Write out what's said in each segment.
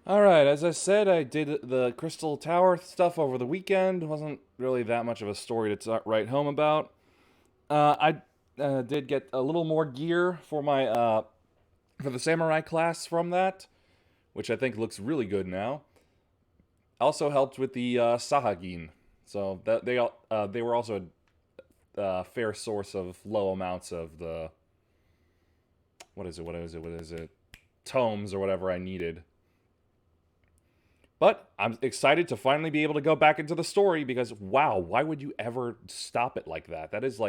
Alright, as I said, I did the Crystal Tower stuff over the weekend. Wasn't really that much of a story to write home about. I did get a little more gear for my for the samurai class from that, which I think looks really good now. Also helped with the Sahagin, so that they were also a fair source of low amounts of the what is it tomes or whatever I needed. But I'm excited to finally be able to go back into the story because wow, why would you ever stop it like that? That is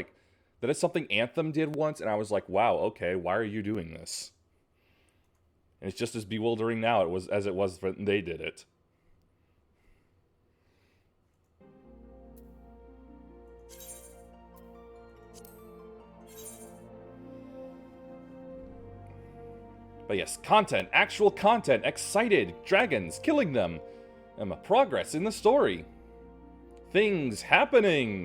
something Anthem did once, and I was like, wow, okay, why are you doing this? And it's just as bewildering now as it was when they did it. But yes, content, actual content, excited, dragons, killing them, and progress in the story. Things happening.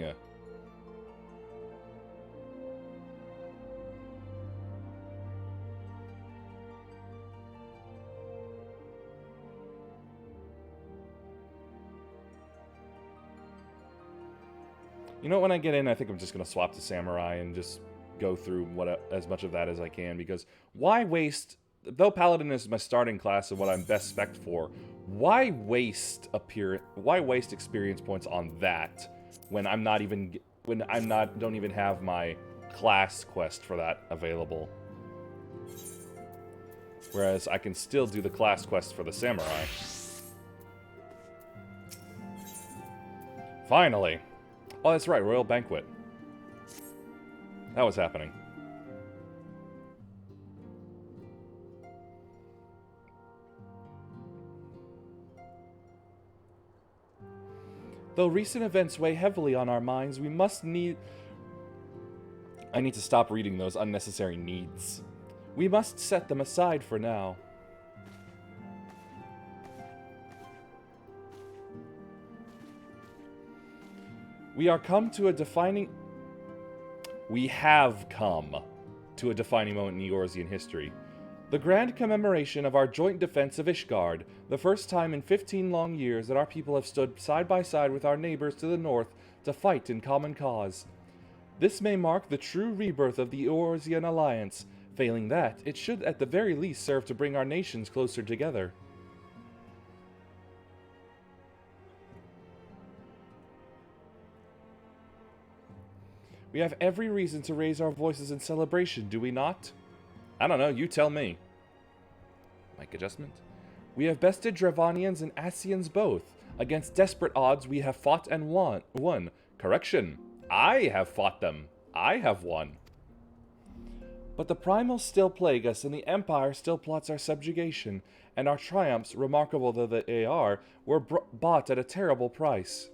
You know, when I get in, I think I'm just going to swap to Samurai and just go through as much of that as I can, because why waste, though Paladin is my starting class and what I'm best spec'd for, why waste experience points on that when don't even have my class quest for that available? Whereas I can still do the class quest for the Samurai. Finally! Oh, that's right, Royal Banquet. That was happening. Though recent events weigh heavily on our minds, I need to stop reading those unnecessary needs. We must set them aside for now. We have come to a defining moment in Eorzean history. The grand commemoration of our joint defense of Ishgard, the first time in 15 long years that our people have stood side by side with our neighbors to the north to fight in common cause. This may mark the true rebirth of the Eorzean alliance. Failing that, it should at the very least serve to bring our nations closer together. We have every reason to raise our voices in celebration, do we not? I don't know, you tell me. Mic adjustment? We have bested Dravanians and Asians both. Against desperate odds, we have fought and won. Correction. I have fought them. I have won. But the primals still plague us, and the Empire still plots our subjugation, and our triumphs, remarkable though they are, were bought at a terrible price.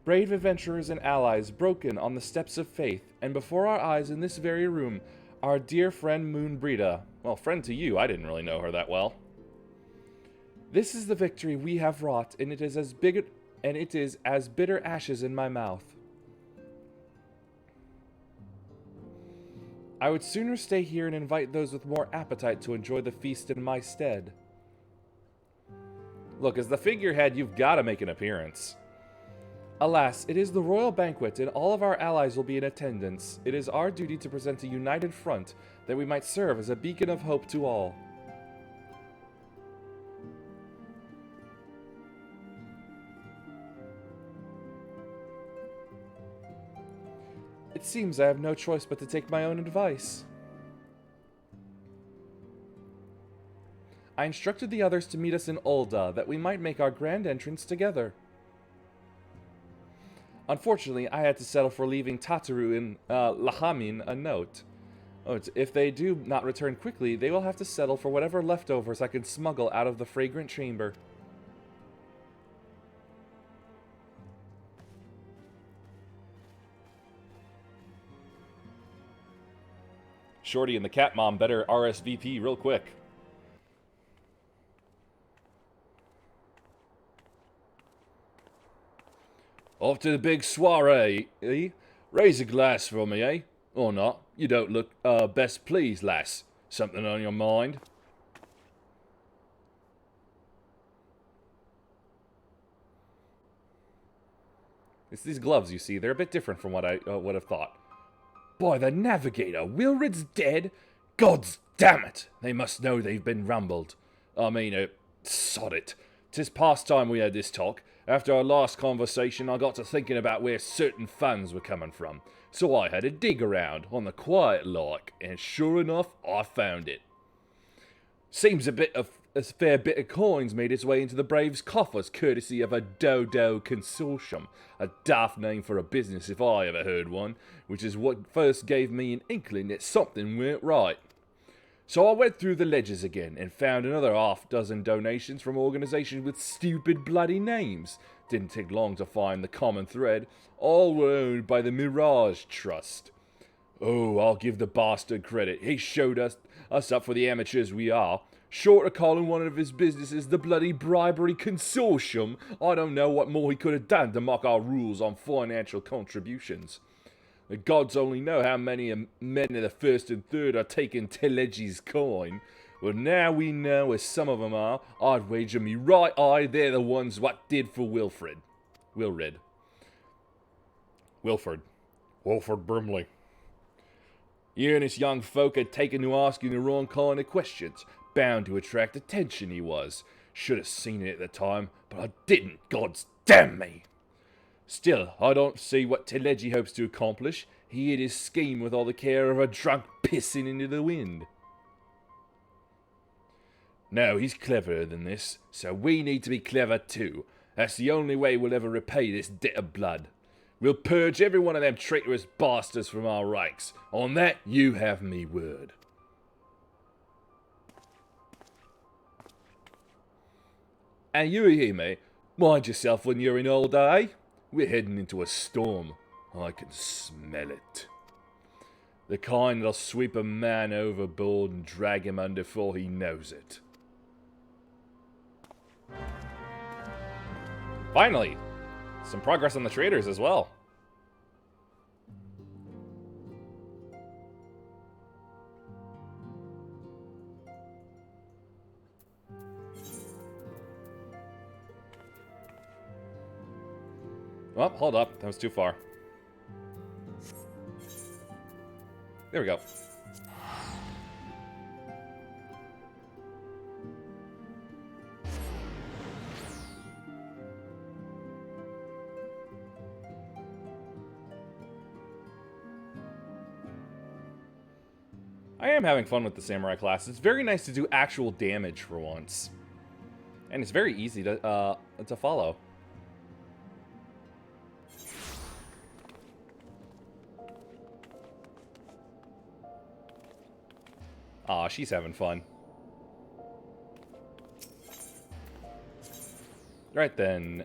Brave adventurers and allies broken on the steps of faith, and before our eyes in this very room, our dear friend Moonbrita. Well, friend to you, I didn't really know her that well. This is the victory we have wrought, and it is as bitter ashes in my mouth. I would sooner stay here and invite those with more appetite to enjoy the feast in my stead. Look, as the figurehead, you've got to make an appearance. Alas, it is the royal banquet, and all of our allies will be in attendance. It is our duty to present a united front, that we might serve as a beacon of hope to all. It seems I have no choice but to take my own advice. I instructed the others to meet us in Ul'dah, that we might make our grand entrance together. Unfortunately, I had to settle for leaving Tataru in Lahamin a note. If they do not return quickly, they will have to settle for whatever leftovers I can smuggle out of the fragrant chamber. Shorty and the cat mom better RSVP real quick. Off to the big soiree, eh? Raise a glass for me, eh? Or not. You don't look, best pleased, lass. Something on your mind? It's these gloves, you see. They're a bit different from what I would have thought. By the Navigator, Wilred's dead? Gods damn it! They must know they've been rumbled. I mean, sod it. 'Tis past time we had this talk. After our last conversation, I got to thinking about where certain funds were coming from. So I had a dig around, on the quiet like, and sure enough, I found it. Seems a fair bit of coins made its way into the Braves' coffers, courtesy of a Dodo Consortium. A daft name for a business if I ever heard one, which is what first gave me an inkling that something weren't right. So I went through the ledgers again and found another half-dozen donations from organizations with stupid bloody names. Didn't take long to find the common thread. All were owned by the Mirage Trust. Oh, I'll give the bastard credit. He showed us up for the amateurs we are. Short of calling one of his businesses the bloody Bribery Consortium, I don't know what more he could have done to mock our rules on financial contributions. The gods only know how many men of the first and third are taking Telegi's coin. Well, now we know as some of them are, I'd wager me right eye they're the ones what did for Wilfred. Wilfred Brimley. You and his young folk had taken to asking the wrong kind of questions. Bound to attract attention he was. Should have seen it at the time, but I didn't, gods damn me! Still, I don't see what Telegi hopes to accomplish. He hid his scheme with all the care of a drunk pissing into the wind. No, he's cleverer than this, so we need to be clever too. That's the only way we'll ever repay this debt of blood. We'll purge every one of them traitorous bastards from our ranks. On that, you have me word. And you hear me? Mind yourself when you're in all day. We're heading into a storm. I can smell it. The kind that'll sweep a man overboard and drag him under before he knows it. Finally! Some progress on the traders as well. Oh, hold up. That was too far. There we go. I am having fun with the samurai class. It's very nice to do actual damage for once. And it's very easy to follow. Aw, she's having fun. Right then.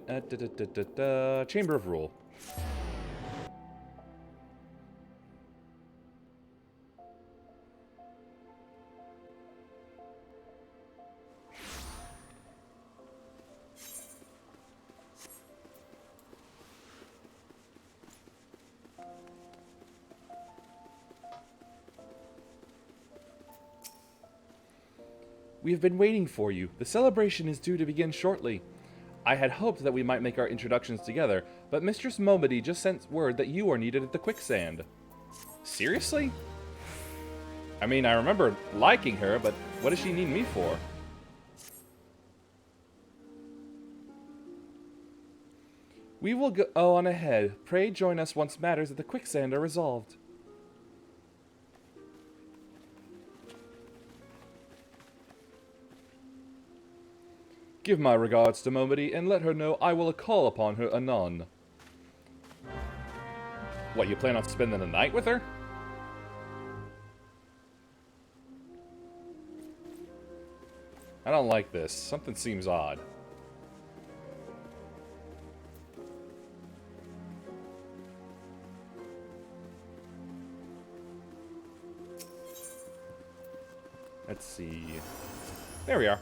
Chamber of Rule. We have been waiting for you. The celebration is due to begin shortly. I had hoped that we might make our introductions together, but Mistress Momody just sent word that you are needed at the quicksand. Seriously? I mean, I remember liking her, but what does she need me for? We will go on ahead. Pray join us once matters at the quicksand are resolved. Give my regards to Momody, and let her know I will call upon her anon. What, you plan on spending the night with her? I don't like this. Something seems odd. Let's see. There we are.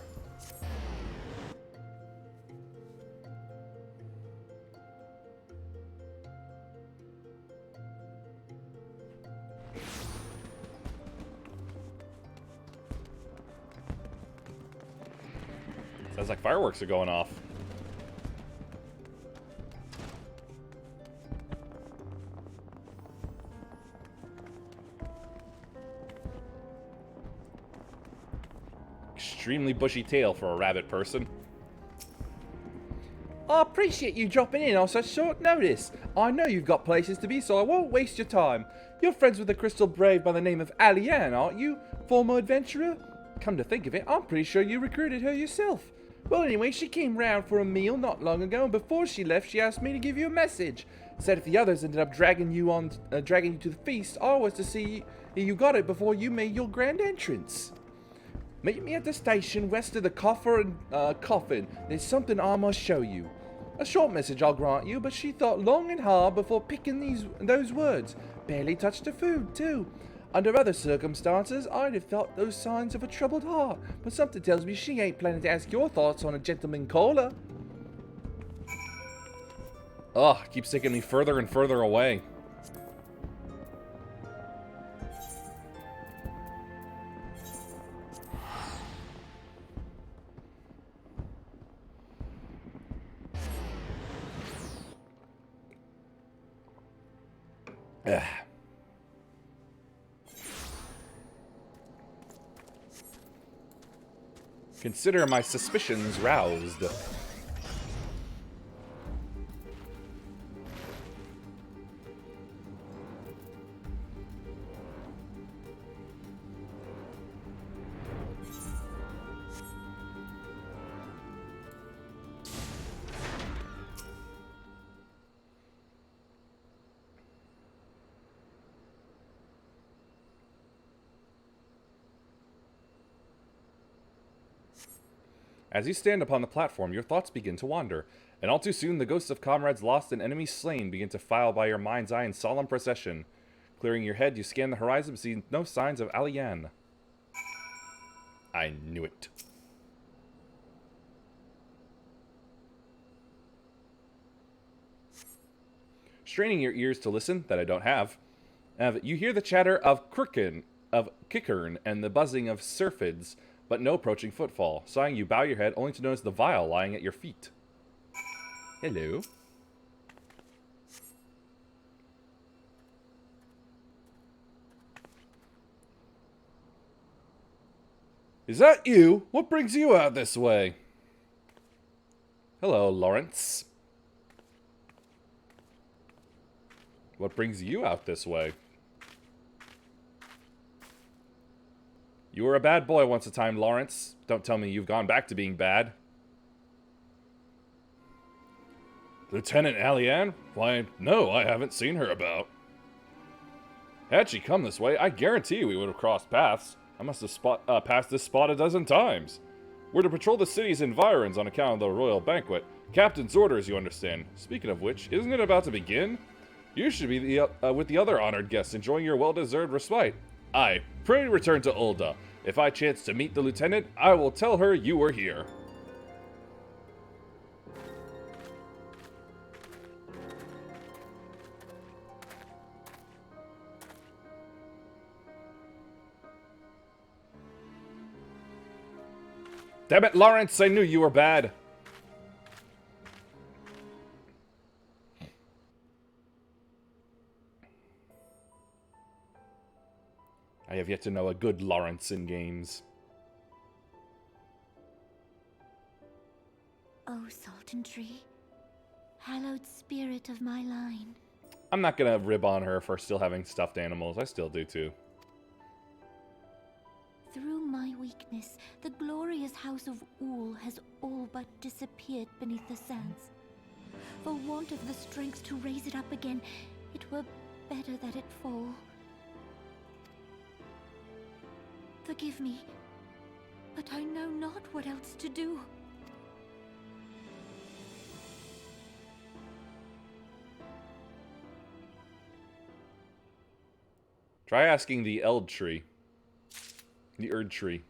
Sounds like fireworks are going off. Extremely bushy tail for a rabbit person. I appreciate you dropping in on such short notice. I know you've got places to be, so I won't waste your time. You're friends with a crystal brave by the name of Alianne, aren't you? Former adventurer? Come to think of it, I'm pretty sure you recruited her yourself. Well, anyway, she came round for a meal not long ago, and before she left, she asked me to give you a message. Said if the others ended up dragging you to the feast, I was to see you got it before you made your grand entrance. Meet me at the station west of the Coffin. There's something I must show you. A short message, I'll grant you, but she thought long and hard before picking those words. Barely touched her food, too. Under other circumstances, I'd have thought those signs of a troubled heart, but something tells me she ain't planning to ask your thoughts on a gentleman caller. Ugh, keeps taking me further and further away. Ugh. Consider my suspicions roused. As you stand upon the platform, your thoughts begin to wander, and all too soon the ghosts of comrades lost and enemies slain begin to file by your mind's eye in solemn procession. Clearing your head, you scan the horizon but see no signs of Alianne. I knew it. Straining your ears to listen, that I don't have, you hear the chatter of Kickern and the buzzing of Surfids, but no approaching footfall. Sighing, you bow your head, only to notice the vial lying at your feet. Hello. Is that you? What brings you out this way? Hello, Lawrence. What brings you out this way? You were a bad boy once a time, Lawrence. Don't tell me you've gone back to being bad. Lieutenant Alianne? Why, no, I haven't seen her about. Had she come this way, I guarantee we would have crossed paths. I must have passed this spot a dozen times. We're to patrol the city's environs on account of the royal banquet. Captain's orders, you understand. Speaking of which, isn't it about to begin? You should be with the other honored guests enjoying your well-deserved respite. Aye, pray return to Ulda. If I chance to meet the lieutenant, I will tell her you were here. Damn it, Lawrence, I knew you were bad. I have yet to know a good Lawrence in games. Oh, Sultan Tree, hallowed spirit of my line. I'm not gonna rib on her for still having stuffed animals. I still do too. Through my weakness, the glorious house of Ul has all but disappeared beneath the sands. For want of the strength to raise it up again, it were better that it fall. Forgive me, but I know not what else to do. Try asking the Eld tree. The Erd tree.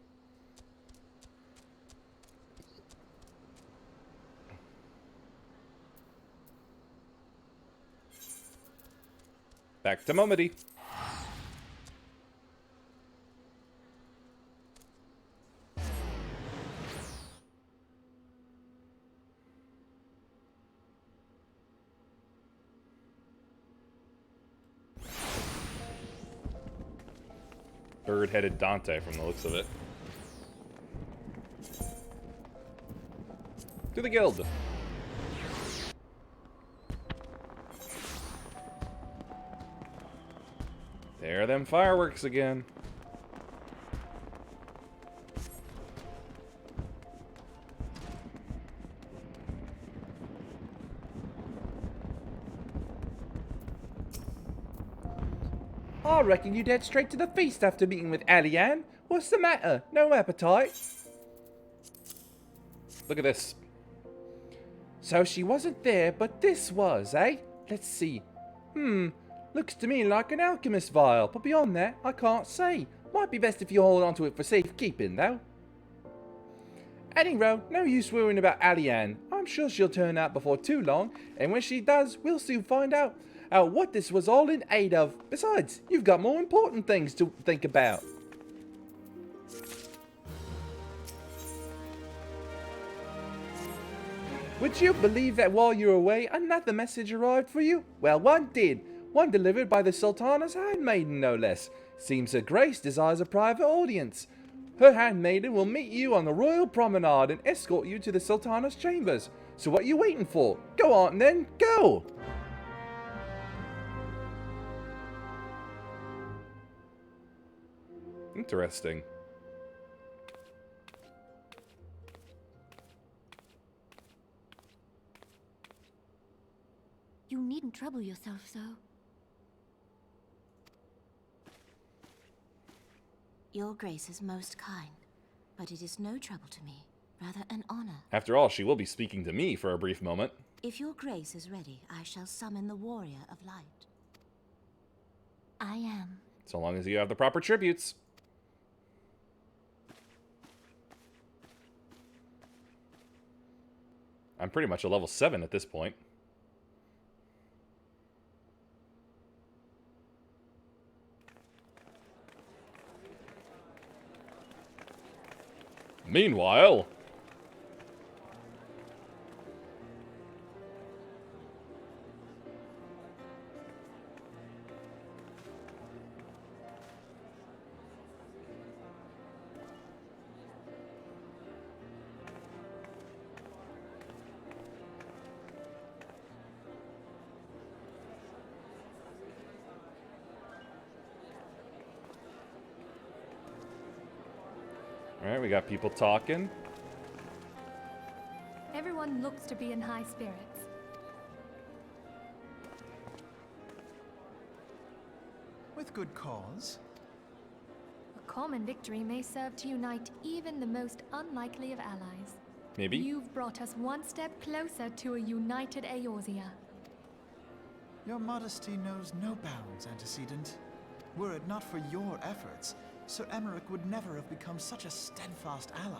Back to Momody. Bird-headed Dante from the looks of it. To the guild. There are them fireworks again. I reckon you'd head straight to the feast after meeting with Alianne. What's the matter? No appetite? Look at this. So she wasn't there, but this was, eh? Let's see. Looks to me like an alchemist vial, but beyond that, I can't say. Might be best if you hold on to it for safekeeping, though. Anyway, no use worrying about Alianne. I'm sure she'll turn up before too long, and when she does, we'll soon find out what this was all in aid of. Besides, you've got more important things to think about. Would you believe that while you were away, another message arrived for you? Well, one did. One delivered by the Sultana's handmaiden, no less. Seems Her Grace desires a private audience. Her handmaiden will meet you on the royal promenade and escort you to the Sultana's chambers. So what are you waiting for? Go on then, go! Interesting. You needn't trouble yourself so. Your Grace is most kind, but it is no trouble to me, rather an honor. After all, she will be speaking to me for a brief moment. If your Grace is ready, I shall summon the Warrior of Light. I am. So long as you have the proper tributes. I'm pretty much a level 7 at this point. Meanwhile... Alright, we got people talking. Everyone looks to be in high spirits. With good cause. A common victory may serve to unite even the most unlikely of allies. Maybe? You've brought us one step closer to a united Eorzea. Your modesty knows no bounds, antecedent. Were it not for your efforts, Sir Emmerich would never have become such a steadfast ally.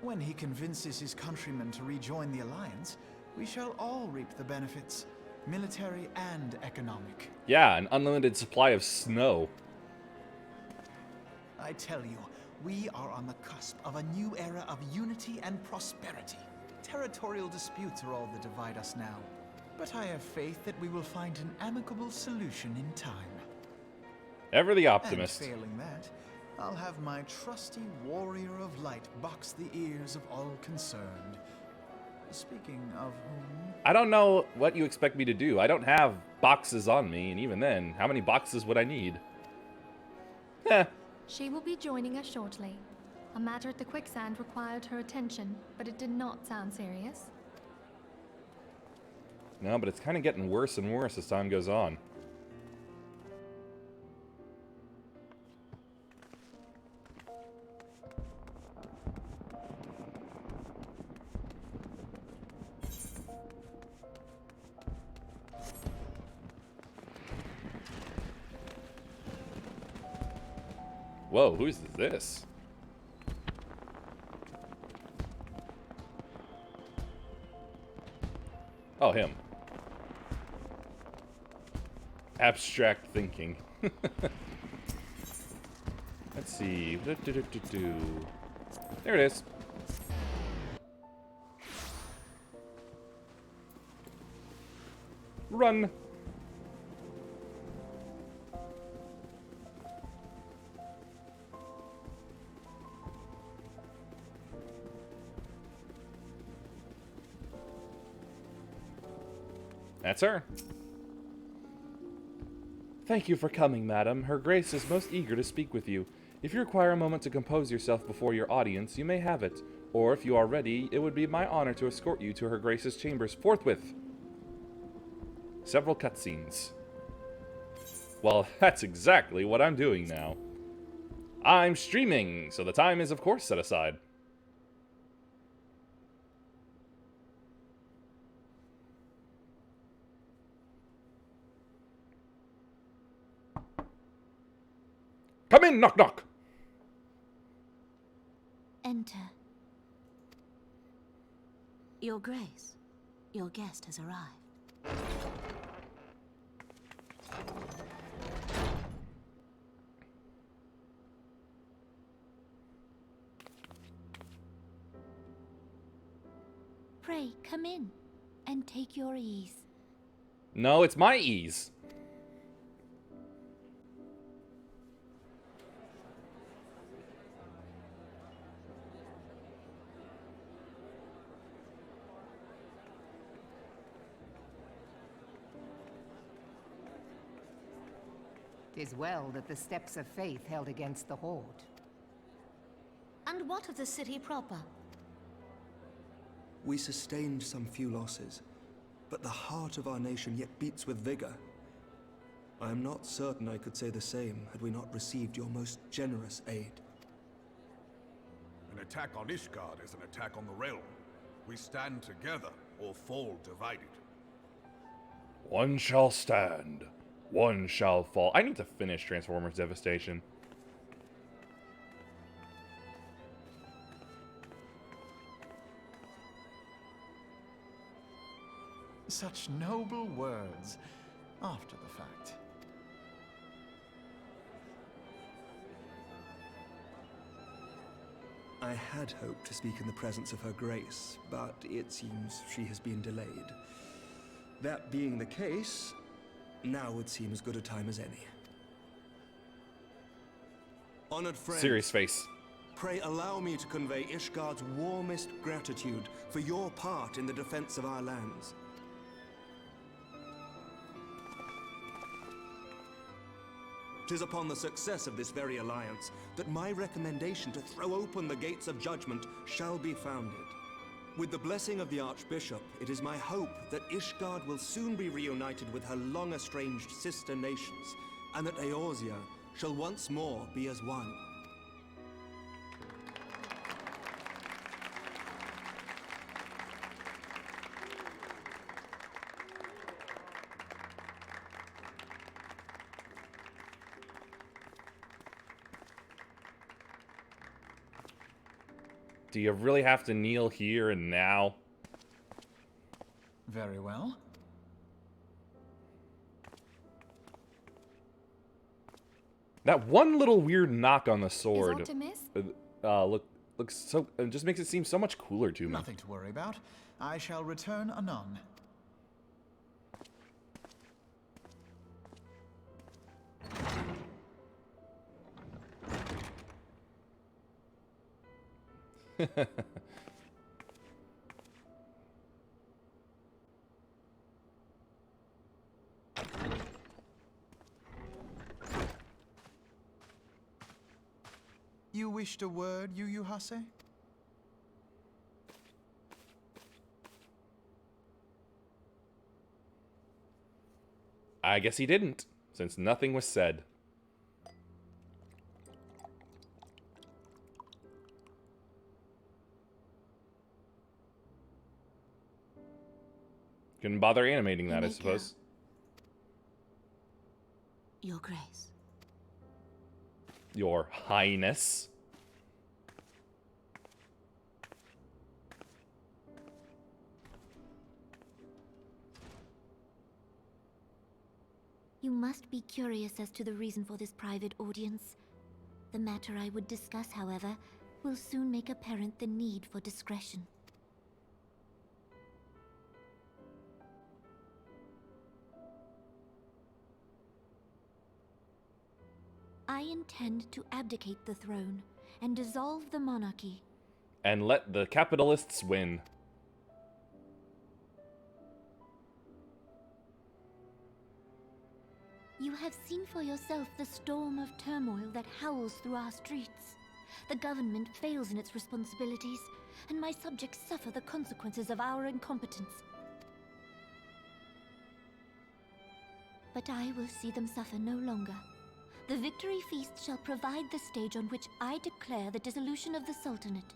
When he convinces his countrymen to rejoin the Alliance, we shall all reap the benefits, military and economic. Yeah, an unlimited supply of snow. I tell you, we are on the cusp of a new era of unity and prosperity. Territorial disputes are all that divide us now, but I have faith that we will find an amicable solution in time. Ever the optimist. And failing that, I'll have my trusty Warrior of Light box the ears of all concerned. Speaking of whom... I don't know what you expect me to do. I don't have boxes on me, and even then, how many boxes would I need? Eh. She will be joining us shortly. A matter at the quicksand required her attention, but it did not sound serious. No, but it's kind of getting worse and worse as time goes on. Whoa, who's this? Oh, him. Abstract thinking. Let's see. There it is. Run. That's her. Thank you for coming, madam. Her Grace is most eager to speak with you. If you require a moment to compose yourself before your audience, you may have it. Or if you are ready, it would be my honor to escort you to Her Grace's chambers forthwith. Several cutscenes. Well, that's exactly what I'm doing now. I'm streaming, so the time is of course set aside. Come in, knock knock! Enter. Your Grace, your guest has arrived. Pray, come in, and take your ease. No, it's my ease. Tis well that the steps of faith held against the Horde. And what of the city proper? We sustained some few losses, but the heart of our nation yet beats with vigor. I am not certain I could say the same had we not received your most generous aid. An attack on Ishgard is an attack on the realm. We stand together or fall divided. One shall stand, one shall fall. I need to finish Transformers Devastation. Such noble words after the fact. I had hoped to speak in the presence of Her Grace, but it seems she has been delayed. That being the case, now would seem as good a time as any. Honored friend, Serious face. pray allow me to convey Ishgard's warmest gratitude for your part in the defense of our lands. Tis upon the success of this very alliance that my recommendation to throw open the gates of judgment shall be founded. With the blessing of the Archbishop, it is my hope that Ishgard will soon be reunited with her long-estranged sister nations, and that Eorzea shall once more be as one. Do you really have to kneel here and now? Very well. That one little weird knock on the Is sword. Optimus? Looks so. It just makes it seem so much cooler to me. Nothing to worry about. I shall return anon. You wished a word, Yu Hase? I guess he didn't, since nothing was said. Couldn't bother animating that, I suppose. Your Grace. Your Highness. You must be curious as to the reason for this private audience. The matter I would discuss, however, will soon make apparent the need for discretion. I intend to abdicate the throne and dissolve the monarchy. And let the capitalists win. You have seen for yourself the storm of turmoil that howls through our streets. The government fails in its responsibilities, and my subjects suffer the consequences of our incompetence. But I will see them suffer no longer. The victory feast shall provide the stage on which I declare the dissolution of the Sultanate.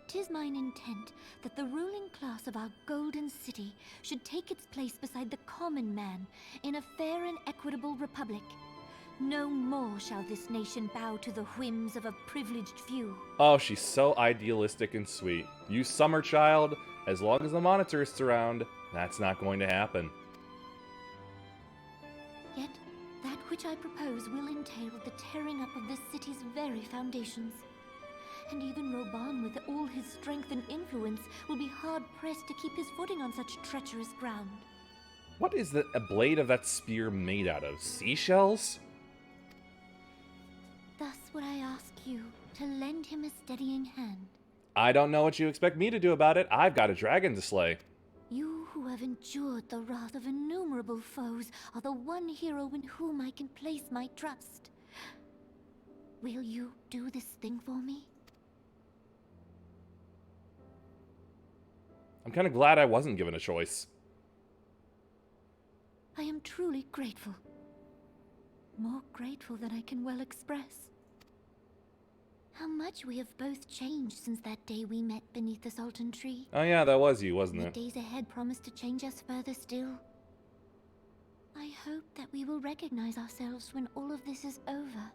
'Tis mine intent that the ruling class of our golden city should take its place beside the common man in a fair and equitable republic. No more shall this nation bow to the whims of a privileged few. Oh, she's so idealistic and sweet. You summer child, as long as the monetarists around, that's not going to happen. Yet, that which I propose will entail the tearing up of this city's very foundations. And even Roban, with all his strength and influence, will be hard-pressed to keep his footing on such treacherous ground. What is a blade of that spear made out of? Seashells? Thus would I ask you to lend him a steadying hand. I don't know what you expect me to do about it. I've got a dragon to slay. You who have endured the wrath of innumerable foes are the one hero in whom I can place my trust. Will you do this thing for me? I'm kind of glad I wasn't given a choice. I am truly grateful. More grateful than I can well express. How much we have both changed since that day we met beneath the Sultan tree. Oh yeah, that was you, wasn't The it? days ahead promise to change us further still. I hope that we will recognize ourselves when all of this is over.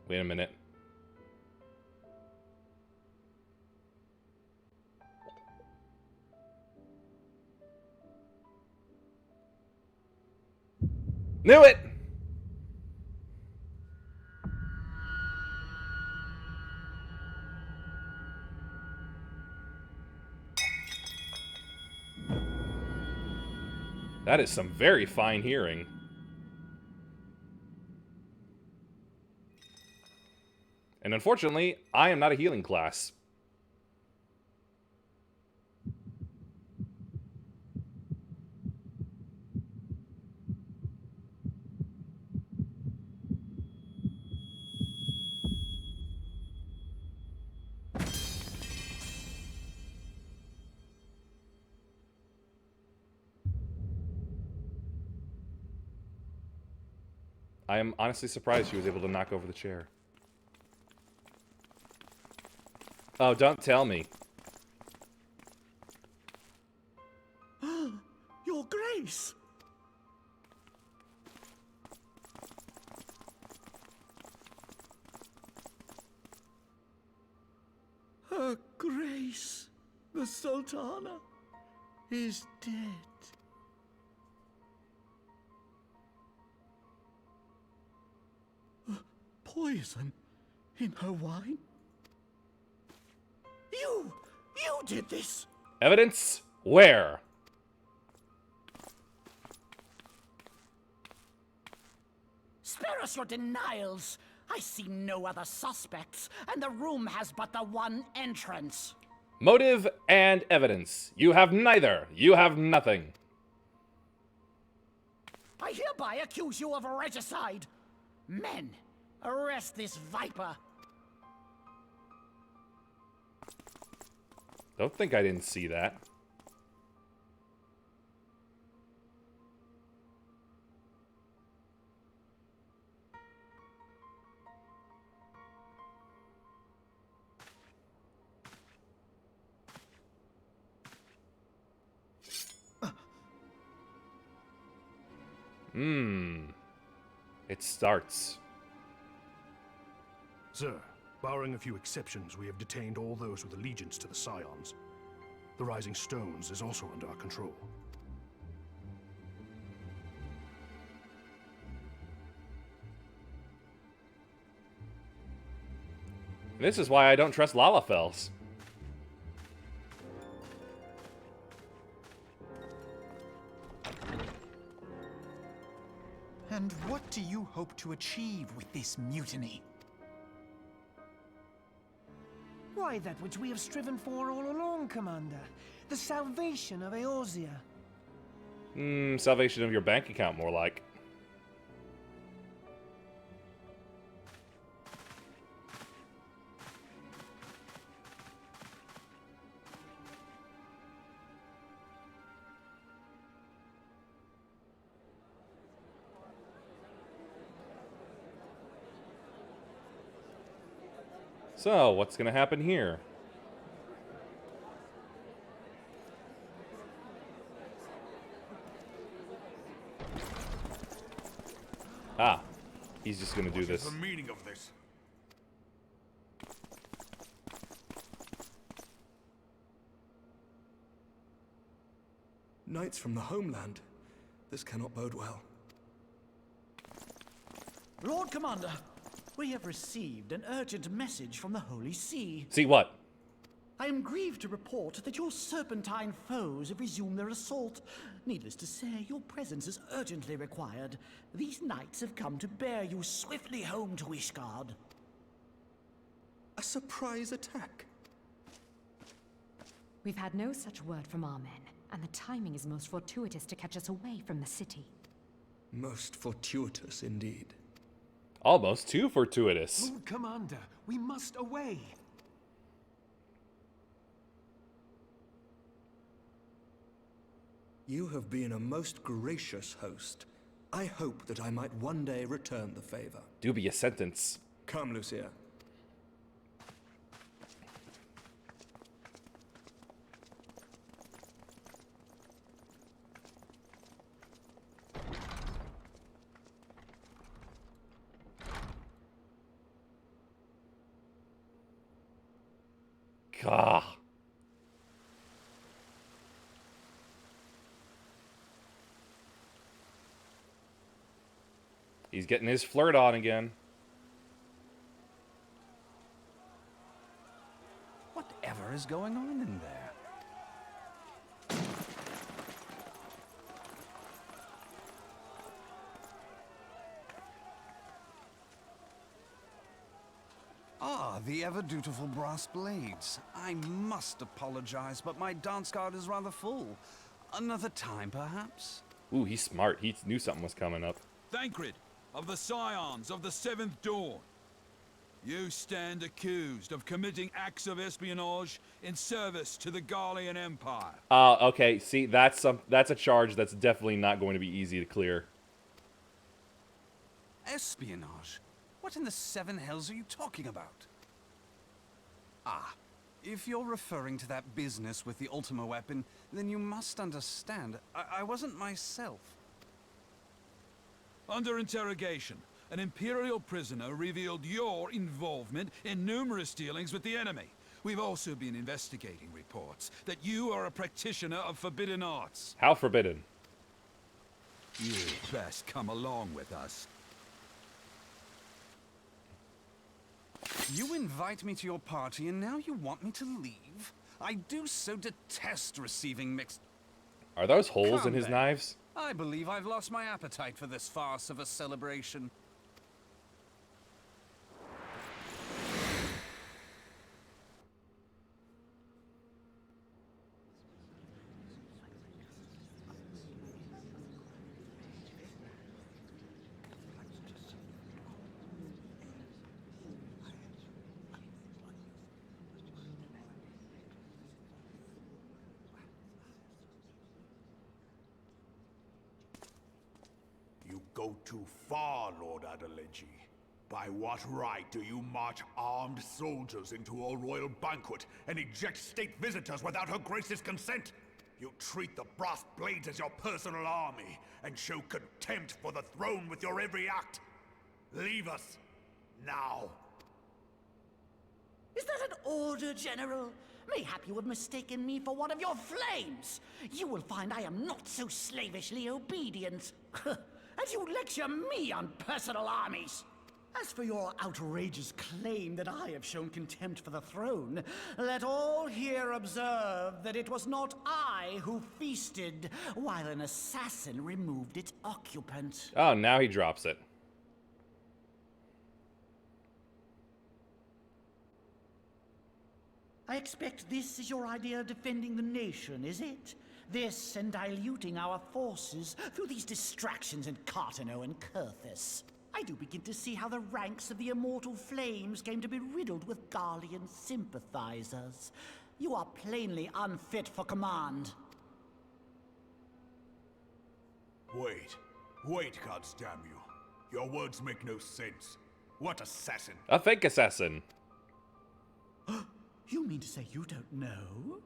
Wait a minute. Knew it! That is some very fine hearing. And unfortunately, I am not a healing class. I am honestly surprised she was able to knock over the chair. Oh, don't tell me. Your Grace! Her Grace, the Sultana, is dead. Poison in her wine? You did this! Evidence? Where? Spare us your denials! I see no other suspects, and the room has but the one entrance. Motive and evidence. You have neither. You have nothing. I hereby accuse you of regicide. Men, arrest this viper. Don't think I didn't see that. It starts. Sir, barring a few exceptions, we have detained all those with allegiance to the Scions. The Rising Stones is also under our control. This is why I don't trust Lalafels. And what do you hope to achieve with this mutiny? Try that which we have striven for all along, Commander. The salvation of Eorzea. Salvation of your bank account, more like. So, what's gonna happen here? Ah, he's just gonna do this. What is the meaning of this? Knights from the homeland. This cannot bode well. Lord Commander, we have received an urgent message from the Holy See. See what? I am grieved to report that your serpentine foes have resumed their assault. Needless to say, your presence is urgently required. These knights have come to bear you swiftly home to Ishgard. A surprise attack? We've had no such word from our men, and the timing is most fortuitous to catch us away from the city. Most fortuitous indeed. Almost too fortuitous. Lord Commander, we must away. You have been a most gracious host. I hope that I might one day return the favor. Dubious sentence. Come, Lucia. Gah. He's getting his flirt on again. Whatever is going on in there? Ah, the ever-dutiful brass blades. I must apologize, but my dance card is rather full. Another time, perhaps? Ooh, he's smart. He knew something was coming up. Thancred, of the Scions of the Seventh Dawn. You stand accused of committing acts of espionage in service to the Garlean Empire. Okay, see, that's a charge that's definitely not going to be easy to clear. Espionage? What in the seven hells are you talking about? Ah, if you're referring to that business with the Ultima weapon, then you must understand, I wasn't myself. Under interrogation, an Imperial prisoner revealed your involvement in numerous dealings with the enemy. We've also been investigating reports that you are a practitioner of forbidden arts. How forbidden? You'd best come along with us. You invite me to your party and now you want me to leave? I do so detest receiving mixed... Are those holes Come in his then. knives? I believe I've lost my appetite for this farce of a celebration. You go too far, Lord Adeleji. By what right do you march armed soldiers into a royal banquet and eject state visitors without her grace's consent? You treat the brass blades as your personal army and show contempt for the throne with your every act. Leave us, now. Is that an order, General? Mayhap you have mistaken me for one of your flames. You will find I am not so slavishly obedient. And you lecture me on personal armies. As for your outrageous claim that I have shown contempt for the throne, let all here observe that it was not I who feasted while an assassin removed its occupant. Oh, now he drops it. I expect this is your idea of defending the nation, is it? This and diluting our forces through these distractions in Cartano and Kurthis. I do begin to see how the ranks of the Immortal Flames came to be riddled with Garlean sympathizers. You are plainly unfit for command. Wait, goddamn you. Your words make no sense. What assassin? A fake assassin. You mean to say you don't know?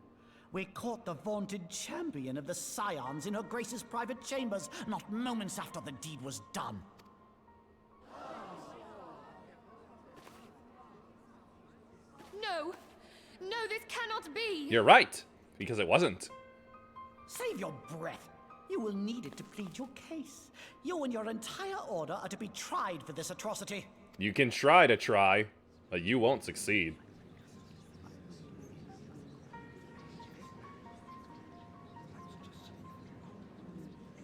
We caught the vaunted champion of the Scions in her Grace's private chambers, not moments after the deed was done. No! No, this cannot be! You're right, because it wasn't. Save your breath. You will need it to plead your case. You and your entire order are to be tried for this atrocity. You can try to try, but you won't succeed.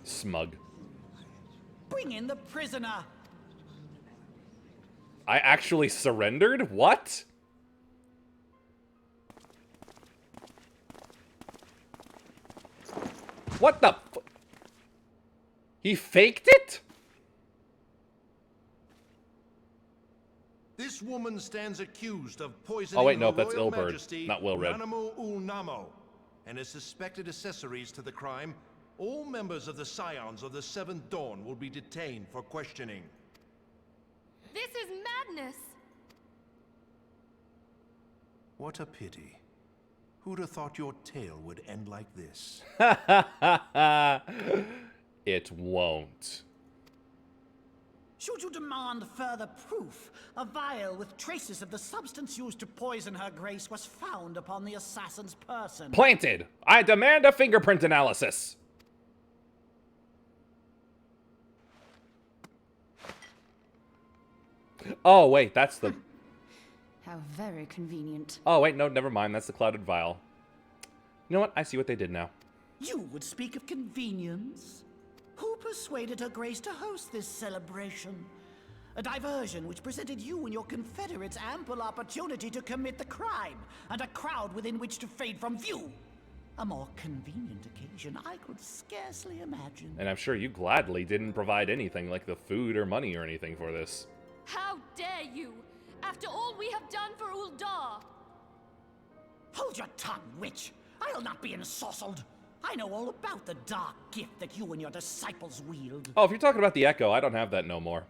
Smug. Bring in the prisoner. I actually surrendered? What? What the f- He faked it? This woman stands accused of poisoning Oh wait, no, Her that's Royal Ilberd, Majesty, not Wilred. Nanamu ul Namo, and his suspected accessories to the crime. All members of the Scions of the Seventh Dawn will be detained for questioning. This is madness! What a pity. Who'd have thought your tale would end like this? It won't. Should you demand further proof, a vial with traces of the substance used to poison her grace was found upon the assassin's person. Planted! I demand a fingerprint analysis! Oh, wait, that's the... How very convenient. Oh, wait, no, never mind. That's the clouded vial. You know what? I see what they did now. You would speak of convenience? Who persuaded her grace to host this celebration? A diversion which presented you and your confederates ample opportunity to commit the crime, and a crowd within which to fade from view. A more convenient occasion I could scarcely imagine. And I'm sure you gladly didn't provide anything like the food or money or anything for this. How dare you! After all we have done for Uldar! Hold your tongue, witch! I'll not be ensorcelled! I know all about the dark gift that you and your disciples wield. Oh, if you're talking about the Echo, I don't have that no more.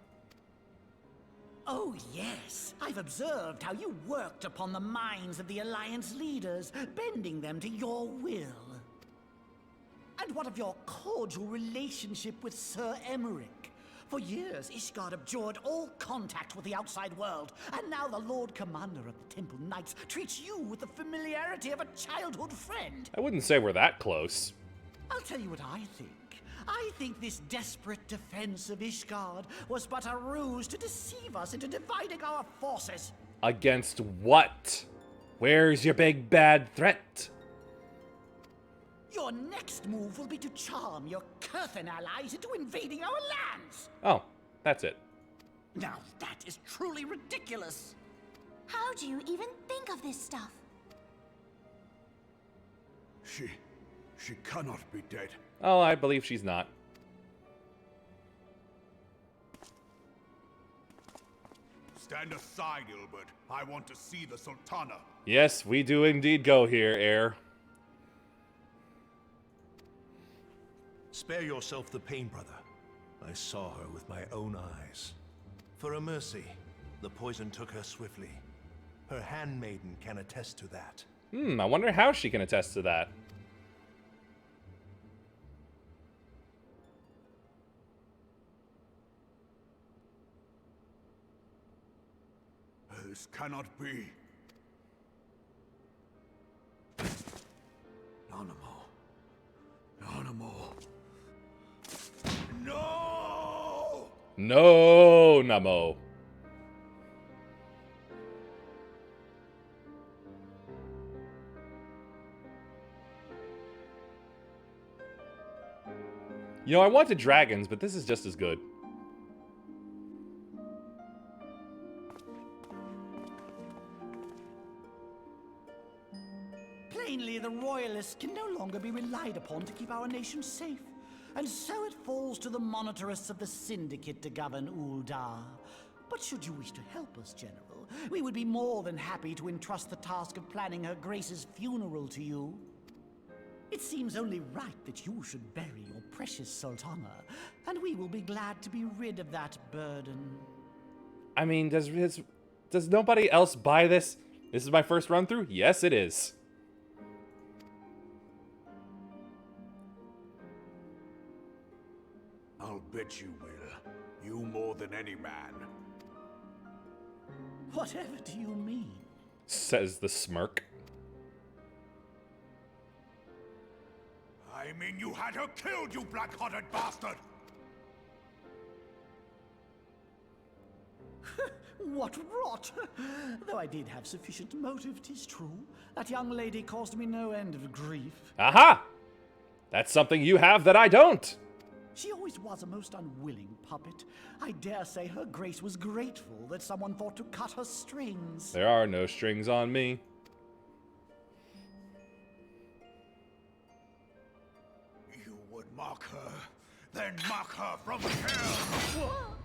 Oh, yes. I've observed how you worked upon the minds of the Alliance leaders, bending them to your will. And what of your cordial relationship with Sir Emmerich? For years, Ishgard abjured all contact with the outside world, and now the Lord Commander of the Temple Knights treats you with the familiarity of a childhood friend. I wouldn't say we're that close. I'll tell you what I think. I think this desperate defense of Ishgard was but a ruse to deceive us into dividing our forces. Against what? Where's your big bad threat? Your next move will be to charm your Kurthan allies into invading our lands. Oh, that's it. Now that is truly ridiculous. How do you even think of this stuff? She cannot be dead. Oh, I believe she's not. Stand aside, Ilbert. I want to see the Sultana. Yes, we do indeed go here, heir. Spare yourself the pain, brother. I saw her with my own eyes. For a mercy, the poison took her swiftly. Her handmaiden can attest to that. I wonder how she can attest to that. This cannot be. Nanamo. No! No, Namo. You know, I wanted dragons, but this is just as good. the Royalists can no longer be relied upon to keep our nation safe. And so it falls to the monitorists of the Syndicate to govern Uldar. But should you wish to help us, General, we would be more than happy to entrust the task of planning Her Grace's funeral to you. It seems only right that you should bury your precious Sultana, and we will be glad to be rid of that burden. I mean, does nobody else buy this? This is my first run through? Yes, it is. I'll bet you will. You more than any man. Whatever do you mean? Says the smirk. I mean you had her killed, you black-hearted bastard! What rot! Though I did have sufficient motive, 'tis true. That young lady caused me no end of grief. Aha! That's something you have that I don't! She always was a most unwilling puppet. I dare say Her Grace was grateful that someone thought to cut her strings. There are no strings on me. You would mock her, then mock her from hell!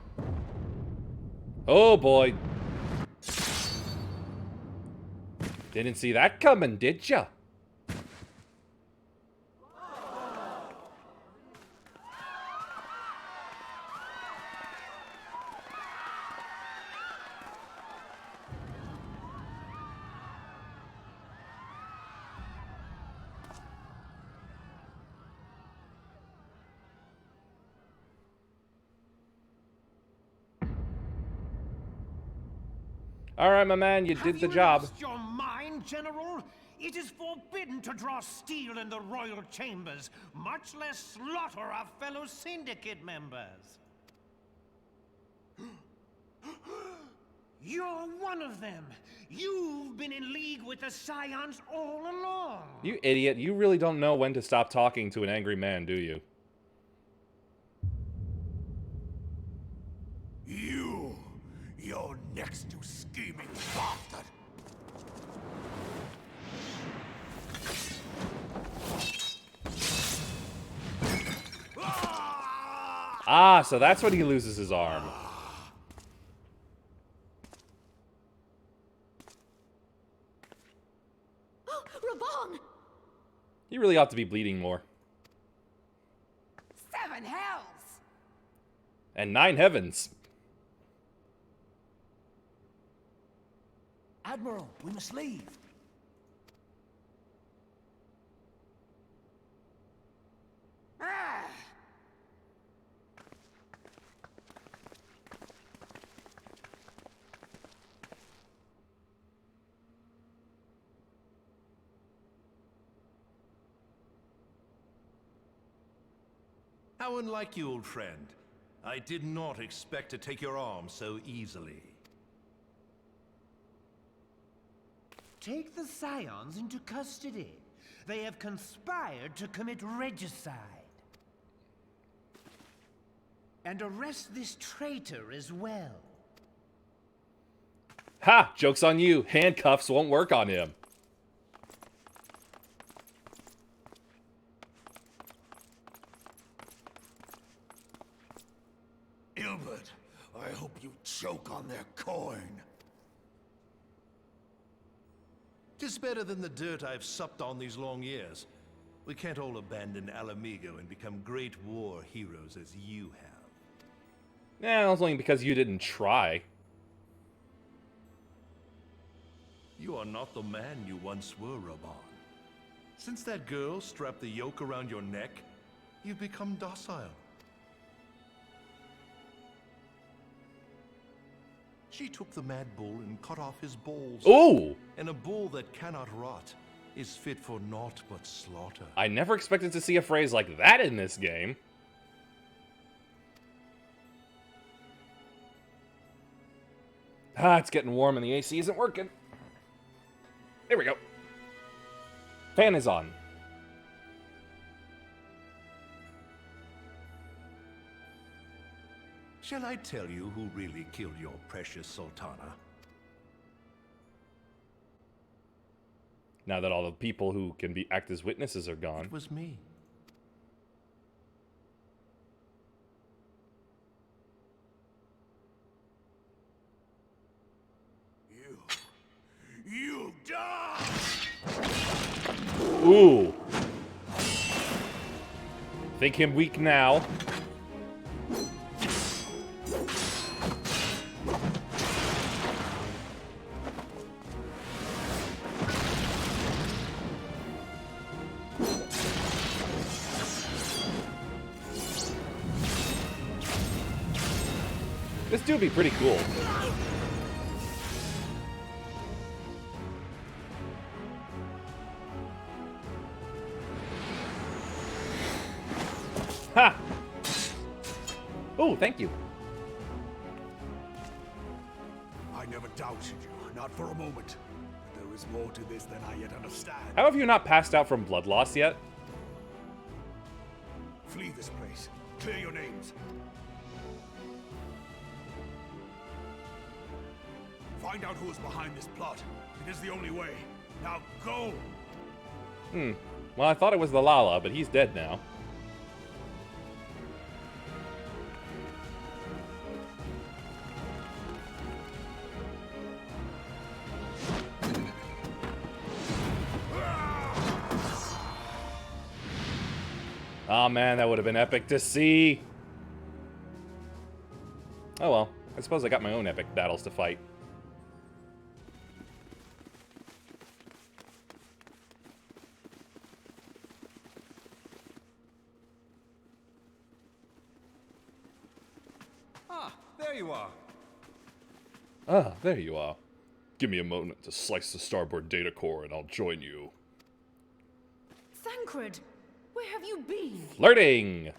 Oh boy. Didn't see that coming, did ya? All right, my man, you did the job. Have you lost your mind, General? It is forbidden to draw steel in the royal chambers, much less slaughter our fellow syndicate members. You're one of them. You've been in league with the Scions all along. You idiot, you really don't know when to stop talking to an angry man, do you? You're next to scheming bastard! Ah, so that's when he loses his arm. Oh, Raban! He really ought to be bleeding more. 7 hells! And 9 heavens. Admiral, we must leave. Ah! How unlike you, old friend. I did not expect to take your arm so easily. Take the Scions into custody. They have conspired to commit regicide. And arrest this traitor as well. Ha! Joke's on you. Handcuffs won't work on him. Ilbert, I hope you choke on their coin. 'Tis better than the dirt I've supped on these long years. We can't all abandon Alamigo and become great war heroes as you have. Eh, it's only because you didn't try. You are not the man you once were, Raban. Since that girl strapped the yoke around your neck, you've become docile. She took the mad bull and cut off his balls. Ooh! And a bull that cannot rot is fit for naught but slaughter. I never expected to see a phrase like that in this game. Ah, it's getting warm and the AC isn't working. There we go. Fan is on. Shall I tell you who really killed your precious Sultana? Now that all the people who can act as witnesses are gone. It was me. You die! Ooh. Think him weak now. This dude would be pretty cool. Ha! Oh, thank you. I never doubted you, not for a moment. But there is more to this than I yet understand. How have you not passed out from blood loss yet? Flee this place. Clear your names. Find out who is behind this plot. It is the only way. Now go! Well, I thought it was the Lala, but he's dead now. Oh man, that would have been epic to see. Oh well, I suppose I got my own epic battles to fight. Ah, there you are. Ah, there you are. Give me a moment to slice the starboard data core and I'll join you. Thancred, where have you been? Flirting!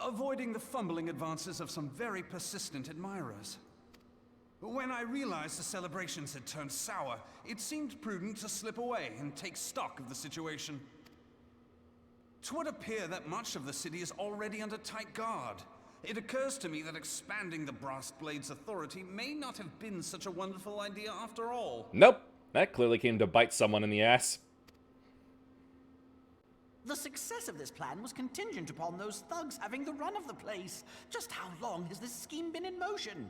Avoiding the fumbling advances of some very persistent admirers. When I realized the celebrations had turned sour, it seemed prudent to slip away and take stock of the situation. 'Twould appear that much of the city is already under tight guard. It occurs to me that expanding the Brass Blade's authority may not have been such a wonderful idea after all. Nope, that clearly came to bite someone in the ass. The success of this plan was contingent upon those thugs having the run of the place. Just how long has this scheme been in motion?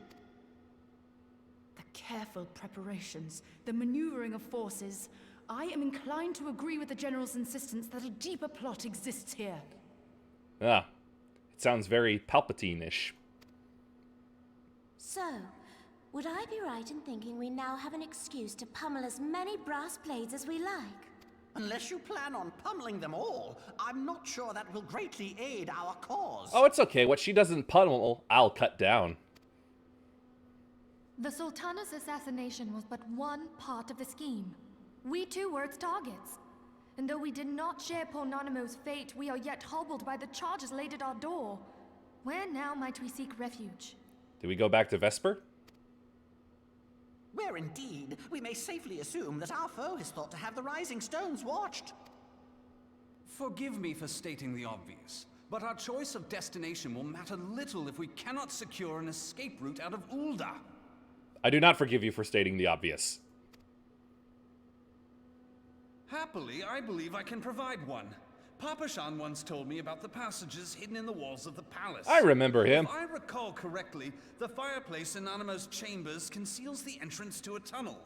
The careful preparations, the maneuvering of forces. I am inclined to agree with the General's insistence that a deeper plot exists here. Ah, it sounds very Palpatine-ish. So, would I be right in thinking we now have an excuse to pummel as many brass blades as we like? Unless you plan on pummeling them all, I'm not sure that will greatly aid our cause. Oh, it's okay. What she doesn't pummel, I'll cut down. The Sultana's assassination was but one part of the scheme. We too were its targets. And though we did not share Ponanimo's fate, we are yet hobbled by the charges laid at our door. Where now might we seek refuge? Do we go back to Vesper? Where indeed, we may safely assume that our foe has thought to have the Rising Stones watched. Forgive me for stating the obvious, but our choice of destination will matter little if we cannot secure an escape route out of Ul'dah. I do not forgive you for stating the obvious. Happily, I believe I can provide one. Papa Shan once told me about the passages hidden in the walls of the palace. I remember him. If I recall correctly, the fireplace in Animo's chambers conceals the entrance to a tunnel.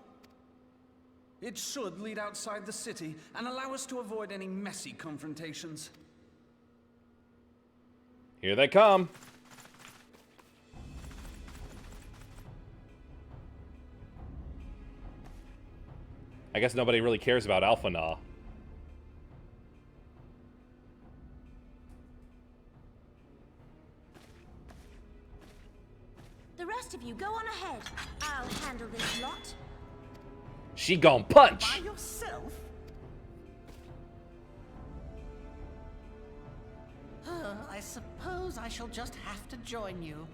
It should lead outside the city and allow us to avoid any messy confrontations. Here they come. I guess nobody really cares about Alphanah. The rest of you go on ahead. I'll handle this lot. She gon' punch! By yourself? I suppose I shall just have to join you.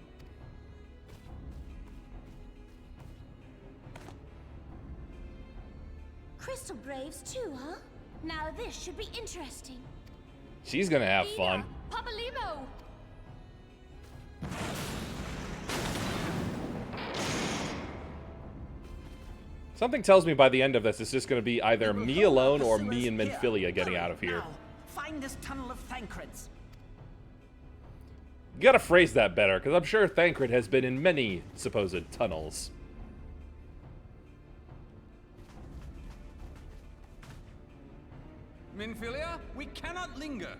Crystal Braves too, huh? Now this should be interesting. She's gonna have fun. Papa Limo! Something tells me by the end of this, it's just going to be either me alone or me and Minfilia getting out of here. Now, find this tunnel of Thancred's. You gotta phrase that better, because I'm sure Thancred has been in many supposed tunnels. Minfilia, we cannot linger.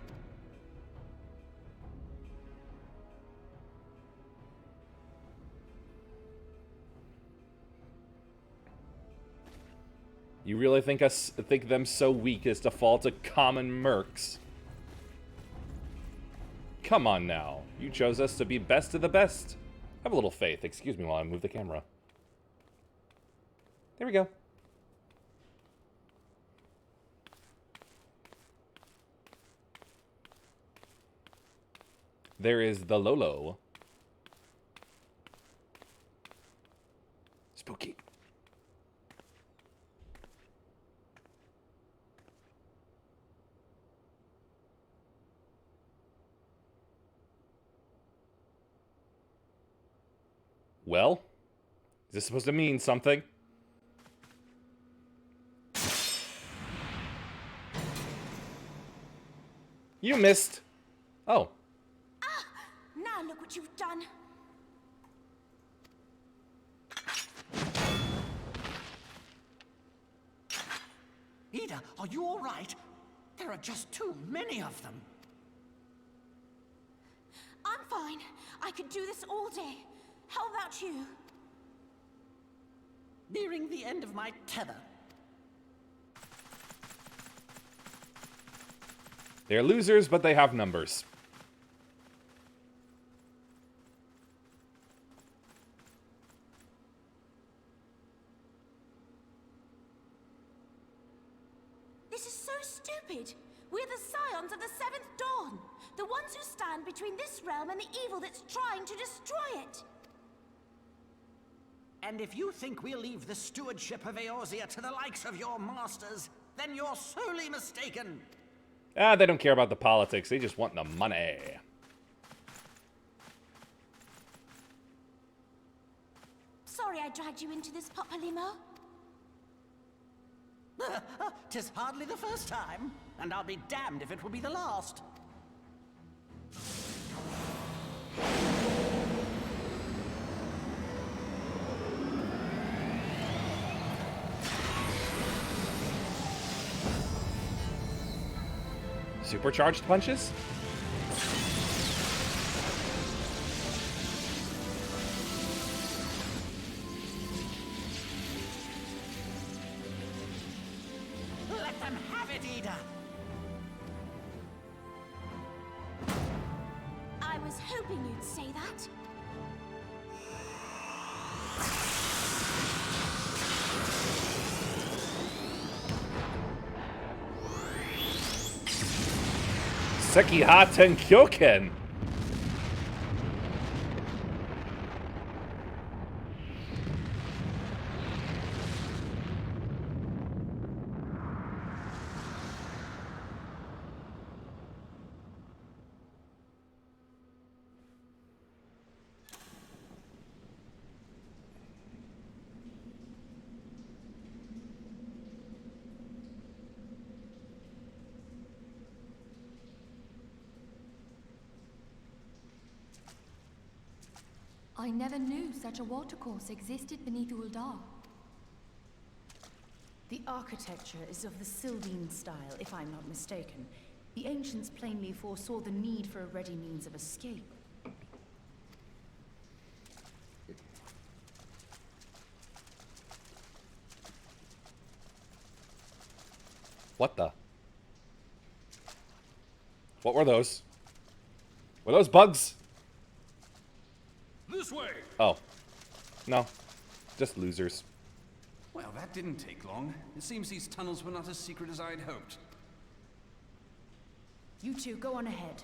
You really think them so weak as to fall to common mercs? Come on now. You chose us to be best of the best. Have a little faith. Excuse me while I move the camera. There we go. There is the Lolo. Spooky. Well, is this supposed to mean something? You missed. Oh. Ah! Now look what you've done. Ida, are you all right? There are just too many of them. I'm fine. I could do this all day. How about you? Nearing the end of my tether. They're losers, but they have numbers. This is so stupid. We're the scions of the Seventh Dawn. The ones who stand between this realm and the evil that's trying to destroy it. And if you think we'll leave the stewardship of Eorzea to the likes of your masters, then you're sorely mistaken. Ah, they don't care about the politics. They just want the money. Sorry I dragged you into this, Papa Limo. 'Tis hardly the first time, and I'll be damned if it will be the last. Supercharged punches? Let them have it, Ida! I was hoping you'd say that. Sekihaten Kyoken. I never knew such a watercourse existed beneath Uldar. The architecture is of the Sildine style, if I'm not mistaken. The ancients plainly foresaw the need for a ready means of escape. What the? What were those? Were those bugs? This way! Oh. No. Just losers. Well, that didn't take long. It seems these tunnels were not as secret as I'd hoped. You two go on ahead.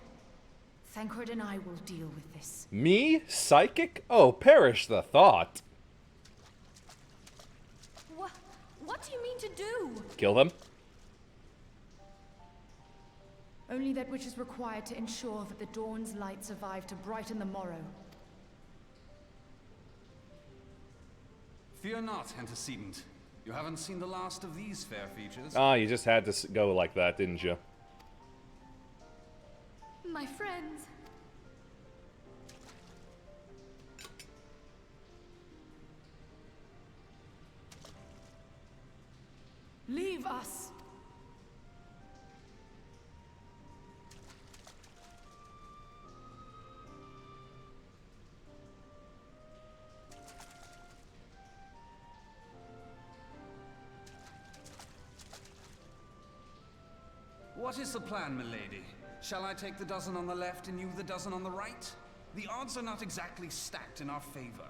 Thancred and I will deal with this. Me? Psychic? Oh, perish the thought. What do you mean to do? Kill them? Only that which is required to ensure that the dawn's light survive to brighten the morrow. Fear not, antecedent. You haven't seen the last of these fair features. Ah, you just had to go like that, didn't you? My friends. Leave us. What is the plan, milady? Shall I take the dozen on the left and you the dozen on the right? The odds are not exactly stacked in our favor.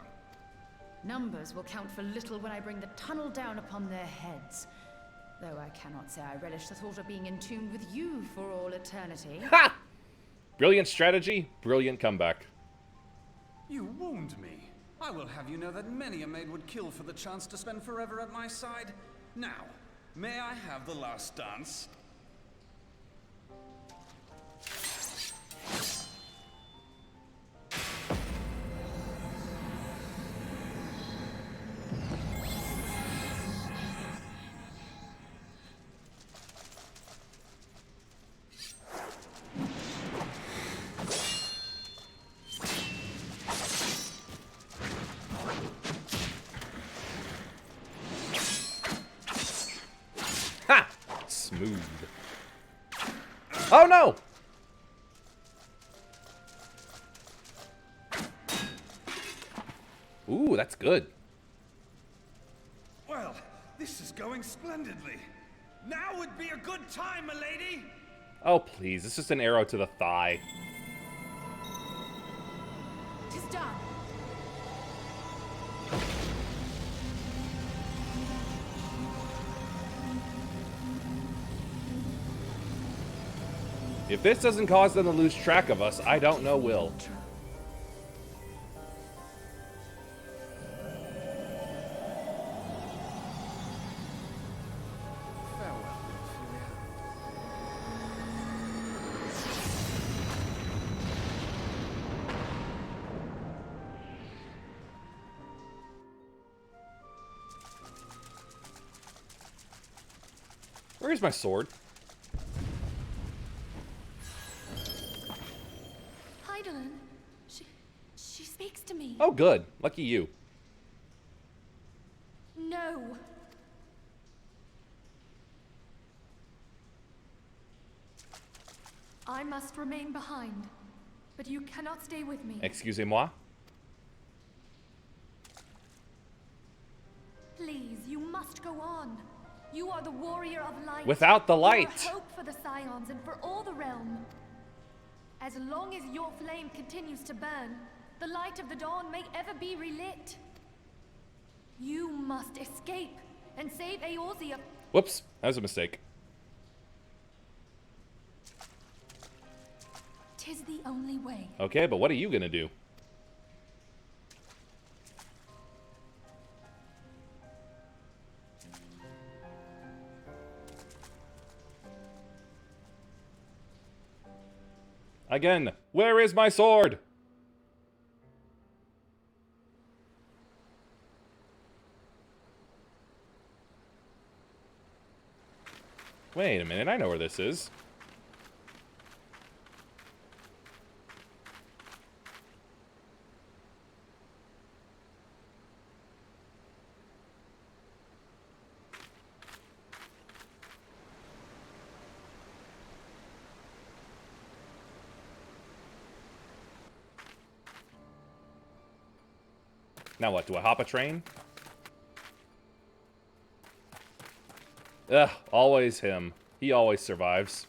Numbers will count for little when I bring the tunnel down upon their heads. Though I cannot say I relish the thought of being in tune with you for all eternity. Ha! Brilliant strategy, brilliant comeback. You wound me. I will have you know that many a maid would kill for the chance to spend forever at my side. Now, may I have the last dance? Ha! Smooth. Oh no! Ooh, that's good. Well, this is going splendidly. Now would be a good time, milady. Oh, please. It's just an arrow to the thigh. 'Tis done. If this doesn't cause them to lose track of us, I don't know will. Farewell, Where's my sword? Heidelin, she speaks to me. Oh, good. Lucky you. No. I must remain behind, but you cannot stay with me. Excusez-moi. Please, you must go on. You are the warrior of light. Without the light. You are hope for the Scions and for all the realm. As long as your flame continues to burn, the light of the dawn may ever be relit. You must escape and save Eorzea. Whoops, that was a mistake. Tis the only way. Okay, but what are you gonna do? Again, where is my sword? Wait a minute, I know where this is. Now what, do I hop a train? Ugh, always him. He always survives.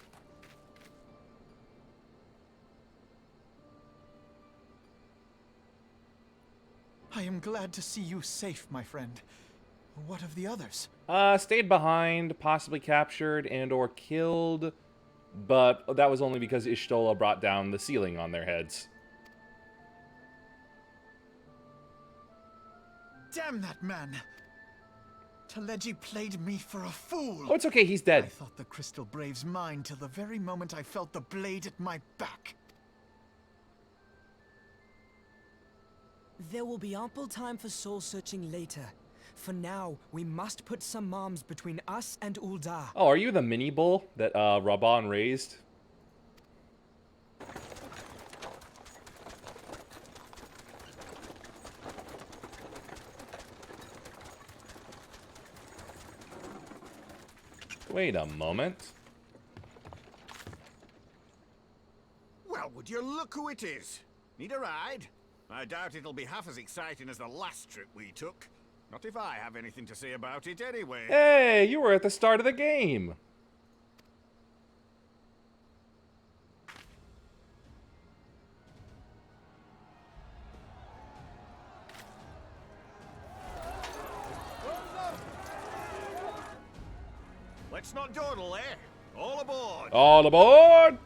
I am glad to see you safe, my friend. What of the others? Stayed behind, possibly captured and or killed, but that was only because Ishtola brought down the ceiling on their heads. Damn that man! Teleji played me for a fool! Oh, it's okay, he's dead. I thought the Crystal Brave's mine till the very moment I felt the blade at my back. There will be ample time for soul-searching later. For now, we must put some arms between us and Uldar. Oh, are you the mini bull that Raban raised? Wait a moment. Well, would you look who it is? Need a ride? I doubt it'll be half as exciting as the last trip we took. Not if I have anything to say about it anyway. Hey, you were at the start of the game. Let's not dawdle, eh? All aboard! All aboard!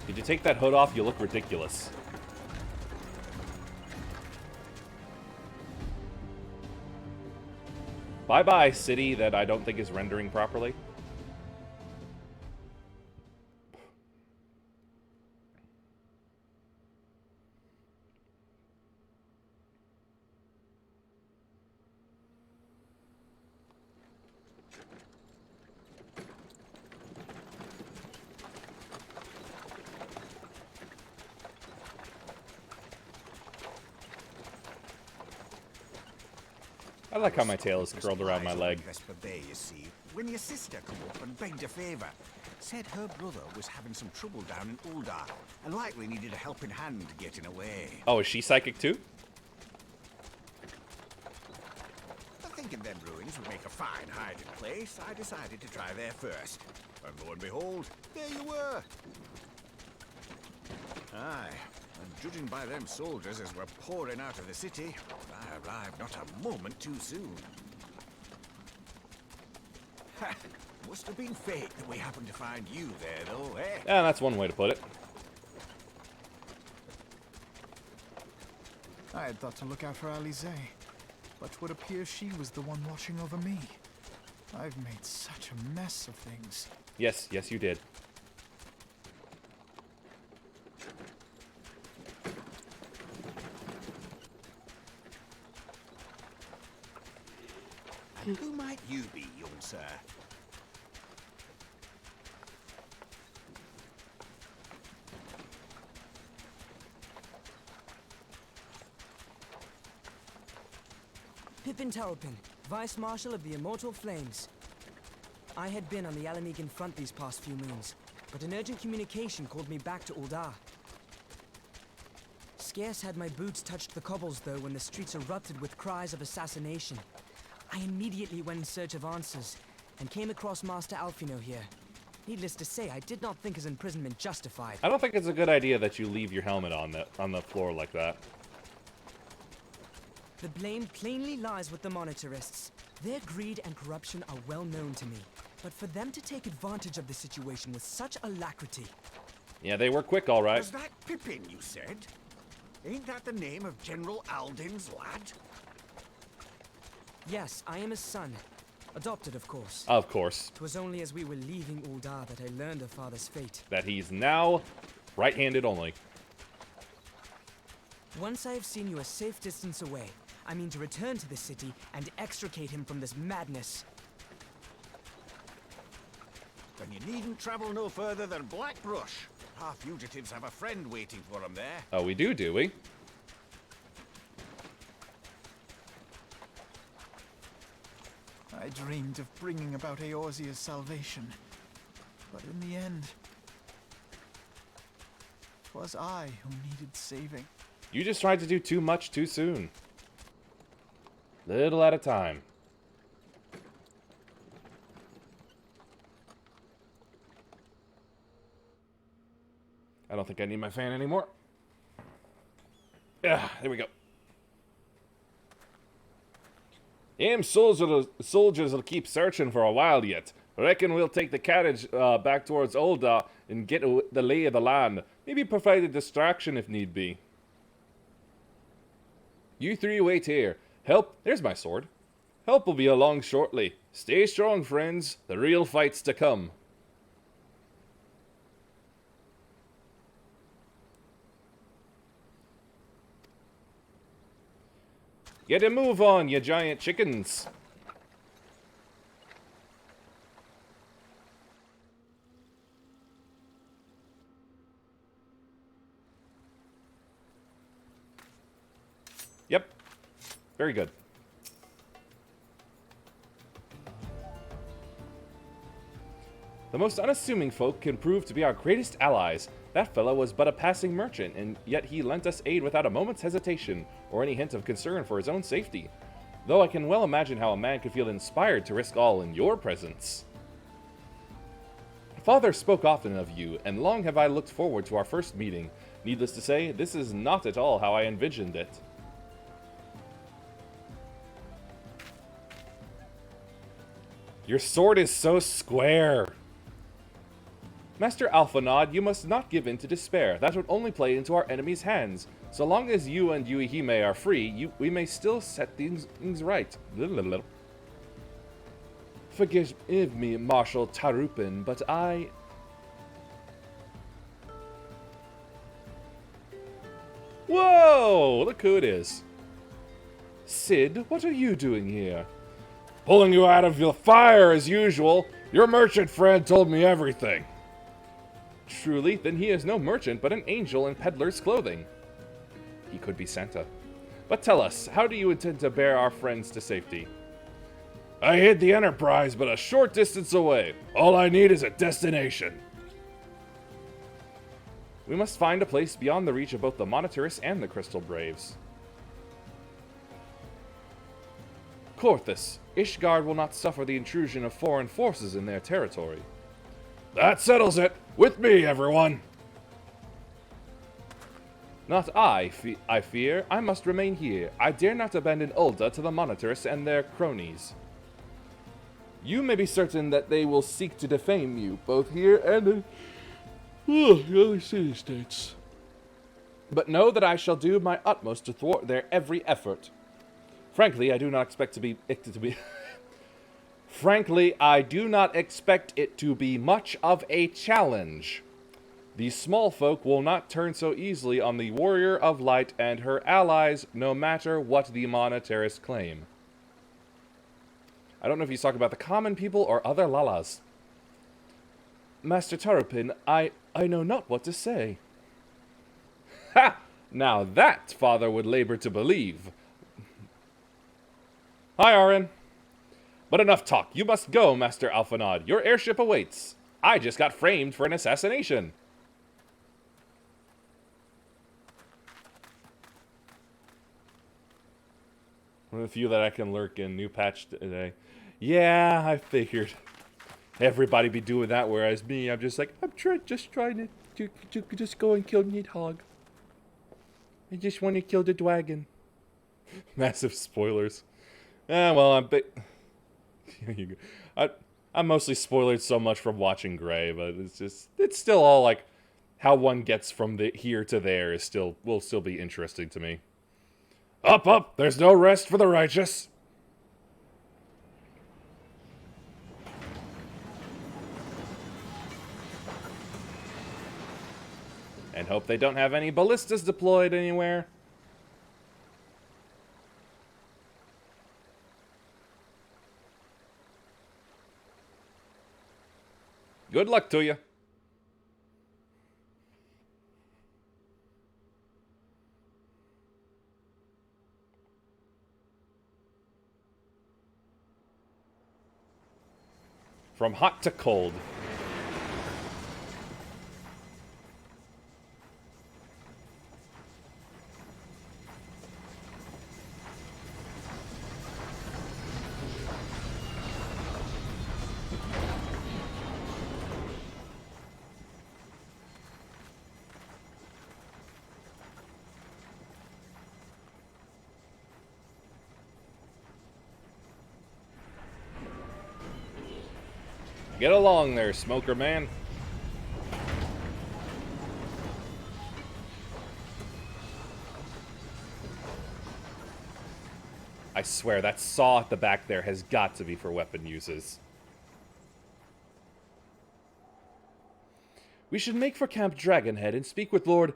Did you take that hood off? You look ridiculous. Bye-bye, city that I don't think is rendering properly. I like how my tail is curled around my leg. Vesper Bay, you see, when your sister come up and begged a favour. Said her brother was having some trouble down in Uldar, and likely needed a helping hand getting away. Oh, is she psychic too? Thinking them ruins would make a fine hiding place, I decided to try there first. And lo and behold, there you were. Aye, and judging by them soldiers as we're pouring out of the city, I arrived not a moment too soon. Ha! Must have been fate that we happened to find you there, though, eh? Yeah, that's one way to put it. I had thought to look out for Alize, but it would appear she was the one watching over me. I've made such a mess of things. Yes, yes you did. And who might you be, young sir? Pippin Taropin, Vice Marshal of the Immortal Flames. I had been on the Alamegan front these past few moons, but an urgent communication called me back to Uldar. Scarce had my boots touched the cobbles, though, when the streets erupted with cries of assassination. I immediately went in search of answers, and came across Master Alfino here. Needless to say, I did not think his imprisonment justified. I don't think it's a good idea that you leave your helmet on the floor like that. The blame plainly lies with the Monitarists. Their greed and corruption are well known to me. But for them to take advantage of the situation with such alacrity... Yeah, they were quick, all right. Was that Pippin, you said? Ain't that the name of General Alden's lad? Yes, I am his son. Adopted, of course. Of course. 'Twas only as we were leaving Uldar that I learned of father's fate. That he's now right-handed only. Once I have seen you a safe distance away, I mean to return to the city and extricate him from this madness. Then you needn't travel no further than Blackbrush. Our fugitives have a friend waiting for them there. Oh, we do we? I dreamed of bringing about Eorzea's salvation. But in the end, it was I who needed saving. You just tried to do too much too soon. Little at a time. I don't think I need my fan anymore. Yeah, there we go. Them soldiers will keep searching for a while yet. Reckon we'll take the carriage back towards Ul'dah and get the lay of the land. Maybe provide a distraction if need be. You three wait here. Help, there's my sword. Help will be along shortly. Stay strong, friends. The real fight's to come. Get a move on, you giant chickens. Yep. Very good. The most unassuming folk can prove to be our greatest allies. That fellow was but a passing merchant, and yet he lent us aid without a moment's hesitation, or any hint of concern for his own safety. Though I can well imagine how a man could feel inspired to risk all in your presence. Father spoke often of you, and long have I looked forward to our first meeting. Needless to say, this is not at all how I envisioned it. Your sword is so square. Master Alphinaud, you must not give in to despair. That would only play into our enemy's hands. So long as you and Yuehime are free, we may still set things right. Forgive me, Marshal Tarupin, but I... Whoa! Look who it is. Sid, what are you doing here? Pulling you out of the fire as usual. Your merchant friend told me everything. Truly, then he is no merchant, but an angel in peddler's clothing. He could be Santa. But tell us, how do you intend to bear our friends to safety? I hid the Enterprise, but a short distance away. All I need is a destination. We must find a place beyond the reach of both the Monitarists and the Crystal Braves. Korthus, Ishgard will not suffer the intrusion of foreign forces in their territory. That settles it. With me, everyone. Not I fear. I must remain here. I dare not abandon Ul'dah to the Monitarists and their cronies. You may be certain that they will seek to defame you, both here and in the other city-states. But know that I shall do my utmost to thwart their every effort. Frankly, I do not expect Frankly, I do not expect it to be much of a challenge. These small folk will not turn so easily on the Warrior of Light and her allies, no matter what the Monitarists claim. I don't know if he's talking about the common people or other Lalas. Master Tarupin, I know not what to say. Ha! Now that Father would labor to believe. Hi, Arin. But enough talk. You must go, Master Alphinaud. Your airship awaits. I just got framed for an assassination. One of the few that I can lurk in. New patch today. Yeah, I figured. Everybody be doing that, whereas me, I'm just like, I'm just trying to just go and kill Nidhogg. I just want to kill the dragon. Massive spoilers. Well, I'm mostly spoiled so much from watching Grey, but it's still all like how one gets from here to there is will still be interesting to me. Up, up! There's no rest for the righteous. And hope they don't have any ballistas deployed anywhere. Good luck to you. From hot to cold. Get along there, smoker man. I swear, that saw at the back there has got to be for weapon uses. We should make for Camp Dragonhead and speak with Lord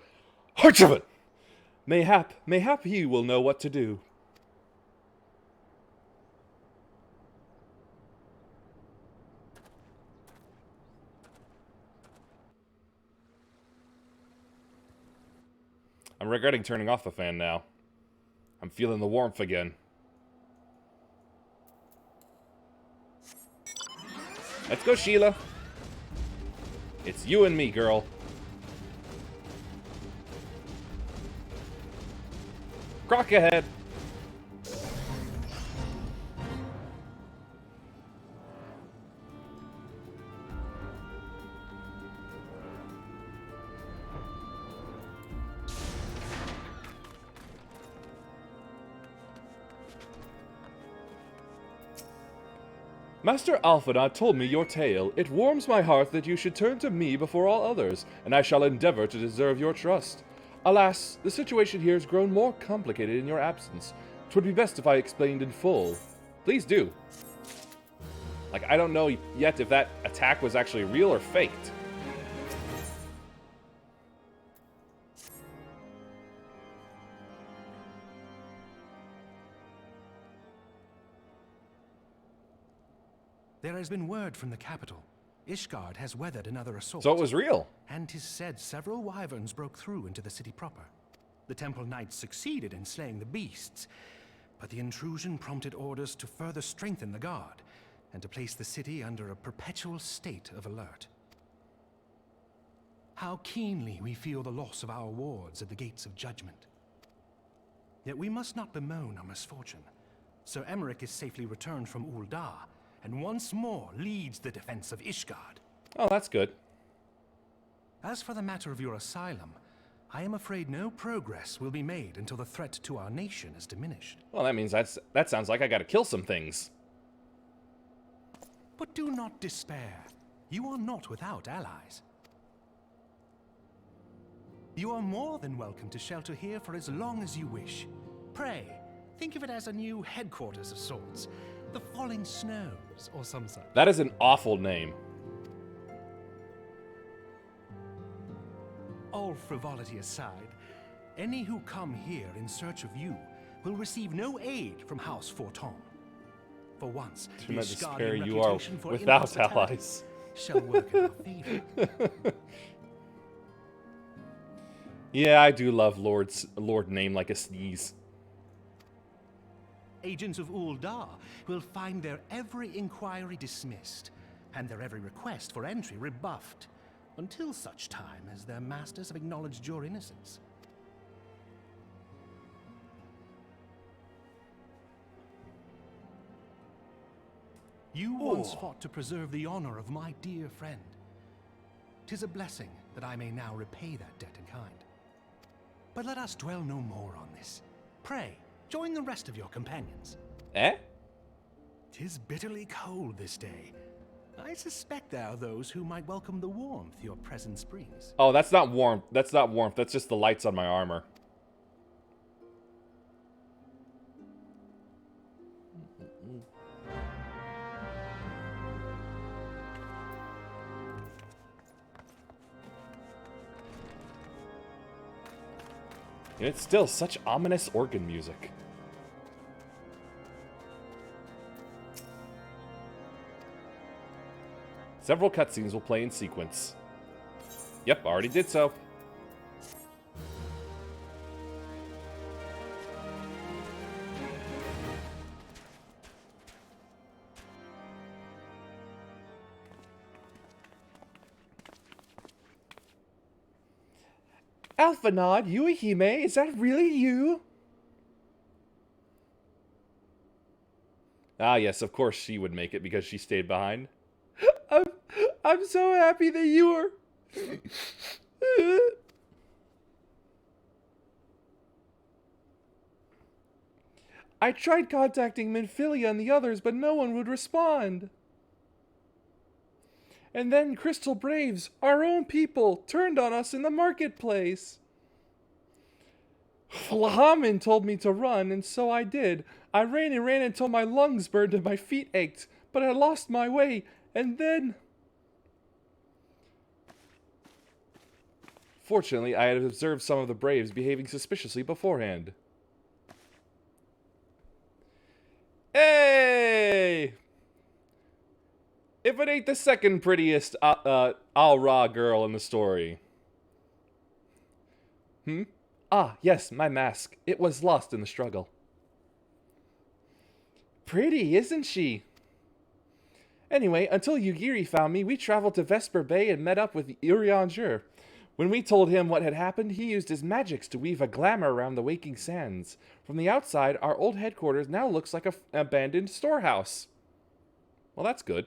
Harchevin. Mayhap he will know what to do. I'm regretting turning off the fan now. I'm feeling the warmth again. Let's go, Sheila. It's you and me, girl. Croc ahead. Master Alphanod told me your tale. It warms my heart that you should turn to me before all others, and I shall endeavor to deserve your trust. Alas, the situation here has grown more complicated in your absence. 'Twould be best if I explained in full. Please do. Like, I don't know yet if that attack was actually real or faked. There has been word from the capital. Ishgard has weathered another assault. So it was real. And 'tis said several wyverns broke through into the city proper. The temple knights succeeded in slaying the beasts, but the intrusion prompted orders to further strengthen the guard and to place the city under a perpetual state of alert. How keenly we feel the loss of our wards at the gates of judgment. Yet we must not bemoan our misfortune. Sir Emmerich is safely returned from Ul'dah, and once more leads the defense of Ishgard. Oh, that's good. As for the matter of your asylum, I am afraid no progress will be made until the threat to our nation is diminished. Well, that means that sounds like I gotta kill some things. But do not despair. You are not without allies. You are more than welcome to shelter here for as long as you wish. Pray, think of it as a new headquarters of sorts. The Falling Snows, or some such. That is an awful name. All frivolity aside, any who come here in search of you will receive no aid from House Forton. For once, To my the despair, Ishgardian you are reputation for without inhospitality allies. shall work in our favor. Yeah, I do love Lord name like a sneeze. Agents of Ul'dah will find their every inquiry dismissed, and their every request for entry rebuffed, until such time as their masters have acknowledged your innocence. You once fought to preserve the honor of my dear friend. 'Tis a blessing that I may now repay that debt in kind. But let us dwell no more on this. Pray, join the rest of your companions. Eh? 'Tis bitterly cold this day. I suspect there are those who might welcome the warmth your presence brings. Oh, that's not warmth. That's not warmth. That's just the lights on my armor. And it's still such ominous organ music. Several cutscenes will play in sequence. Yep, already did so. Alphanod, Yuihime, is that really you? Ah, yes, of course she would make it because she stayed behind. I'm so happy that you are. I tried contacting Minfilia and the others, but no one would respond. And then Crystal Braves, our own people, turned on us in the marketplace. Flahamin told me to run, and so I did. I ran and ran until my lungs burned and my feet ached, but I lost my way, and then... Fortunately, I had observed some of the Braves behaving suspiciously beforehand. Hey! If it ain't the second prettiest Al-Ra girl in the story. Ah, yes, my mask. It was lost in the struggle. Pretty, isn't she? Anyway, until Yugiri found me, we traveled to Vesper Bay and met up with Urianger. When we told him what had happened, he used his magics to weave a glamour around the waking sands. From the outside, our old headquarters now looks like an abandoned storehouse. Well, that's good.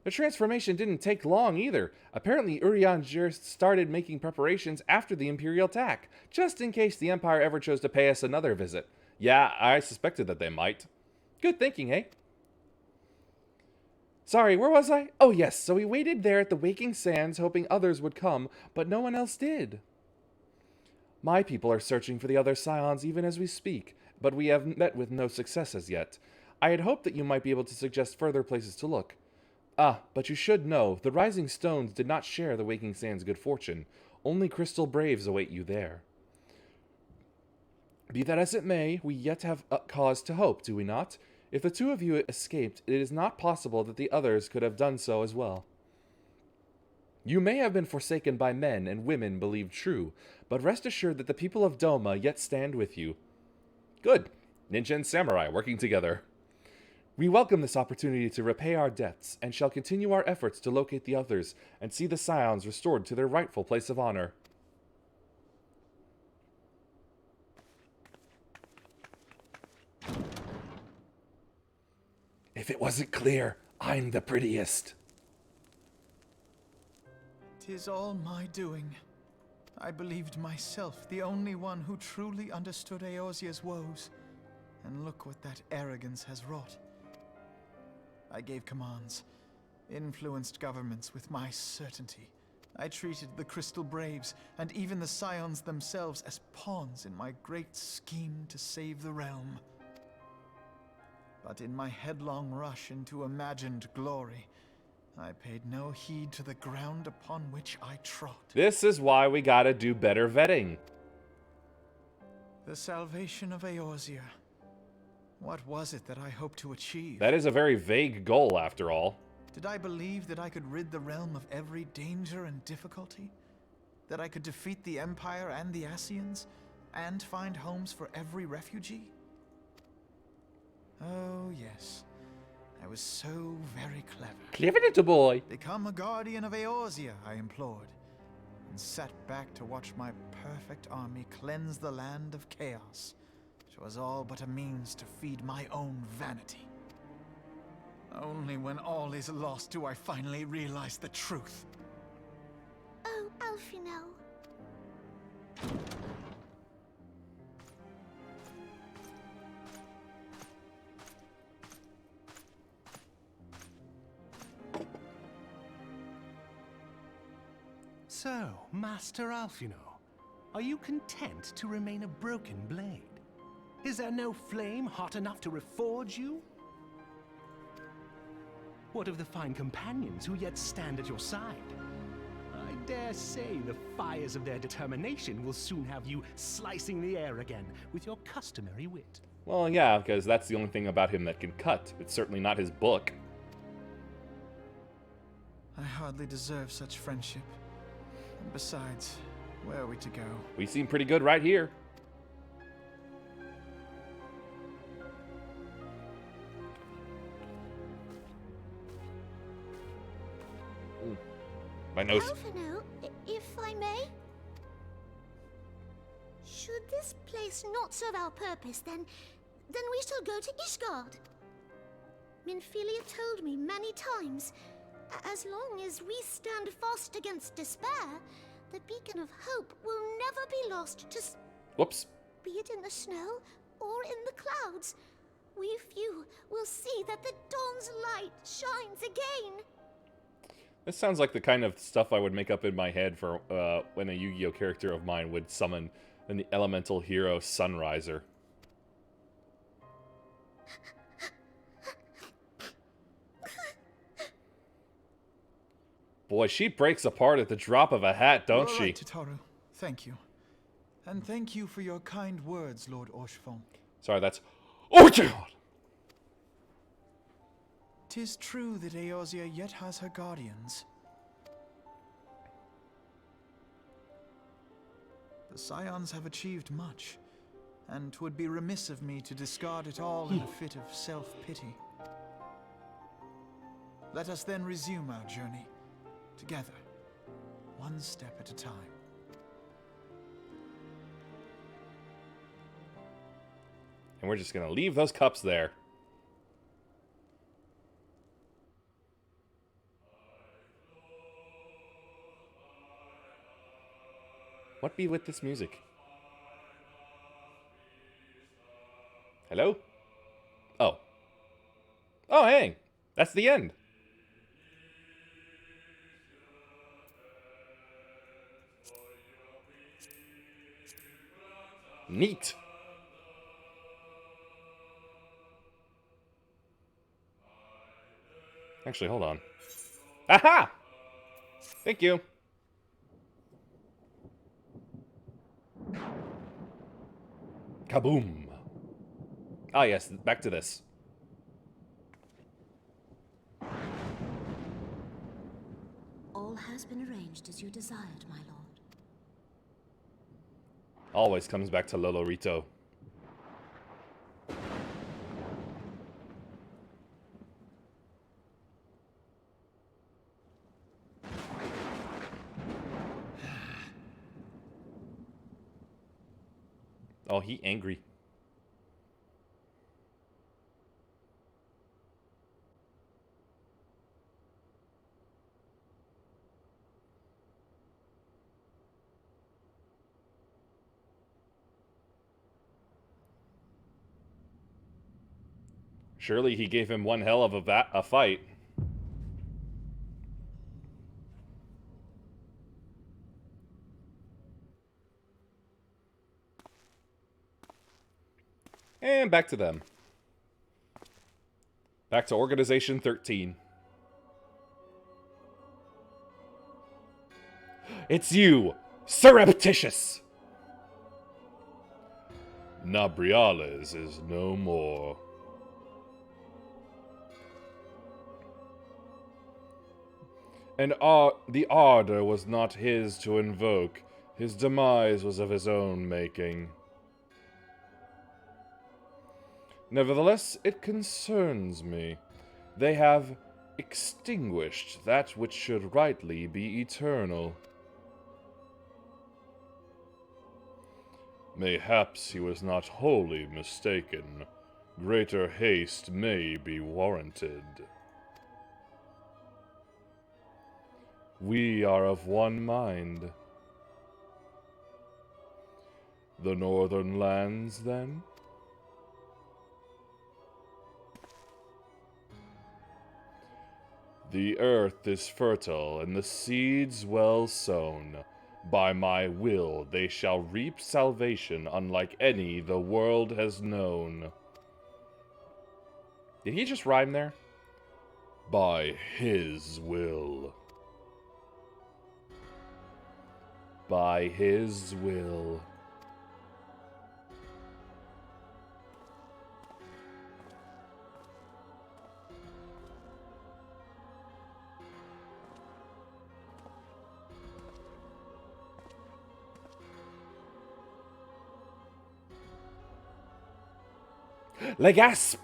The transformation didn't take long either. Apparently, Urianger started making preparations after the Imperial attack, just in case the Empire ever chose to pay us another visit. Yeah, I suspected that they might. Good thinking, eh? Sorry, where was I? Oh yes, so we waited there at the Waking Sands hoping others would come, but no one else did. My people are searching for the other Scions even as we speak, but we have met with no success as yet. I had hoped that you might be able to suggest further places to look. Ah, but you should know, the Rising Stones did not share the Waking Sands' good fortune. Only Crystal Braves await you there. Be that as it may, we yet have cause to hope, do we not? If the two of you escaped, it is not possible that the others could have done so as well. You may have been forsaken by men and women believed true, but rest assured that the people of Doma yet stand with you. Good. Ninja and samurai working together. We welcome this opportunity to repay our debts, and shall continue our efforts to locate the others and see the Scions restored to their rightful place of honor. If it wasn't clear, I'm the prettiest. 'Tis all my doing. I believed myself the only one who truly understood Eorzea's woes. And look what that arrogance has wrought. I gave commands, influenced governments with my certainty. I treated the Crystal Braves and even the Scions themselves as pawns in my great scheme to save the realm. But in my headlong rush into imagined glory, I paid no heed to the ground upon which I trod. This is why we gotta do better vetting. The salvation of Eorzea. What was it that I hoped to achieve? That is a very vague goal, after all. Did I believe that I could rid the realm of every danger and difficulty? That I could defeat the Empire and the Ascians, and find homes for every refugee? Oh, yes. I was so very clever. Clever little boy. Become a guardian of Eorzea, I implored, and sat back to watch my perfect army cleanse the land of chaos. Which was all but a means to feed my own vanity. Only when all is lost do I finally realize the truth. Oh, Alphino. So, Master Alphino, are you content to remain a broken blade? Is there no flame hot enough to reforge you? What of the fine companions who yet stand at your side? I dare say the fires of their determination will soon have you slicing the air again with your customary wit. Well, yeah, because that's the only thing about him that can cut. It's certainly not his book. I hardly deserve such friendship. And besides, where are we to go? We seem pretty good right here. Ooh. My nose. Alphino, if I may? Should this place not serve our purpose, then we shall go to Ishgard. Minfilia told me many times, as long as we stand fast against despair, the beacon of hope will never be lost to... Whoops. Be it in the snow or in the clouds. we few will see that the dawn's light shines again. This sounds like the kind of stuff I would make up in my head for when a Yu-Gi-Oh character of mine would summon an elemental hero Sunriser. Boy, she breaks apart at the drop of a hat, don't You're she? right, Tataru. Thank you. And thank you for your kind words, Lord Orchefon. Sorry, that's... Oh, God! 'Tis true that Eorzea yet has her guardians. The Scions have achieved much, and 'twould be remiss of me to discard it all in a fit of self-pity. Let us then resume our journey, together, one step at a time. And we're just gonna leave those cups there. What be with this music? Hello? Oh. Oh, hey! That's the end! Neat! Actually, hold on. Aha! Thank you. Kaboom! Ah, yes, back to this. All has been arranged as you desired, my lord. Always comes back to Lolorito. Oh, he angry. Surely he gave him one hell of a fight. And back to them. Back to Organization 13. It's you, surreptitious! Nabriales is no more. And the ardor was not his to invoke. His demise was of his own making. Nevertheless, it concerns me. They have extinguished that which should rightly be eternal. Mayhaps he was not wholly mistaken. Greater haste may be warranted. We are of one mind. The northern lands, then? The earth is fertile, and the seeds well sown. By my will they shall reap salvation unlike any the world has known. Did he just rhyme there? By his will. By his will. Legasp!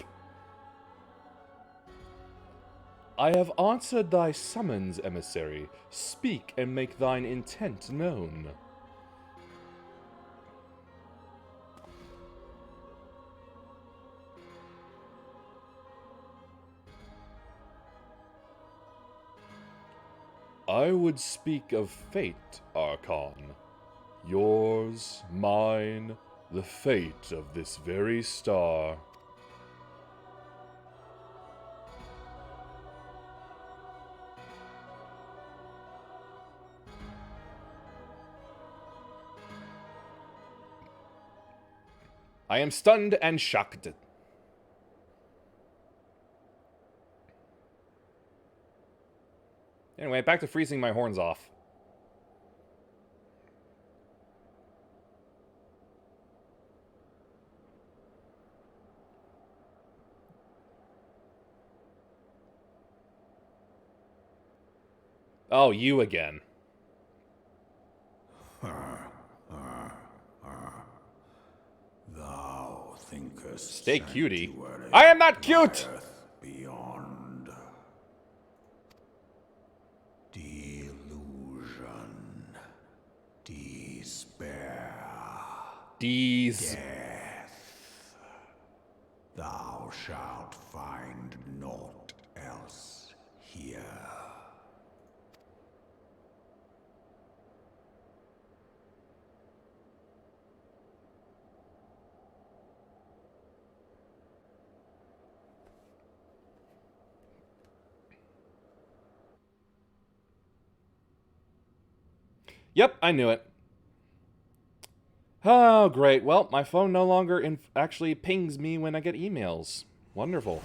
I have answered thy summons, emissary. Speak and make thine intent known. I would speak of fate, Archon. Yours, mine, the fate of this very star. I am stunned and shocked. Anyway, back to freezing my horns off. Oh, you again. Thou thinkest Stay cutie. I am not cute! Beyond delusion, despair, death. Thou shalt find naught else here. Yep, I knew it. Oh, great. Well, my phone no longer actually pings me when I get emails. Wonderful.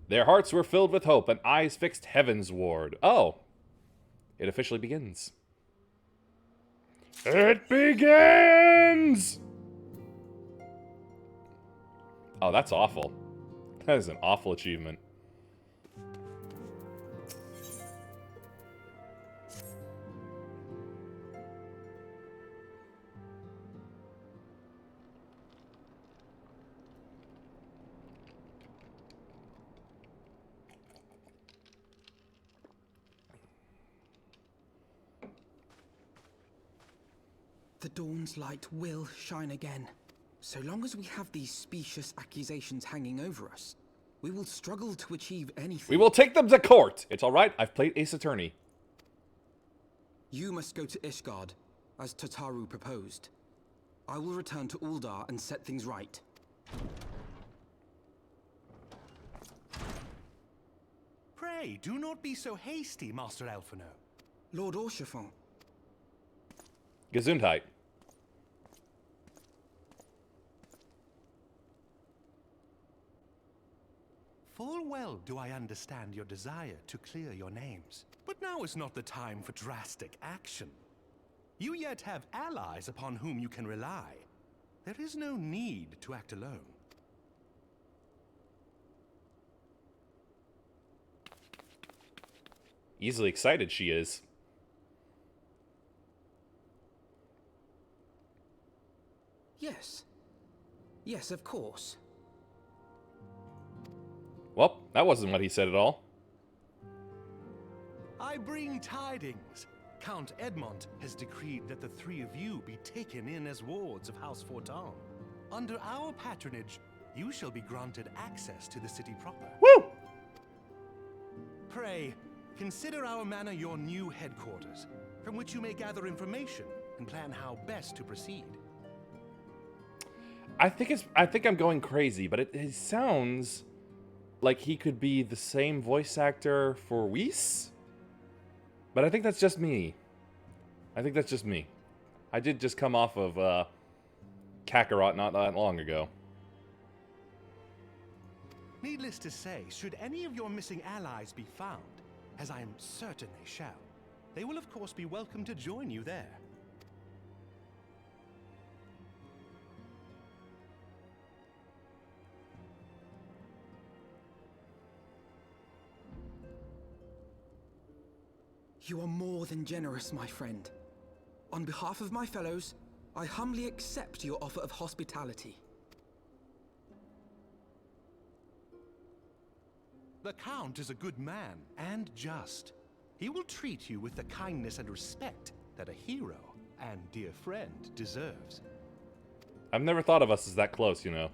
Their hearts were filled with hope and eyes fixed heavensward. Oh. It officially begins. It begins! Oh, that's awful. That is an awful achievement. The dawn's light will shine again. So long as we have these specious accusations hanging over us, we will struggle to achieve anything. We will take them to court! It's alright, I've played Ace Attorney. You must go to Ishgard, as Tataru proposed. I will return to Uldar and set things right. Pray, do not be so hasty, Master Alphino. Lord Orchiffon. Gesundheit. Full well do I understand your desire to clear your names. But now is not the time for drastic action. You yet have allies upon whom you can rely. There is no need to act alone. Easily excited she is. Yes. Yes, of course. Well, that wasn't what he said at all. I bring tidings. Count Edmond has decreed that the three of you be taken in as wards of House Fortin. Under our patronage, you shall be granted access to the city proper. Woo! Pray, consider our manor your new headquarters, from which you may gather information and plan how best to proceed. I think I'm going crazy, but it sounds like he could be the same voice actor for Whis. But I think that's just me. I did just come off of Kakarot not that long ago. Needless to say, should any of your missing allies be found, as I am certain they shall, they will of course be welcome to join you there. You are more than generous, my friend. On behalf of my fellows, I humbly accept your offer of hospitality. The Count is a good man and just. He will treat you with the kindness and respect that a hero and dear friend deserves. I've never thought of us as that close, you know.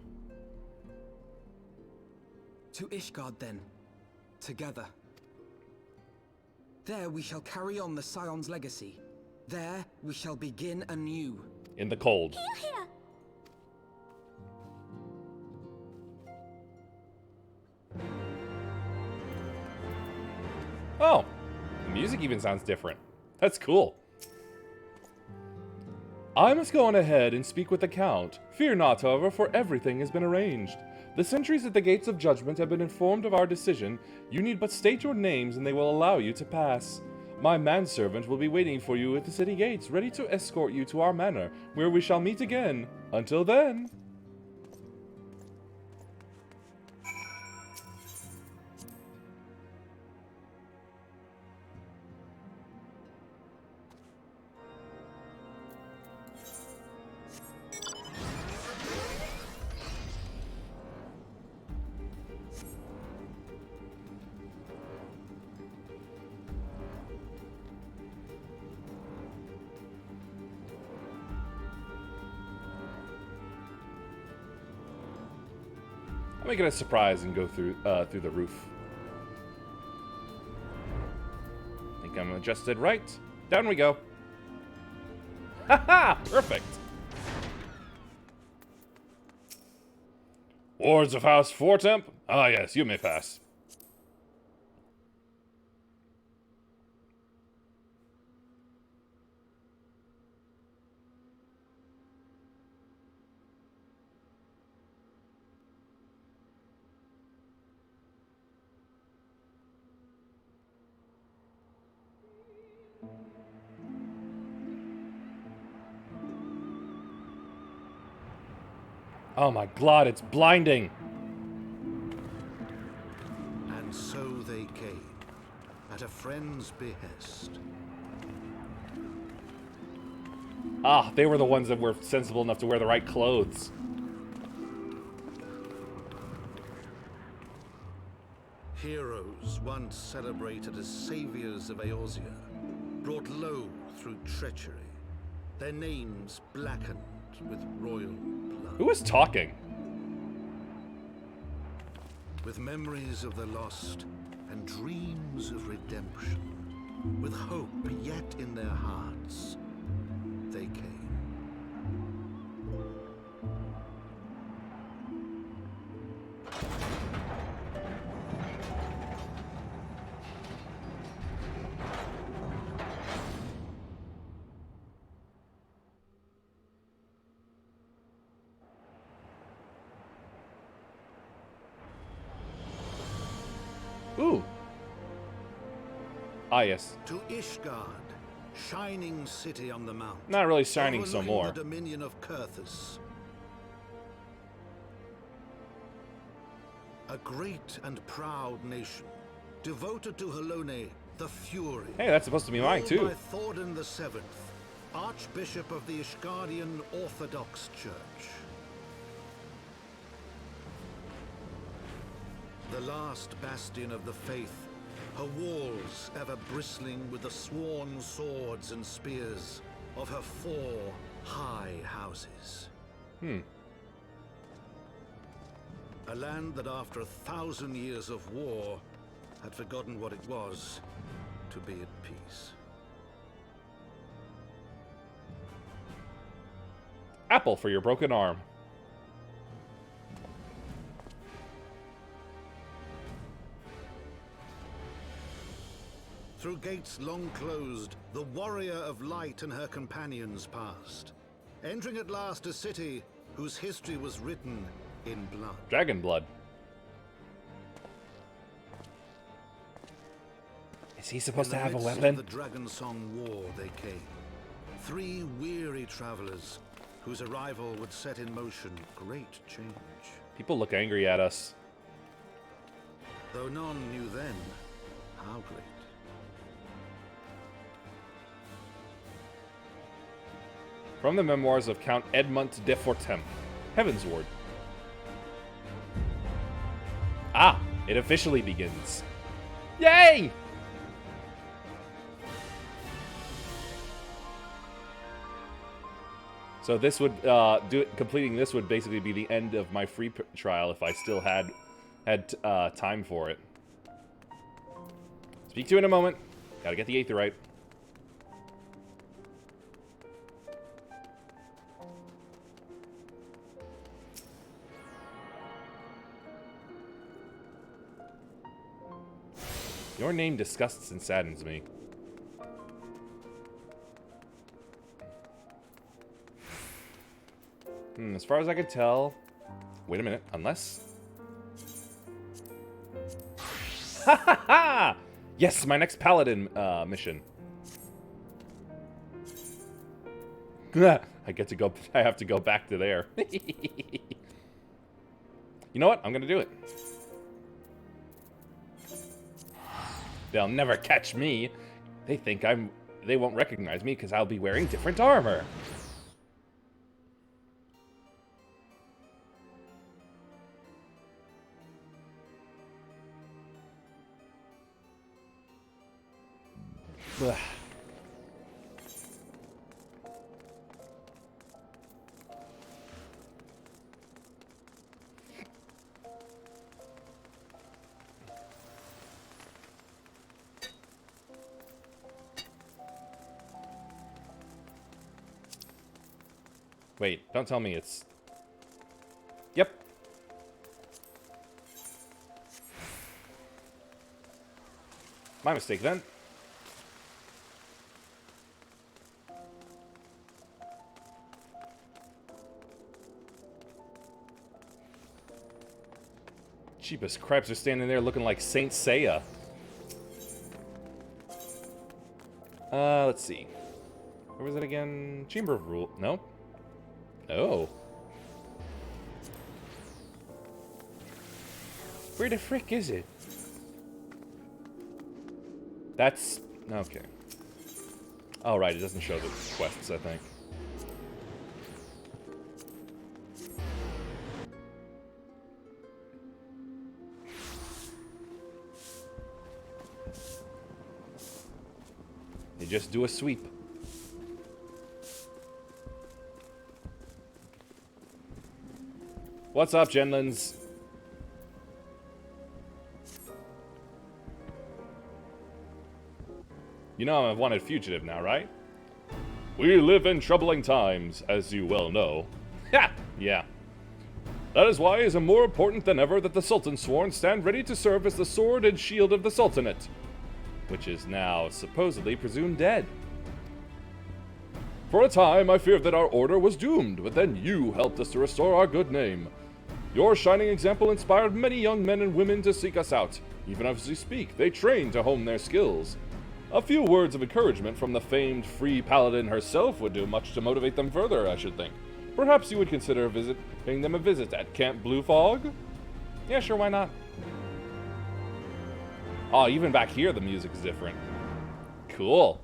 To Ishgard, then. Together. There we shall carry on the Scion's legacy. There we shall begin anew. In the cold. Here, here. Oh, the music even sounds different. That's cool. I must go on ahead and speak with the Count. Fear not, however, for everything has been arranged. The sentries at the gates of judgment have been informed of our decision. You need but state your names and they will allow you to pass. My manservant will be waiting for you at the city gates, ready to escort you to our manor, where we shall meet again. Until then... I'll make it a surprise and go through the roof. Think I'm adjusted right. Down we go. Haha! Perfect. Wards of House Fortemp? Ah yes, you may pass. Oh my god, it's blinding! And so they came, at a friend's behest. Ah, they were the ones that were sensible enough to wear the right clothes. Heroes once celebrated as saviors of Eorzea, brought low through treachery, their names blackened with royal blood. Who is talking? With memories of the lost and dreams of redemption, with hope yet in their hearts, they came. Ooh. Ah, yes. To Ishgard, shining city on the mount. Not really shining some more. The dominion of Kurthus. A great and proud nation, devoted to Halone, the Fury. Hey, that's supposed to be mine too. By Thordan VII, Archbishop of the Ishgardian Orthodox Church. The last bastion of the faith, her walls ever bristling with the sworn swords and spears of her 4 high houses. A land that after 1,000 years of war had forgotten what it was to be at peace. Apple for your broken arm. Through gates long closed, the warrior of light and her companions passed, entering at last a city whose history was written in blood. Dragon blood. Is he supposed to have a weapon? The Dragon Song War they came. 3 weary travelers whose arrival would set in motion great change. People look angry at us. Though none knew then how great. From the memoirs of Count Edmund de Fortemp, Heavensward. Ah, it officially begins. Yay! So this would completing this would basically be the end of my free trial if I still had time for it. Speak to you in a moment. Gotta get the Aetheryte. Your name disgusts and saddens me. As far as I can tell... Wait a minute, unless... Ha ha ha! Yes, my next paladin mission. I get to go... I have to go back to there. You know what? I'm gonna do it. They'll never catch me. They think they won't recognize me because I'll be wearing different armor. Ugh. Wait, don't tell me it's... Yep. My mistake then. Cheapest cripes are standing there looking like Saint Seiya. Let's see. Where was it again? Chamber of Rule. No? Oh. Where the frick is it? That's... okay. Oh, right, it doesn't show the quests, I think. You just do a sweep. What's up, Genlins? You know I'm a wanted fugitive now, right? We live in troubling times, as you well know. Ha! Yeah. That is why it is more important than ever that the Sultan's sworn stand ready to serve as the sword and shield of the Sultanate, which is now supposedly presumed dead. For a time, I feared that our order was doomed, but then you helped us to restore our good name. Your shining example inspired many young men and women to seek us out. Even as we speak, they train to hone their skills. A few words of encouragement from the famed Free Paladin herself would do much to motivate them further, I should think. Perhaps you would consider paying them a visit at Camp Blue Fog? Yeah, sure, why not? Oh, even back here the music's different. Cool.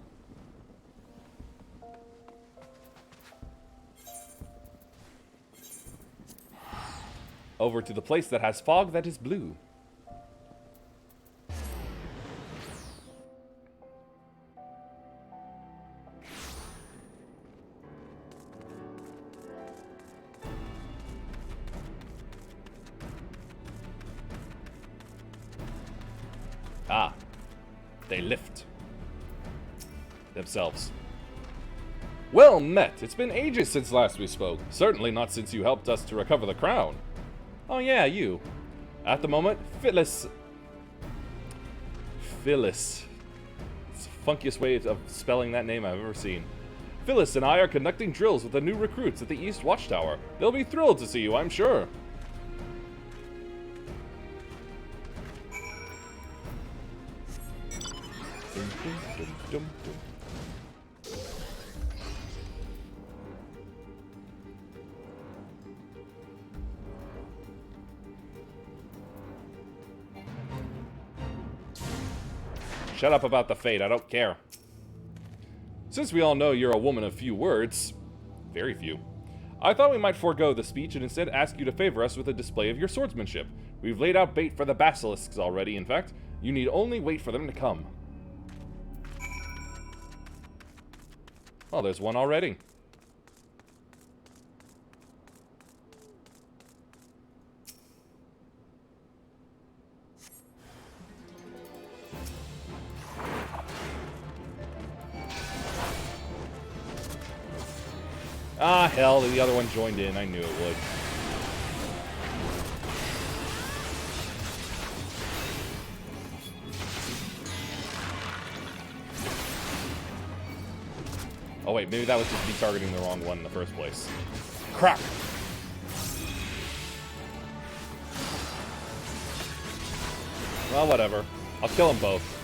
Over to the place that has fog that is blue. Ah, they lift themselves. Well met. It's been ages since last we spoke. Certainly not since you helped us to recover the crown. Oh yeah, you. At the moment, Phyllis. It's the funkiest way of spelling that name I've ever seen. Phyllis and I are conducting drills with the new recruits at the East Watchtower. They'll be thrilled to see you, I'm sure. Shut up about the fate, I don't care. Since we all know you're a woman of few words, very few, I thought we might forego the speech and instead ask you to favor us with a display of your swordsmanship. We've laid out bait for the basilisks already, in fact. You need only wait for them to come. Oh, there's one already. Ah, hell, the other one joined in. I knew it would. Oh wait, maybe that was just me targeting the wrong one in the first place. Crap! Well, whatever. I'll kill them both.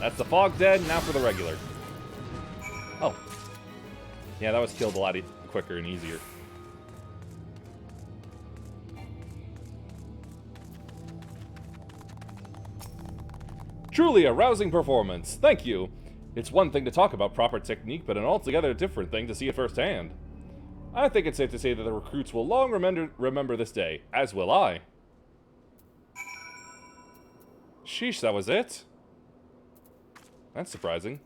That's the fog dead, now for the regular. Oh. Yeah, that was killed a lot quicker and easier. Truly a rousing performance. Thank you. It's one thing to talk about proper technique, but an altogether different thing to see it firsthand. I think it's safe to say that the recruits will long remember this day, as will I. Sheesh, that was it? That's surprising.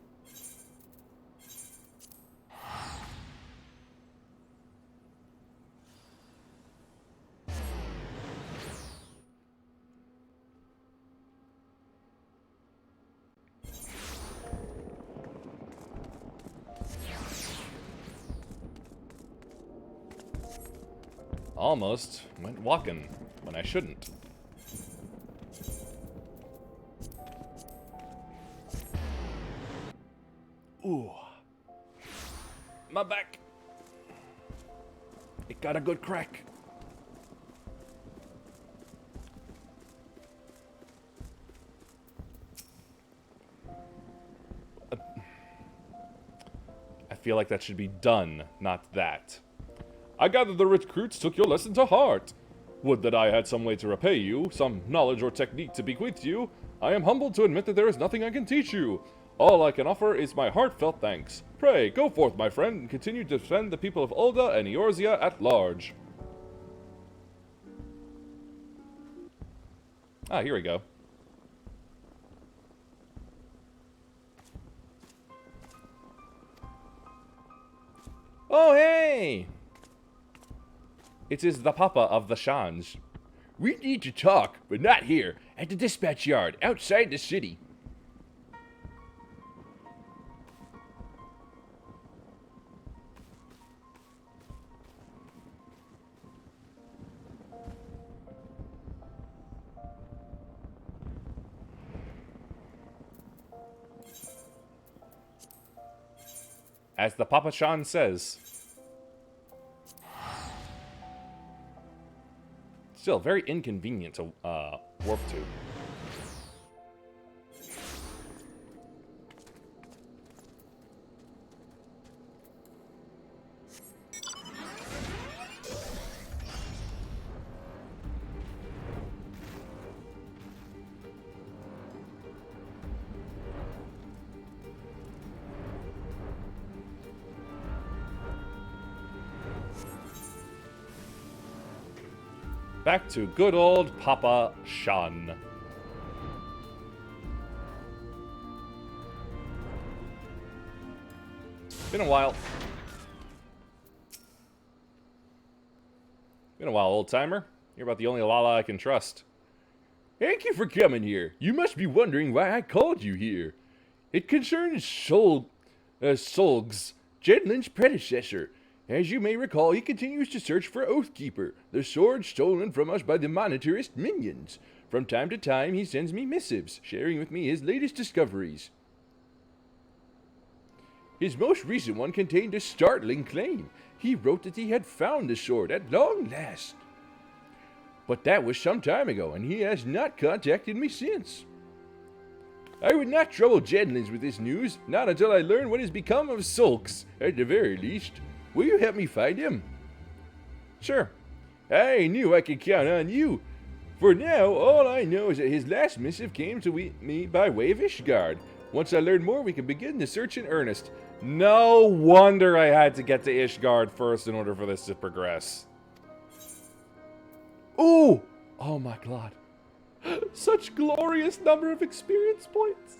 Almost went walking when I shouldn't. Ooh. My back. It got a good crack. I feel like that should be done, not that. I gather the recruits took your lesson to heart. Would that I had some way to repay you, some knowledge or technique to bequeath to you. I am humbled to admit that there is nothing I can teach you. All I can offer is my heartfelt thanks. Pray, go forth, my friend, and continue to defend the people of Ulda and Eorzea at large. Ah, here we go. Oh, hey! It is the Papa of the Shans. We need to talk, but not here. At the dispatch yard, outside the city. As the Papa Shan says. Still, very inconvenient to warp to. Back to good old Papa Shan. Been a while. Been a while, old-timer. You're about the only Lala I can trust. Thank you for coming here. You must be wondering why I called you here. It concerns Solg's, Jedlin's predecessor. As you may recall, he continues to search for Oathkeeper, the sword stolen from us by the monetarist minions. From time to time, he sends me missives, sharing with me his latest discoveries. His most recent one contained a startling claim. He wrote that he had found the sword at long last. But that was some time ago, and he has not contacted me since. I would not trouble Jedlins with this news, not until I learn what has become of Sulks, at the very least. Will you help me find him? Sure. I knew I could count on you. For now, all I know is that his last missive came to me by way of Ishgard. Once I learn more, we can begin the search in earnest. No wonder I had to get to Ishgard first in order for this to progress. Ooh! Oh my god. Such glorious number of experience points.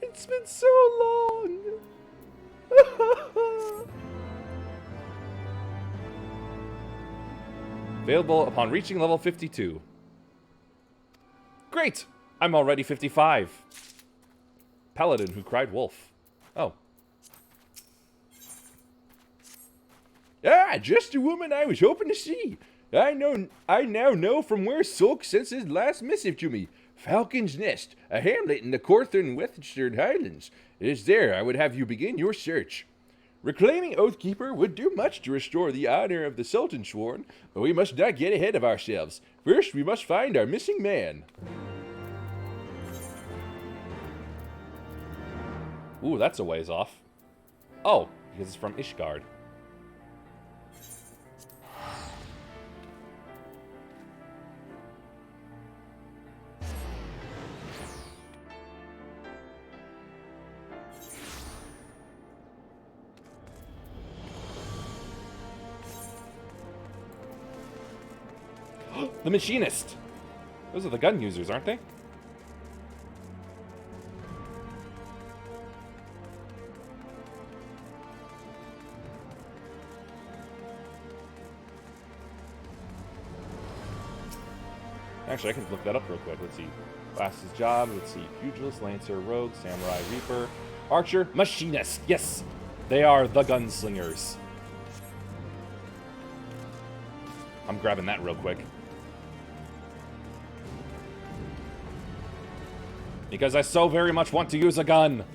It's been so long. Available upon reaching level 52. Great! I'm already 55. Paladin who cried wolf. Oh. Ah, just the woman I was hoping to see. I now know from where Sulk sent his last missive to me. Falcon's Nest, a hamlet in the Corthern Western Highlands. It is there I would have you begin your search. Reclaiming Oathkeeper would do much to restore the honor of the Sultan Sworn, but we must not get ahead of ourselves. First, we must find our missing man. Ooh, that's a ways off. Oh, because it's from Ishgard. The Machinist! Those are the gun users, aren't they? Actually, I can look that up real quick. Let's see. Classes, job. Let's see. Pugilist, Lancer, Rogue, Samurai, Reaper, Archer, Machinist. Yes! They are the gunslingers. I'm grabbing that real quick. Because I so very much want to use a gun.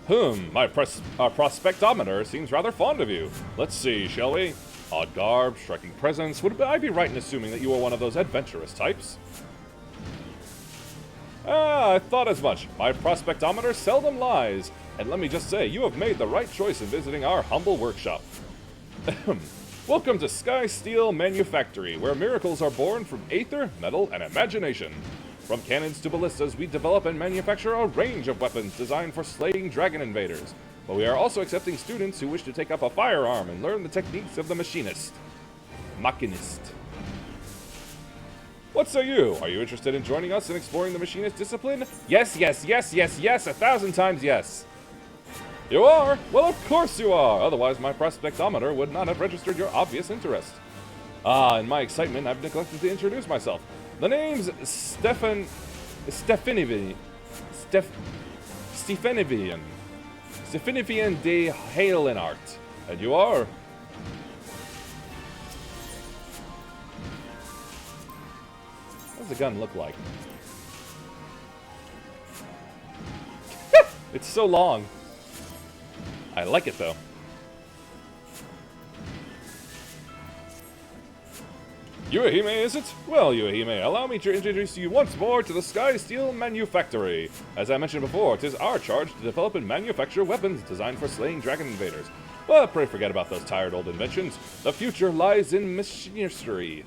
My prospectometer seems rather fond of you. Let's see, shall we? Odd garb, striking presence. Would I be right in assuming that you are one of those adventurous types? Ah, I thought as much. My prospectometer seldom lies. And let me just say, you have made the right choice in visiting our humble workshop. Welcome to Sky Steel Manufactory, where miracles are born from aether, metal, and imagination. From cannons to ballistas, we develop and manufacture a range of weapons designed for slaying dragon invaders. But we are also accepting students who wish to take up a firearm and learn the techniques of the machinist. Machinist. What say you? Are you interested in joining us in exploring the machinist discipline? Yes, yes, yes, yes, yes, 1,000 times yes. You are? Well, of course you are. Otherwise, my prospectometer would not have registered your obvious interest. Ah, in my excitement, I've neglected to introduce myself. The name's Stephanivian. Stephanivian de Halenart. And you are? What does the gun look like? It's so long. I like it, though. Yuahime, is it? Well, Yuahime, allow me to introduce you once more to the Sky Steel Manufactory. As I mentioned before, it is our charge to develop and manufacture weapons designed for slaying dragon invaders. But pray forget about those tired old inventions. The future lies in machinistry.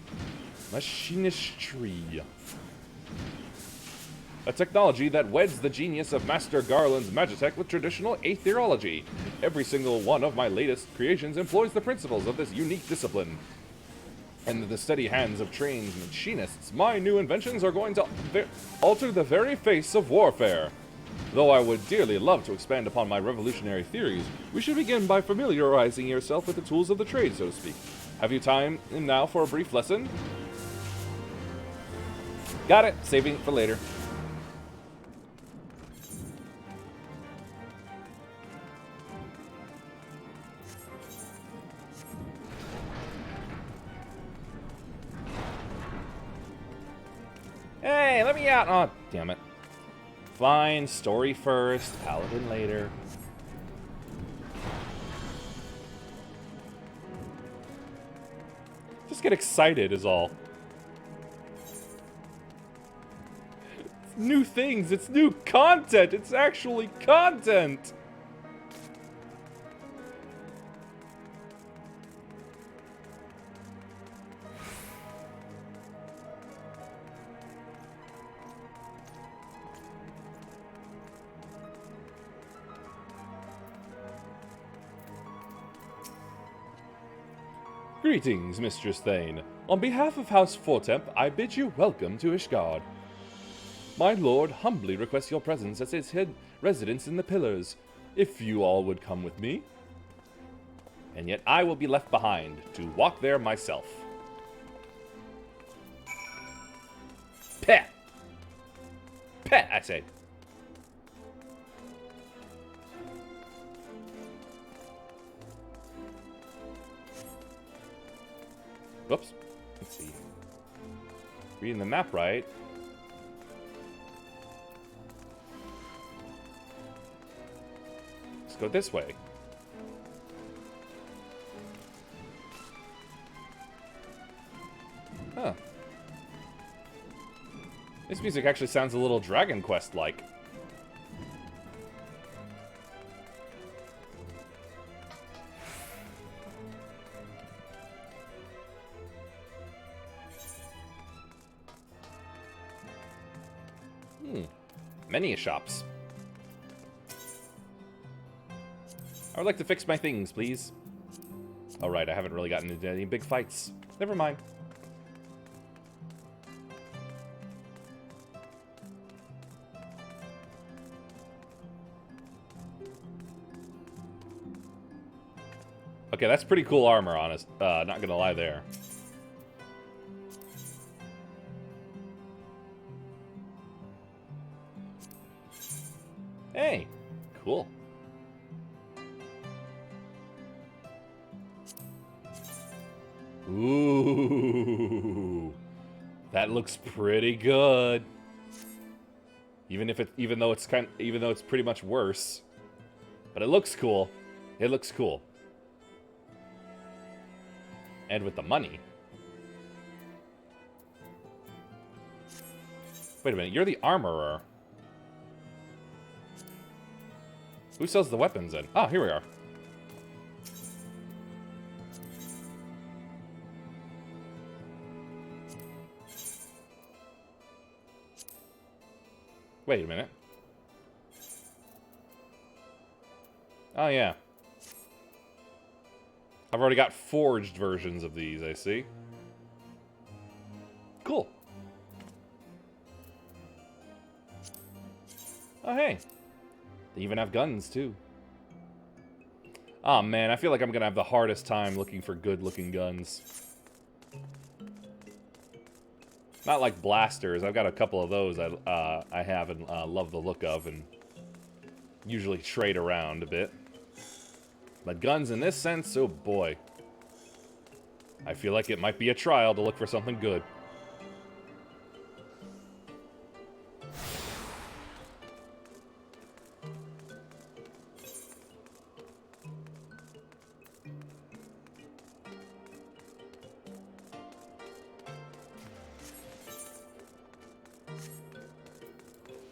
Machinistry. A technology that weds the genius of Master Garland's Magitech with traditional aetherology. Every single one of my latest creations employs the principles of this unique discipline. And in the steady hands of trained machinists, my new inventions are going to alter the very face of warfare. Though I would dearly love to expand upon my revolutionary theories, we should begin by familiarizing yourself with the tools of the trade, so to speak. Have you time now for a brief lesson? Got it. Saving it for later. Hey, let me out! Oh, damn it. Fine, story first, paladin later. Just get excited is all. It's new things, it's new content, it's actually content! Greetings, Mistress Thane. On behalf of House Fortemp, I bid you welcome to Ishgard. My lord humbly requests your presence as his head residence in the Pillars, if you all would come with me. And yet I will be left behind to walk there myself. Pet! Pet, I say. Whoops. Let's see. Reading the map right. Let's go this way. Huh. This music actually sounds a little Dragon Quest-like. Many shops. I would like to fix my things, please. Alright, I haven't really gotten into any big fights. Never mind. Okay, that's pretty cool armor, honest. Not gonna lie there. Hey, cool. Ooh, that looks pretty good. Even though it's pretty much worse, but it looks cool. It looks cool. And with the money. Wait a minute, you're the armorer. Who sells the weapons then? Oh, here we are. Wait a minute. Oh, yeah. I've already got forged versions of these, I see. Cool. Oh, hey. They even have guns, too. Oh, man, I feel like I'm gonna have the hardest time looking for good-looking guns. Not like blasters. I've got a couple of those I have and love the look of and usually trade around a bit. But guns in this sense, oh boy. I feel like it might be a trial to look for something good.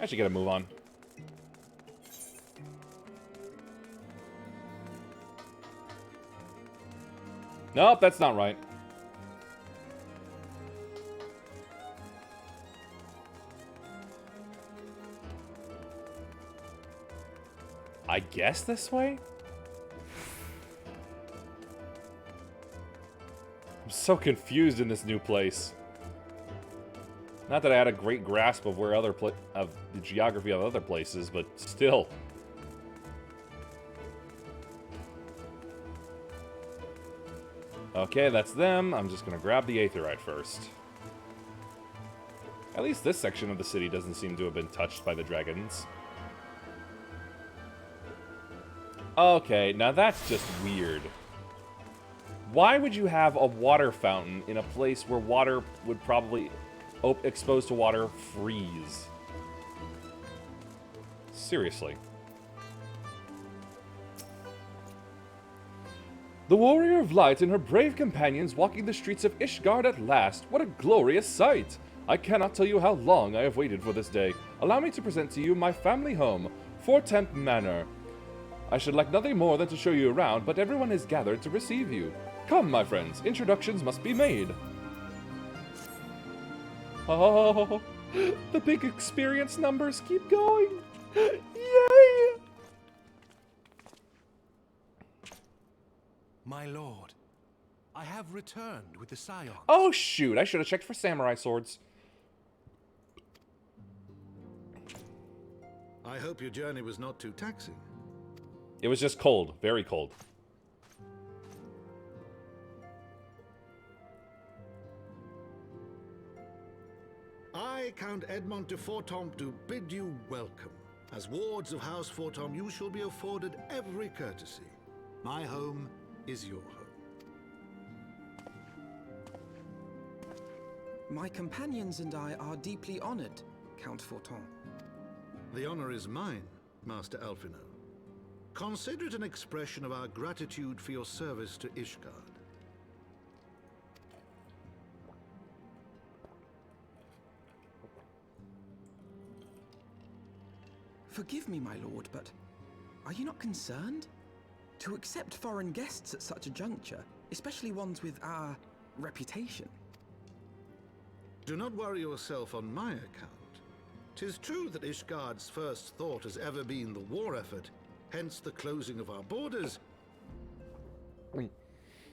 I should get a move on. Nope, that's not right. I guess this way? I'm so confused in this new place. Not that I had a great grasp of where of the geography of other places, but still. Okay, that's them. I'm just gonna grab the Aetheryte first. At least this section of the city doesn't seem to have been touched by the dragons. Okay, now that's just weird. Why would you have a water fountain in a place where water would probably, exposed to water, freeze? Seriously. The Warrior of Light and her brave companions walking the streets of Ishgard at last. What a glorious sight! I cannot tell you how long I have waited for this day. Allow me to present to you my family home, Fortemp Manor. I should like nothing more than to show you around, but everyone is gathered to receive you. Come, my friends, introductions must be made. Oh, the big experience numbers keep going. Yay! My lord, I have returned with the Scion. Oh, shoot. I should have checked for samurai swords. I hope your journey was not too taxing. It was just cold. Very cold. I, Count Edmond de Fortemps, do bid you welcome. As wards of House Fortemps, you shall be afforded every courtesy. My home is your home. My companions and I are deeply honored, Count Fortin. The honor is mine, Master Alphino. Consider it an expression of our gratitude for your service to Ishgard. Forgive me, my lord, but are you not concerned? To accept foreign guests at such a juncture, especially ones with our reputation. Do not worry yourself on my account. 'Tis true that Ishgard's first thought has ever been the war effort, hence the closing of our borders.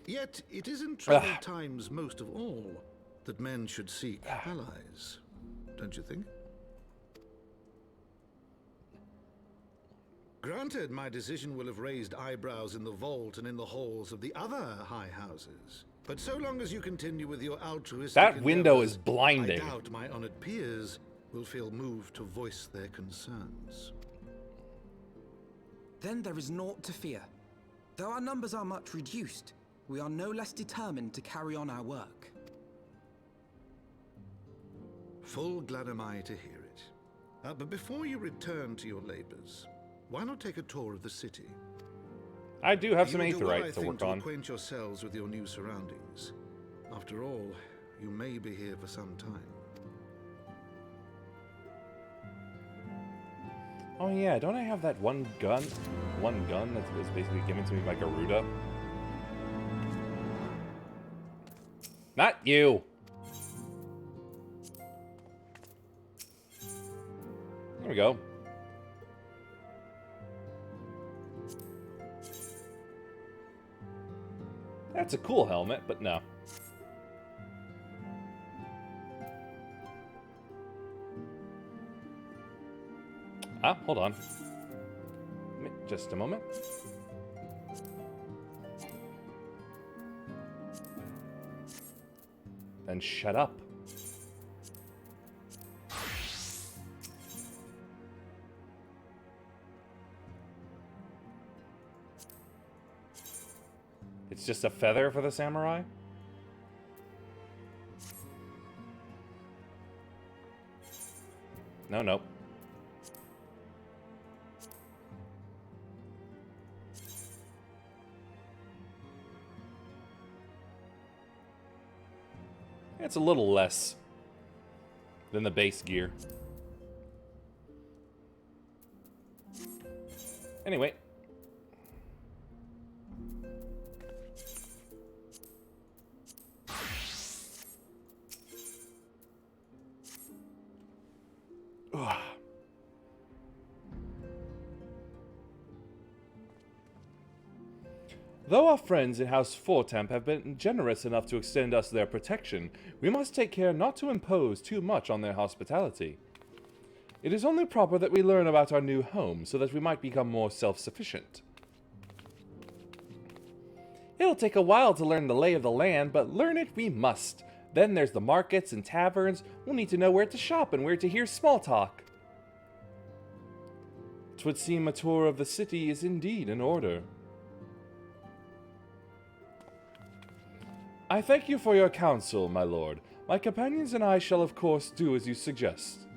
Yet it is in troubled times most of all that men should seek allies, don't you think? Granted, my decision will have raised eyebrows in the vault and in the halls of the other high houses. But so long as you continue with your altruistic That window endeavors, is blinding. I doubt my honored peers will feel moved to voice their concerns. Then there is naught to fear. Though our numbers are much reduced, we are no less determined to carry on our work. Full glad am I to hear it. But before you return to your labors, why not take a tour of the city? I do have some You will do well, I aetheryte to think, work on. Acquaint yourselves with your new surroundings. After all, you may be here for some time. Oh yeah, don't I have that one gun? One gun that was basically given to me by Garuda? Not you! There we go. That's a cool helmet, but no. Ah, hold on. Just a moment. Then shut up. It's just a feather for the samurai? No, no. It's a little less than the base gear. Anyway. Ugh. Though our friends in House Fortemp have been generous enough to extend us their protection, we must take care not to impose too much on their hospitality. It is only proper that we learn about our new home, so that we might become more self-sufficient. It'll take a while to learn the lay of the land, but learn it we must. Then there's the markets and taverns. We'll need to know where to shop and where to hear small talk. 'Twould seem a tour of the city is indeed in order. I thank you for your counsel, my lord. My companions and I shall of course do as you suggest.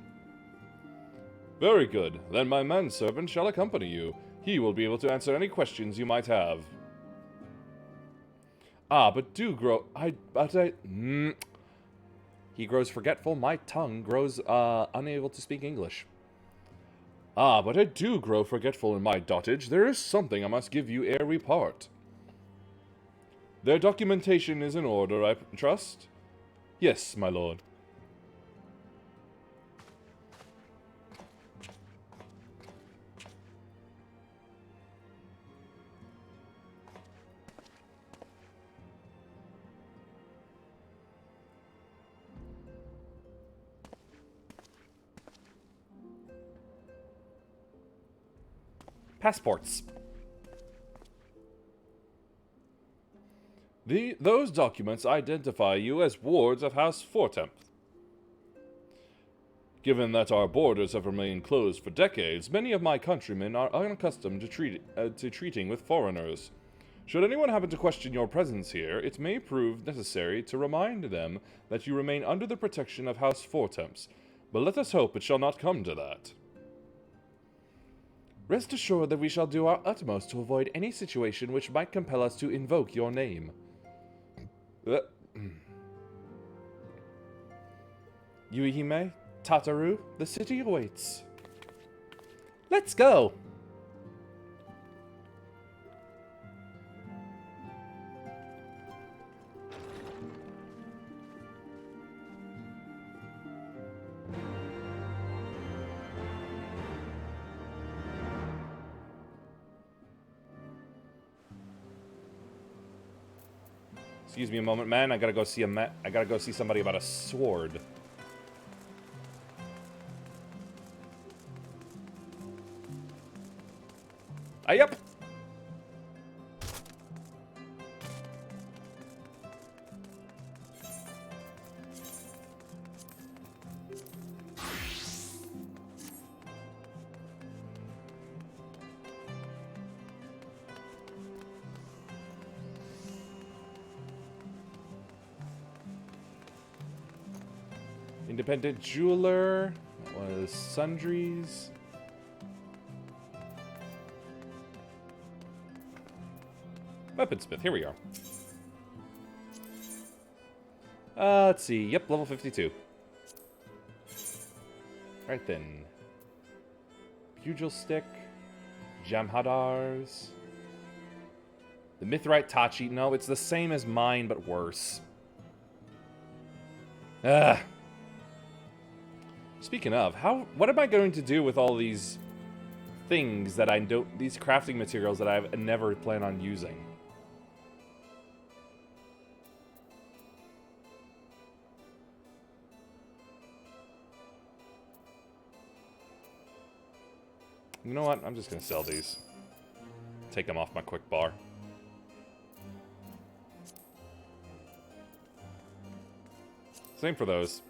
Very good. Then my manservant shall accompany you. He will be able to answer any questions you might have. Ah, but do grow... He grows forgetful. My tongue grows, unable to speak English. Ah, but I do grow forgetful in my dotage. There is something I must give you ere we part. Their documentation is in order, I trust? Yes, my lord. Passports. Those documents identify you as wards of House Fortemp. Given that our borders have remained closed for decades, many of my countrymen are unaccustomed to treating with foreigners. Should anyone happen to question your presence here, it may prove necessary to remind them that you remain under the protection of House Fortemps, but let us hope it shall not come to that. Rest assured that we shall do our utmost to avoid any situation which might compel us to invoke your name. Yuihime, Tataru, the city awaits. Let's go! Excuse me a moment, man. I gotta go see I gotta go see somebody about a sword. Yep. Independent jeweler. That was sundries. Weaponsmith, here we are. Let's see. Yep, level 52. Right then. Pugil stick. Jamhadars. The Mithrite Tachi. No, it's the same as mine, but worse. Ugh. Speaking of, what am I going to do with all these things that these crafting materials that I never plan on using? You know what? I'm just going to sell these. Take them off my quick bar. Same for those.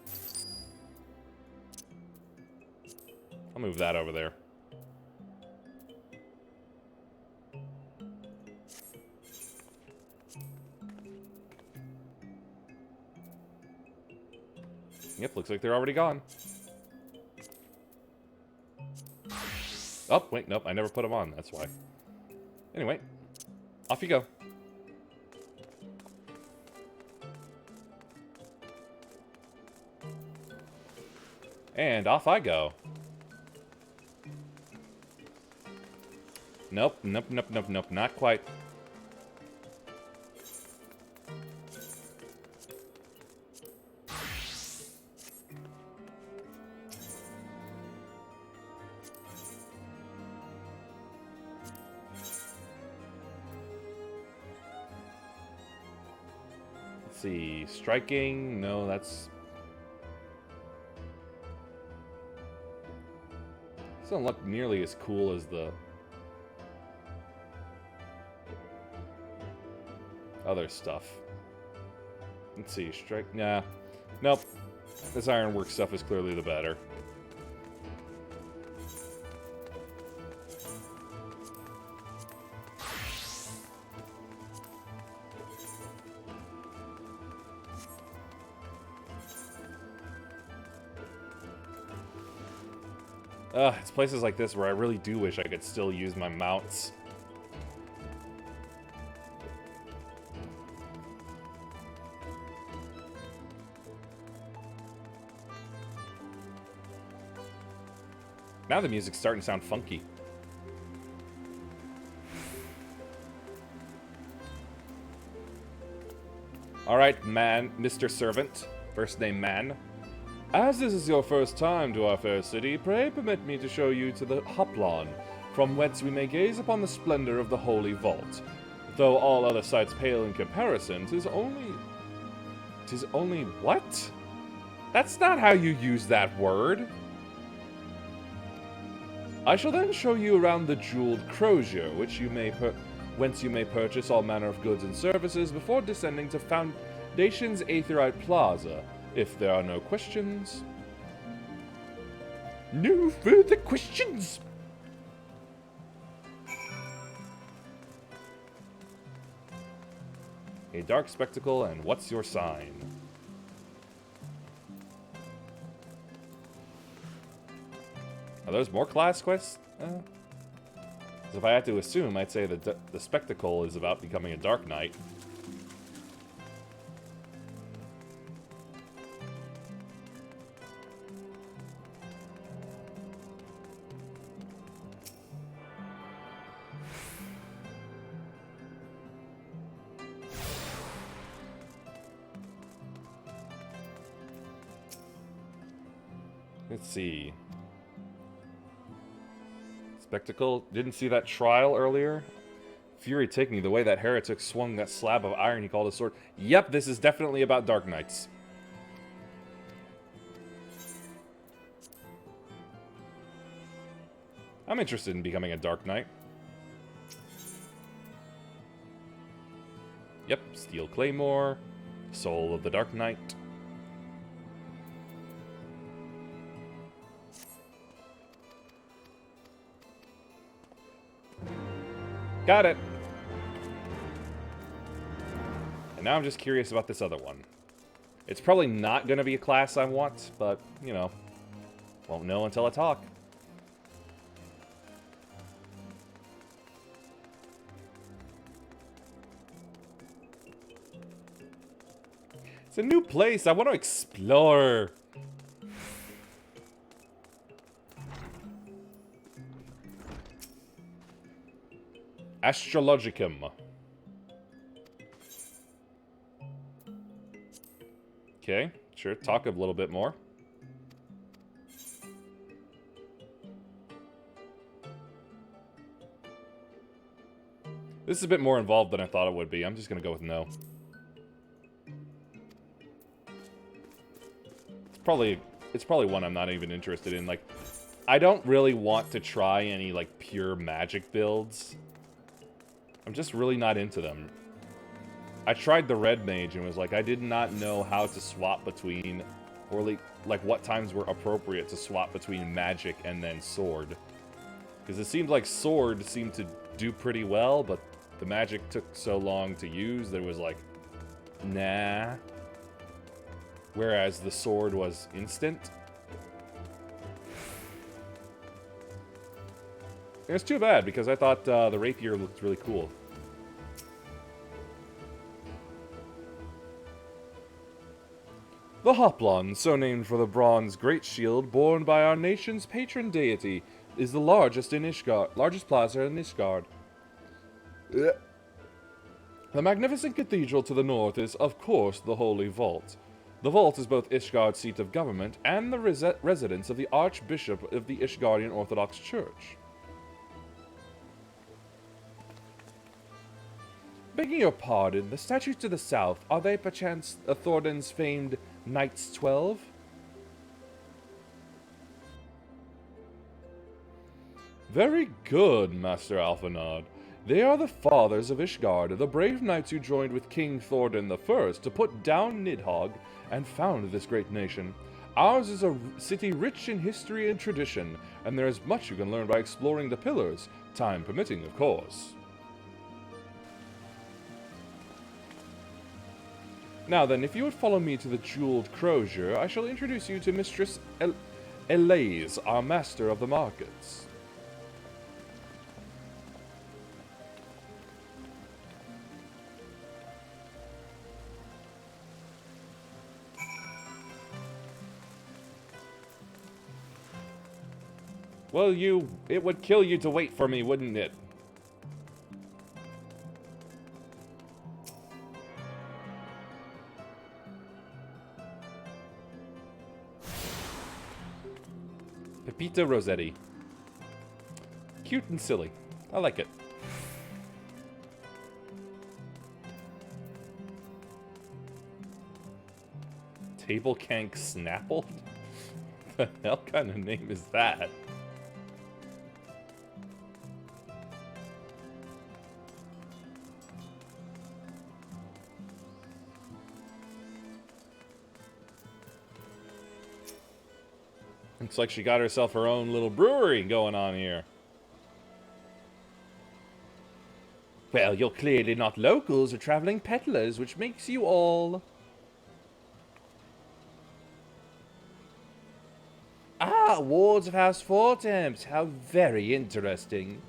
I'll move that over there. Yep, looks like they're already gone. Oh, wait, nope, I never put them on, that's why. Anyway, off you go. And off I go. Nope, nope, nope, nope, nope, not quite. Let's see, striking, no, that's... Doesn't look nearly as cool as the other stuff. Let's see, strike, nah. Nope. This ironwork stuff is clearly the better. It's places like this where I really do wish I could still use my mounts. Now the music's starting to sound funky. Alright, man, Mr. Servant. First name Man. As this is your first time to our fair city, pray permit me to show you to the Hoplon, from whence we may gaze upon the splendor of the Holy Vault. Though all other sights pale in comparison, 'tis only what? That's not how you use that word. I shall then show you around the jeweled crozier, whence you may purchase all manner of goods and services before descending to Foundation's Aetheryte Plaza. If there are no questions... No further questions! A dark spectacle, and what's your sign? Are those more class quests? 'Cause if I had to assume, I'd say that the spectacle is about becoming a Dark Knight. Let's see. Spectacle. Didn't see that trial earlier? Fury take me, the way that heretic swung that slab of iron he called a sword. Yep, this is definitely about Dark Knights. I'm interested in becoming a Dark Knight. Yep, Steel Claymore, Soul of the Dark Knight. Got it! And now I'm just curious about this other one. It's probably not going to be a class I want, but, you know, won't know until I talk. It's a new place. I want to explore. Astrologicum. Okay, sure. Talk a little bit more. This is a bit more involved than I thought it would be. I'm just going to go with no. It's probably one I'm not even interested in. Like, I don't really want to try any, like, pure magic builds. I'm just really not into them. I tried the red mage and was like, I did not know how to swap between, or like what times were appropriate to swap between magic and then sword. Because it seemed like sword seemed to do pretty well, but the magic took so long to use that it was like, nah. Whereas the sword was instant. It was too bad, because I thought the rapier looked really cool. The Hoplon, so named for the bronze great shield borne by our nation's patron deity, is the largest in Ishgard, largest plaza in Ishgard. The magnificent cathedral to the north is, of course, the Holy Vault. The vault is both Ishgard's seat of government and the residence of the Archbishop of the Ishgardian Orthodox Church. Begging your pardon, the statues to the south, are they perchance Thordan's famed Knights 12? Very good, Master Alphanod. They are the fathers of Ishgard, the brave knights who joined with King Thordan I to put down Nidhogg and found this great nation. Ours is a city rich in history and tradition, and there is much you can learn by exploring the pillars, time permitting, of course. Now then, if you would follow me to the jeweled crozier, I shall introduce you to Mistress Elise, our master of the markets. Well, it would kill you to wait for me, wouldn't it? Pepita Rossetti. Cute and silly. I like it. Table Kank Snapple? The hell kind of name is that? Looks like she got herself her own little brewery going on here. Well, you're clearly not locals or traveling peddlers, which makes you all... Ah, wards of House Fortemps. How very interesting.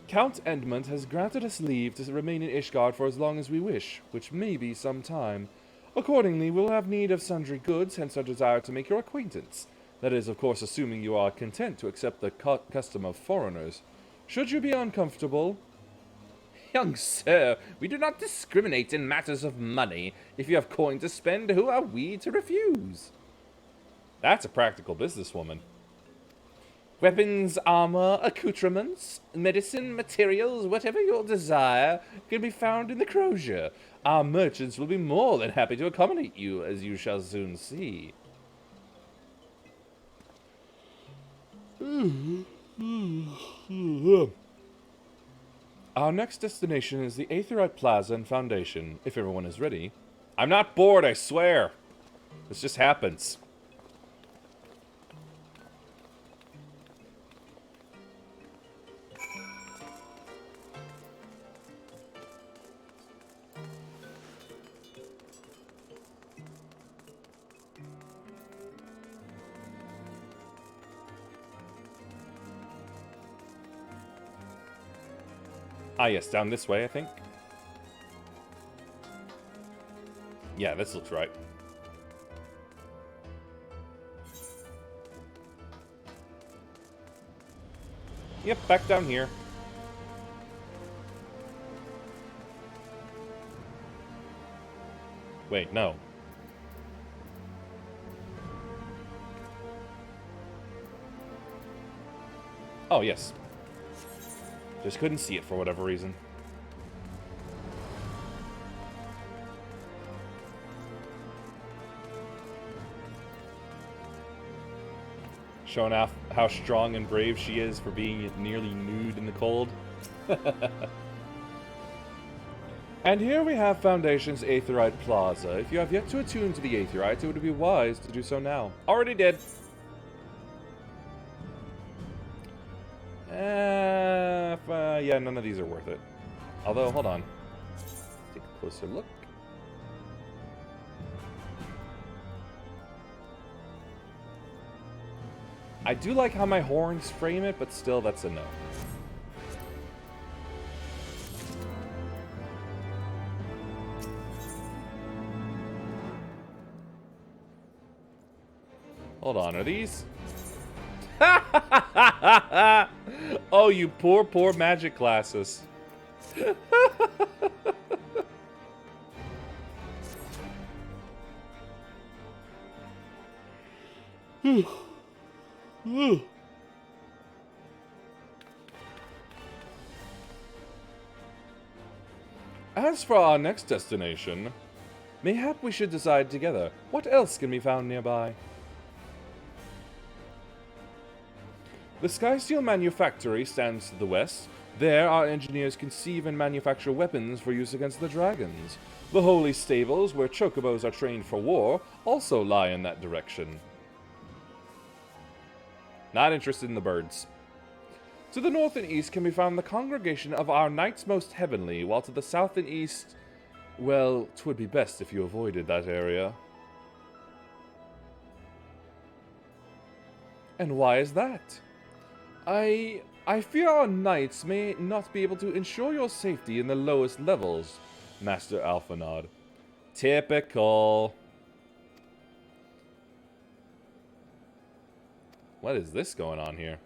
Count Edmund has granted us leave to remain in Ishgard for as long as we wish, which may be some time. Accordingly, we'll have need of sundry goods, hence our desire to make your acquaintance. That is, of course, assuming you are content to accept the custom of foreigners. Should you be uncomfortable... Young sir, we do not discriminate in matters of money. If you have coin to spend, who are we to refuse? That's a practical businesswoman. Weapons, armor, accoutrements, medicine, materials, whatever your desire, can be found in the Crozier. Our merchants will be more than happy to accommodate you, as you shall soon see. Our next destination is the Aetheryte Plaza and Foundation, if everyone is ready. I'm not bored, I swear. This just happens. Ah, yes, down this way, I think. Yeah, this looks right. Yep, back down here. Wait, no. Oh, yes. Just couldn't see it for whatever reason. Showing off how strong and brave she is for being nearly nude in the cold. And here we have Foundation's Aetheryte Plaza. If you have yet to attune to the Aetherites, it would be wise to do so now. Already did. Yeah, none of these are worth it. Although, hold on. Take a closer look. I do like how my horns frame it, but still, that's a no. Hold on, are these? Oh, you poor, poor magic classes. As for our next destination, mayhap we should decide together. What else can be found nearby? The Skysteel Manufactory stands to the west. There, our engineers conceive and manufacture weapons for use against the dragons. The Holy Stables, where chocobos are trained for war, also lie in that direction. Not interested in the birds. To the north and east can be found the congregation of our Knights Most Heavenly, while to the south and east, well, 'twould be best if you avoided that area. And why is that? I fear our knights may not be able to ensure your safety in the lowest levels, Master Alphanod. Typical. What is this going on here?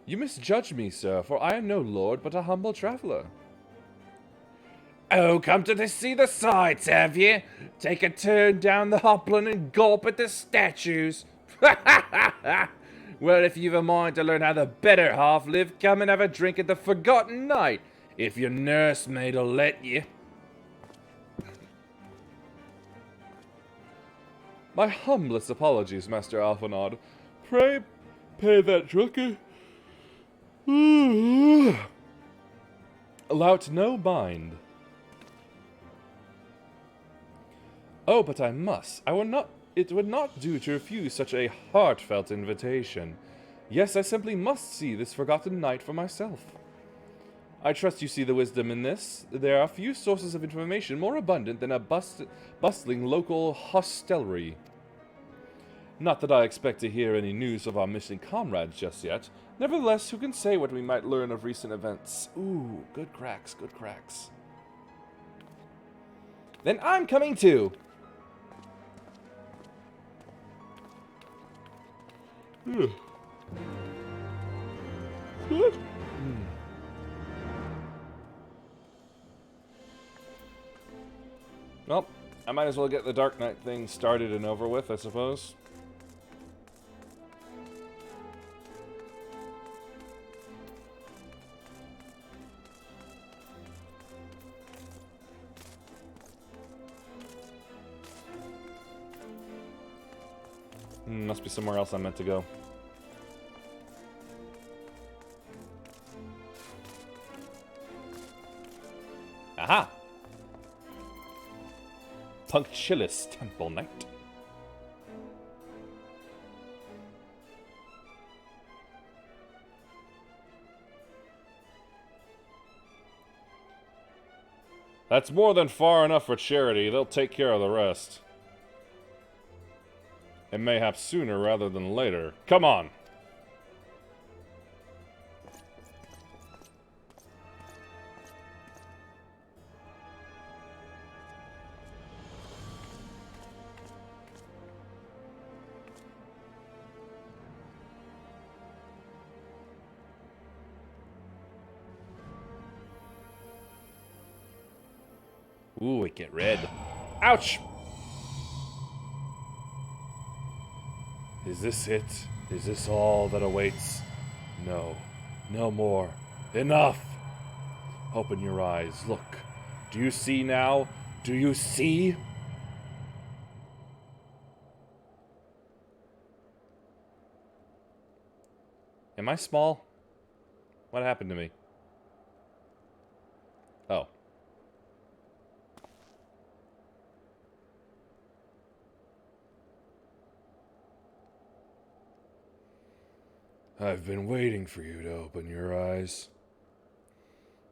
You misjudge me, sir, for I am no lord, but a humble traveler. Oh, come to see the sights, have you? Take a turn down the Hopland and gulp at the statues. Well, if you've a mind to learn how the better half live, come and have a drink at the Forgotten Knight, if your nursemaid'll let you. My humblest apologies, Master Alphanod. Pray, pay that drunkard. Allow no mind. Oh, but I must. I will not it would not do to refuse such a heartfelt invitation. Yes, I simply must see this forgotten knight for myself. I trust you see the wisdom in this. There are few sources of information more abundant than a bustling local hostelry. Not that I expect to hear any news of our missing comrades just yet. Nevertheless, who can say what we might learn of recent events? Ooh, good cracks, good cracks. Then I'm coming too! Well, I might as well get the Dark Knight thing started and over with, I suppose. Must be somewhere else I'm meant to go. Aha! Punctilious Temple Knight. That's more than far enough for charity. They'll take care of the rest. And mayhap sooner rather than later. Come on! Ooh, it get red. Ouch! Is this it? Is this all that awaits? No. No more. Enough! Open your eyes. Look. Do you see now? Do you see? Am I small? What happened to me? Oh. I've been waiting for you to open your eyes.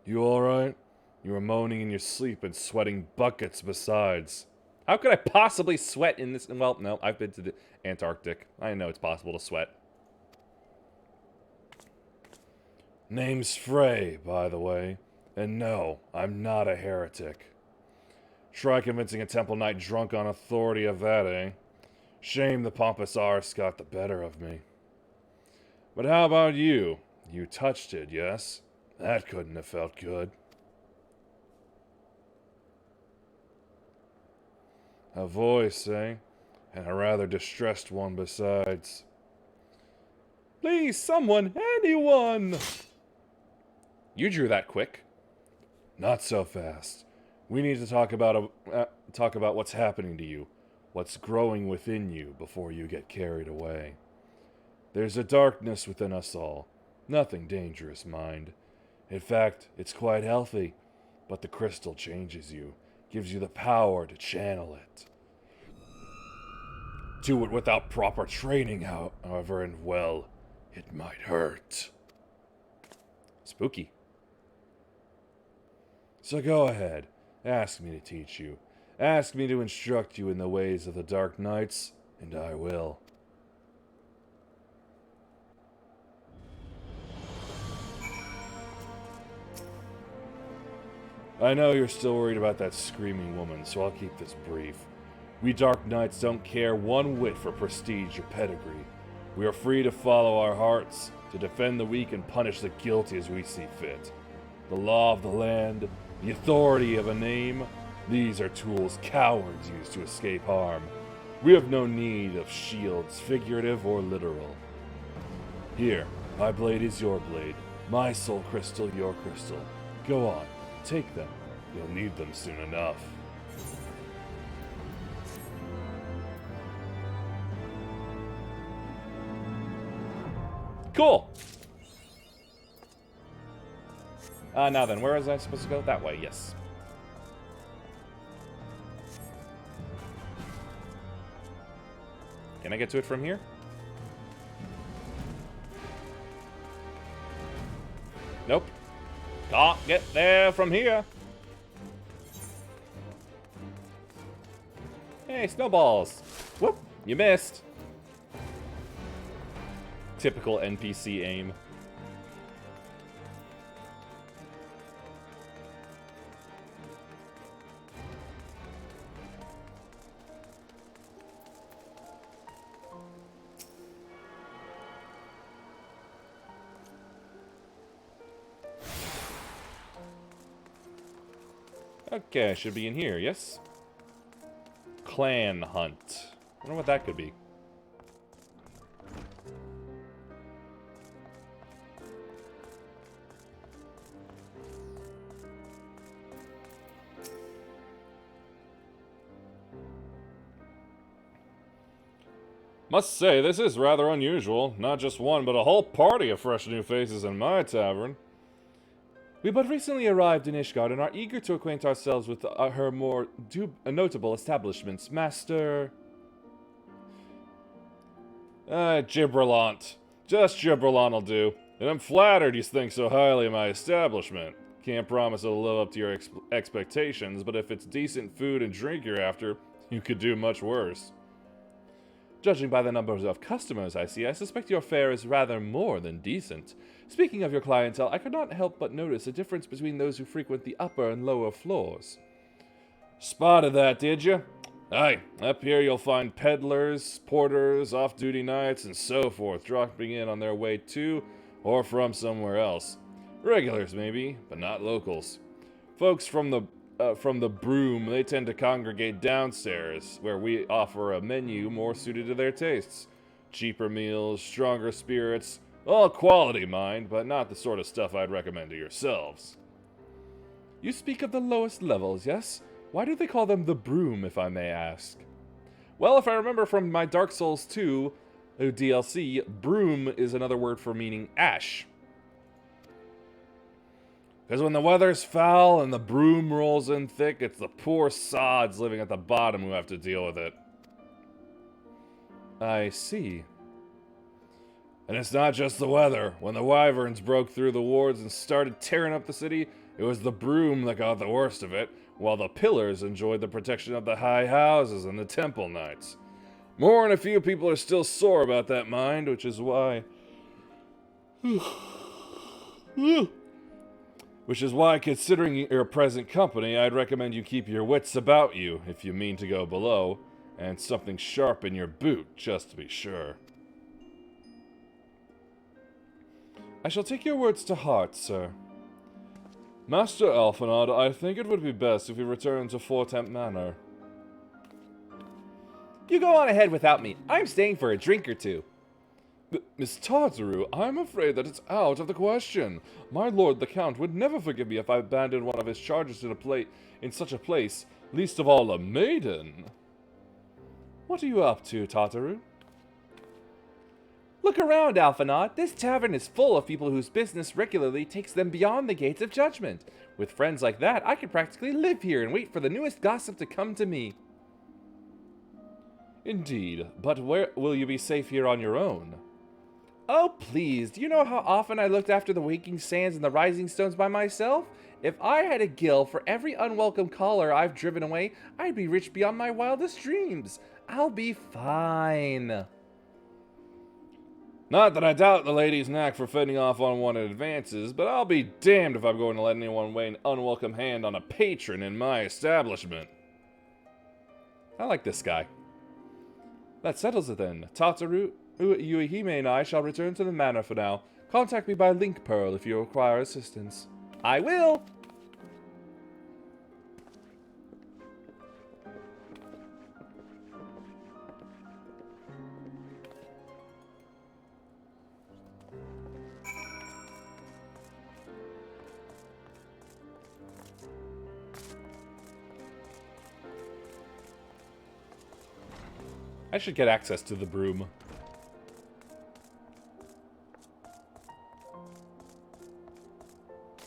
You alright? You were moaning in your sleep and sweating buckets besides. How could I possibly sweat in this? Well, no, I've been to the Antarctic. I know it's possible to sweat. Name's Frey, by the way. And no, I'm not a heretic. Try convincing a Temple Knight drunk on authority of that, eh? Shame the pompous arse got the better of me. But how about you? You touched it, yes? That couldn't have felt good. A voice, eh? And a rather distressed one besides. Please, someone, anyone! You drew that quick. Not so fast. We need to talk about what's happening to you, what's growing within you before you get carried away. There's a darkness within us all. Nothing dangerous, mind. In fact, it's quite healthy. But the crystal changes you, gives you the power to channel it. Do it without proper training, however, and well, it might hurt. Spooky. So go ahead. Ask me to teach you. Ask me to instruct you in the ways of the Dark Knights, and I will. I know you're still worried about that screaming woman, so I'll keep this brief. We Dark Knights don't care one whit for prestige or pedigree. We are free to follow our hearts, to defend the weak and punish the guilty as we see fit. The law of the land, the authority of a name, these are tools cowards use to escape harm. We have no need of shields, figurative or literal. Here, my blade is your blade, my soul crystal your crystal. Go on. Take them. You'll need them soon enough. Cool! Now then, where was I supposed to go? That way, yes. Can I get to it from here? Nope. Can't get there from here. Hey, snowballs. Whoop, you missed. Typical NPC aim. Okay, should be in here, yes? Clan hunt. I wonder what that could be. Must say, this is rather unusual. Not just one, but a whole party of fresh new faces in my tavern. We but recently arrived in Ishgard and are eager to acquaint ourselves with her more notable establishments. Master... Gibberlant. Just Gibberlant will do. And I'm flattered you think so highly of my establishment. Can't promise it'll live up to your expectations, but if it's decent food and drink you're after, you could do much worse. Judging by the numbers of customers I see, I suspect your fare is rather more than decent. Speaking of your clientele, I could not help but notice a difference between those who frequent the upper and lower floors. Spotted that, did you? Aye, up here you'll find peddlers, porters, off-duty knights, and so forth, dropping in on their way to or from somewhere else. Regulars, maybe, but not locals. Folks from the Broom, they tend to congregate downstairs, where we offer a menu more suited to their tastes. Cheaper meals, stronger spirits, all quality, mind, but not the sort of stuff I'd recommend to yourselves. You speak of the lowest levels, yes? Why do they call them the Broom, if I may ask? Well, if I remember from my Dark Souls 2 DLC, broom is another word for meaning ash. Because when the weather's foul and the broom rolls in thick, it's the poor sods living at the bottom who have to deal with it. I see. And it's not just the weather. When the wyverns broke through the wards and started tearing up the city, it was the broom that got the worst of it, while the pillars enjoyed the protection of the high houses and the temple knights. More than a few people are still sore about that, mind, which is why... Which is why, considering your present company, I'd recommend you keep your wits about you, if you mean to go below, and something sharp in your boot, just to be sure. I shall take your words to heart, sir. Master Alphinaud, I think it would be best if we return to Fortemp Manor. You go on ahead without me. I'm staying for a drink or two. Miss Tartaru, I'm afraid that it's out of the question. My lord the Count would never forgive me if I abandoned one of his charges in such a place, least of all a maiden. What are you up to, Tartaru? Look around, Alphinaud. This tavern is full of people whose business regularly takes them beyond the gates of judgment. With friends like that, I could practically live here and wait for the newest gossip to come to me. Indeed, but where will you be safe here on your own? Oh, please, do you know how often I looked after the waking sands and the rising stones by myself? If I had a gill for every unwelcome caller I've driven away, I'd be rich beyond my wildest dreams. I'll be fine. Not that I doubt the lady's knack for fending off unwanted advances, but I'll be damned if I'm going to let anyone lay an unwelcome hand on a patron in my establishment. I like this guy. That settles it then. Tartaru, Yuihime and I shall return to the manor for now. Contact me by Link Pearl if you require assistance. I will! I should get access to the broom.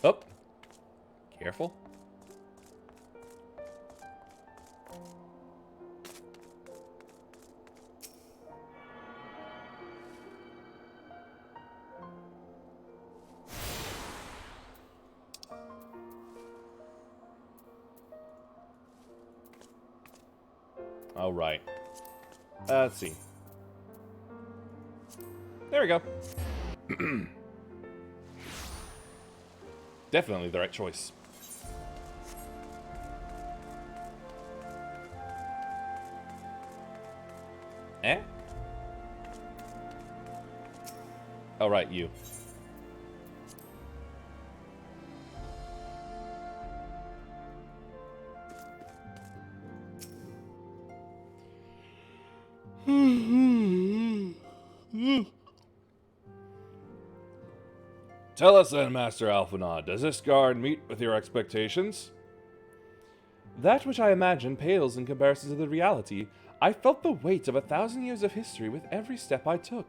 Oh. Careful. Alright. Let's see. There we go. Definitely the right choice. Eh? Oh, right, you. Tell us then, Master Alphinaud, does this guard meet with your expectations? That which I imagine pales in comparison to the reality. I felt the weight of 1,000 years of history with every step I took,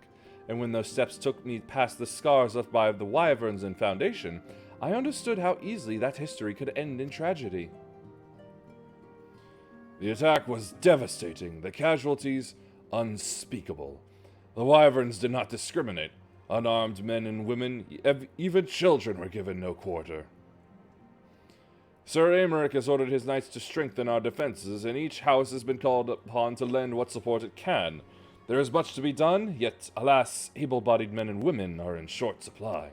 and when those steps took me past the scars left by the wyverns and Foundation, I understood how easily that history could end in tragedy. The attack was devastating, the casualties unspeakable. The wyverns did not discriminate. Unarmed men and women, even children, were given no quarter. Sir Aymeric has ordered his knights to strengthen our defenses, and each house has been called upon to lend what support it can. There is much to be done, yet, alas, able-bodied men and women are in short supply.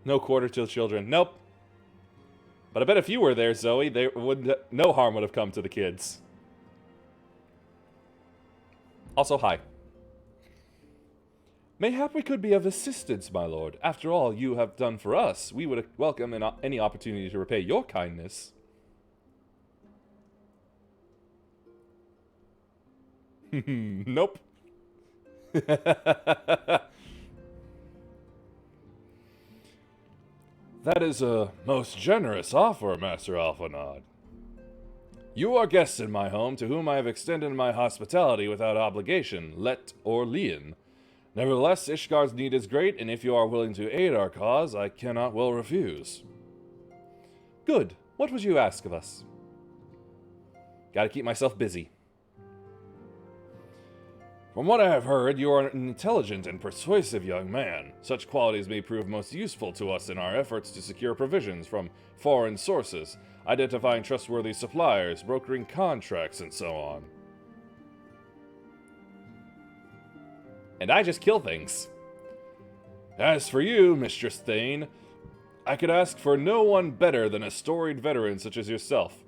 No quarter to children. Nope. But I bet if you were there, Zoe, no harm would have come to the kids. Also, hi. Mayhap we could be of assistance, my lord. After all you have done for us, we would welcome any opportunity to repay your kindness. Nope. That is a most generous offer, Master Alphinaud. You are guests in my home, to whom I have extended my hospitality without obligation, let or lien. Nevertheless, Ishgard's need is great, and if you are willing to aid our cause, I cannot well refuse. Good. What would you ask of us? Gotta keep myself busy. From what I have heard, you are an intelligent and persuasive young man. Such qualities may prove most useful to us in our efforts to secure provisions from foreign sources, identifying trustworthy suppliers, brokering contracts, and so on. And I just kill things. As for you, Mistress Thane, I could ask for no one better than a storied veteran such as yourself.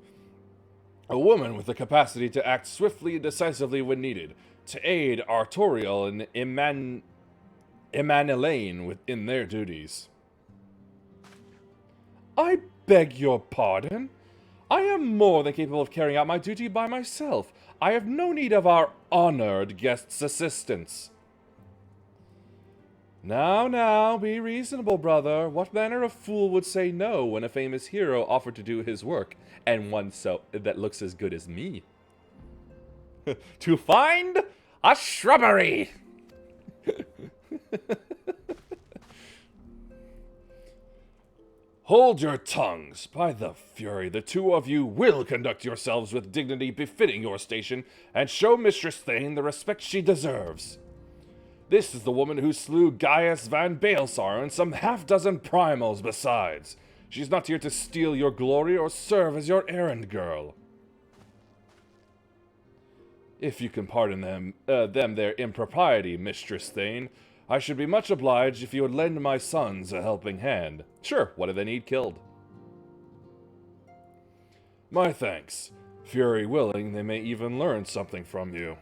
A woman with the capacity to act swiftly and decisively when needed, to aid Artoriel and Emmanuelaine within their duties. I beg your pardon? I am more than capable of carrying out my duty by myself. I have no need of our honored guest's assistance. Now, be reasonable, brother. What manner of fool would say no when a famous hero offered to do his work, and one that looks as good as me? To find a shrubbery! Hold your tongues. By the fury, the two of you will conduct yourselves with dignity befitting your station, and show Mistress Thane the respect she deserves. This is the woman who slew Gaius Van Baelsar and some half-dozen primals besides. She's not here to steal your glory or serve as your errand girl. If you can pardon them their impropriety, Mistress Thane, I should be much obliged if you would lend my sons a helping hand. Sure, what do they need killed? My thanks. Fury willing, they may even learn something from you.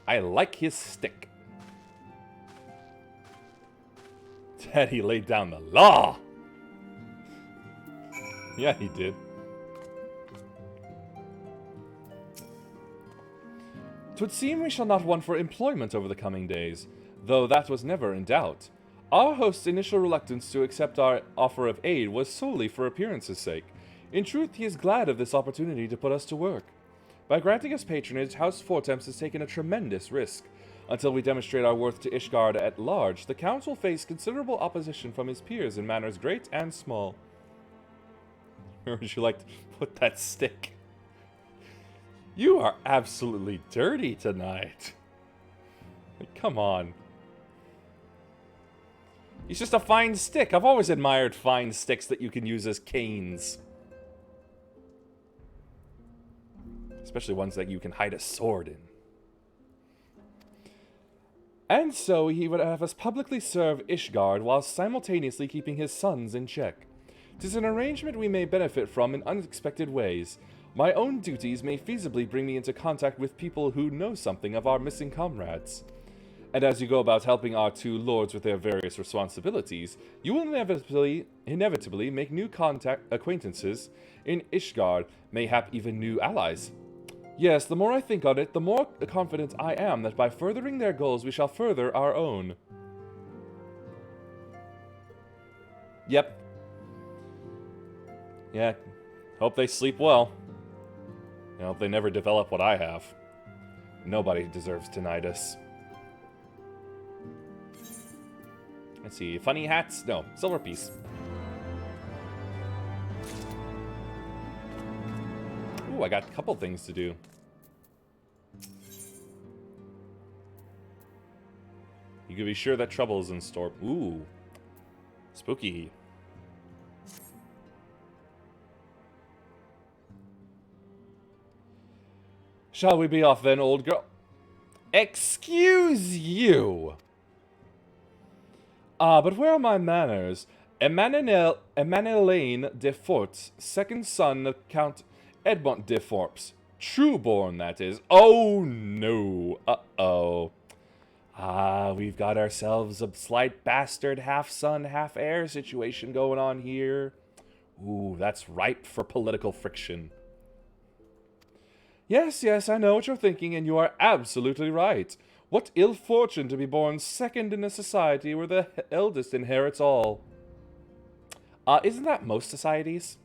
I like his stick. Daddy laid down the law! Yeah, he did. "'Twould seem we shall not want for employment over the coming days, though that was never in doubt. Our host's initial reluctance to accept our offer of aid was solely for appearance's sake. In truth, he is glad of this opportunity to put us to work. By granting us patronage, House Fortemps has taken a tremendous risk. Until we demonstrate our worth to Ishgard at large, the Council faced considerable opposition from his peers in matters great and small." Where would you like to put that stick? You are absolutely dirty tonight. Like, come on. He's just a fine stick. I've always admired fine sticks that you can use as canes. Especially ones that you can hide a sword in. And so he would have us publicly serve Ishgard while simultaneously keeping his sons in check. 'Tis an arrangement we may benefit from in unexpected ways. My own duties may feasibly bring me into contact with people who know something of our missing comrades. And as you go about helping our two lords with their various responsibilities, you will inevitably make new acquaintances in Ishgard, mayhap even new allies. Yes, the more I think on it, the more confident I am that by furthering their goals we shall further our own. Yep. Yeah, hope they sleep well. I hope they never develop what I have. Nobody deserves tinnitus. Let's see, funny hats? No, silver piece. Ooh, I got a couple things to do. You can be sure that trouble is in store. Ooh. Spooky. Shall we be off then, old girl? Excuse you! But where are my manners? Emmanuelaine de Forts, second son of Count Edmont de Forps. Trueborn, that is. Oh, no. Uh-oh. We've got ourselves a slight bastard half-son, half-heir situation going on here. Ooh, that's ripe for political friction. Yes, yes, I know what you're thinking, and you are absolutely right. What ill fortune to be born second in a society where the eldest inherits all. Isn't that most societies?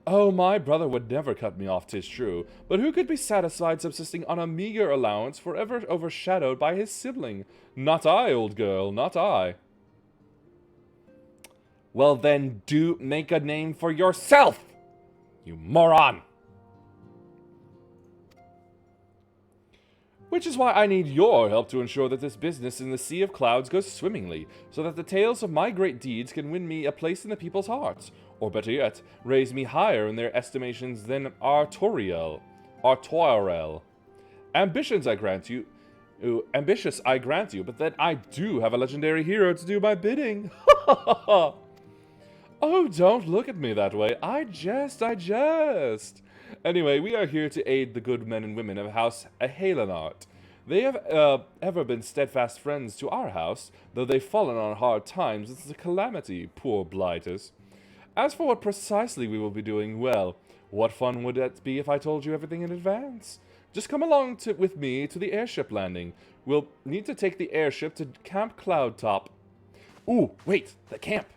Oh, my brother would never cut me off, 'tis true, but who could be satisfied subsisting on a meager allowance forever overshadowed by his sibling? Not I, old girl, not I. Well then, do make a name for yourself, you moron! Which is why I need your help to ensure that this business in the Sea of Clouds goes swimmingly, so that the tales of my great deeds can win me a place in the people's hearts, or better yet, raise me higher in their estimations than Artoriel. Ambitions I grant you, ambitious I grant you, but then I do have a legendary hero to do my bidding. Oh, don't look at me that way. I jest. Anyway, we are here to aid the good men and women of House Ahelanart. They have ever been steadfast friends to our house, though they've fallen on hard times. It's a calamity, poor blighters. As for what precisely we will be doing, well, what fun would that be if I told you everything in advance? Just come along with me to the airship landing. We'll need to take the airship to Camp Cloudtop. Ooh, wait, the camp.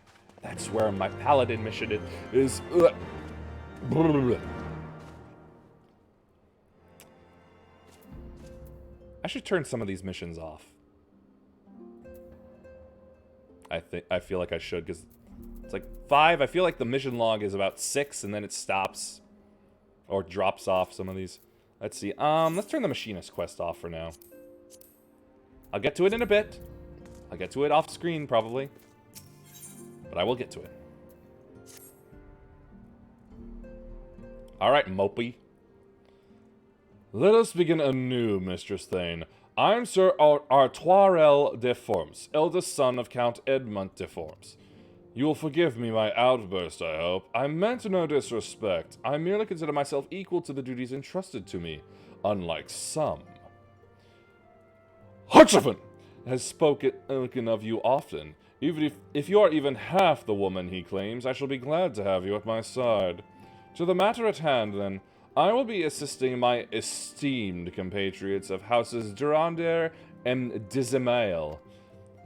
That's where my paladin mission is. I should turn some of these missions off. I feel like I should, because it's like 5. I feel like the mission log is about 6, and then it stops. Or drops off some of these. Let's see. Let's turn the machinist quest off for now. I'll get to it in a bit. I'll get to it off screen, probably. But I will get to it. Alright, Mopey. Let us begin anew, Mistress Thane. I'm Sir Artoirel de Forms, eldest son of Count Edmont de Forms. You will forgive me my outburst, I hope. I meant no disrespect. I merely consider myself equal to the duties entrusted to me, unlike some. Hutchevan has spoken of you often. Even if you are even half the woman he claims, I shall be glad to have you at my side. To the matter at hand, then, I will be assisting my esteemed compatriots of houses Durander and Dizemael.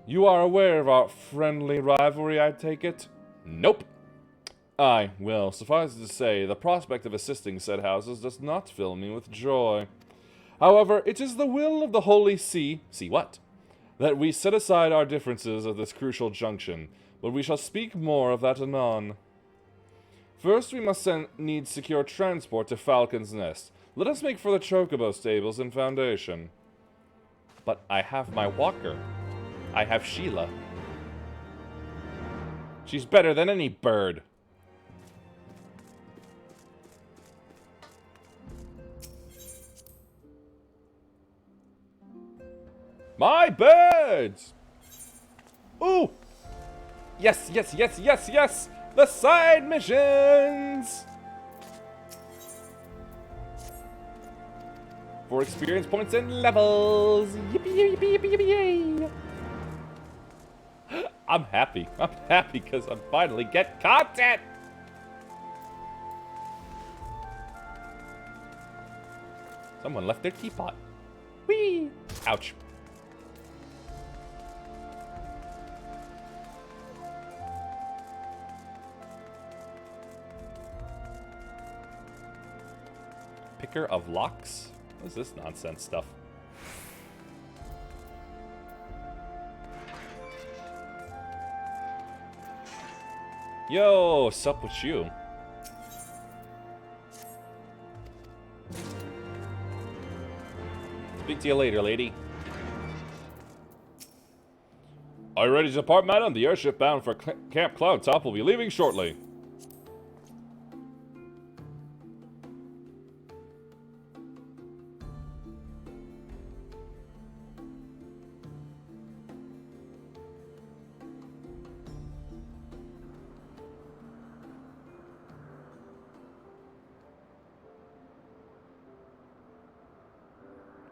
You are aware of our friendly rivalry, I take it? Nope. Aye, well, suffice it to say, the prospect of assisting said houses does not fill me with joy. However, it is the will of the Holy See, see what? That we set aside our differences at this crucial junction, but we shall speak more of that anon. First, we must need secure transport to Falcon's Nest. Let us make for the Chocobo stables and Foundation. But I have my walker. I have Sheila. She's better than any bird. My birds! Ooh! Yes, yes, yes, yes, yes! The side missions! For experience points and levels! Yippee, yippee, yippee, yippee, yay! I'm happy. I'm happy because I finally get content! Someone left their teapot. Whee! Ouch. Picker of locks? What is this nonsense stuff? Yo, sup with you? Speak to you later, lady. Are you ready to depart, madam? The airship bound for Camp Cloudtop will be leaving shortly.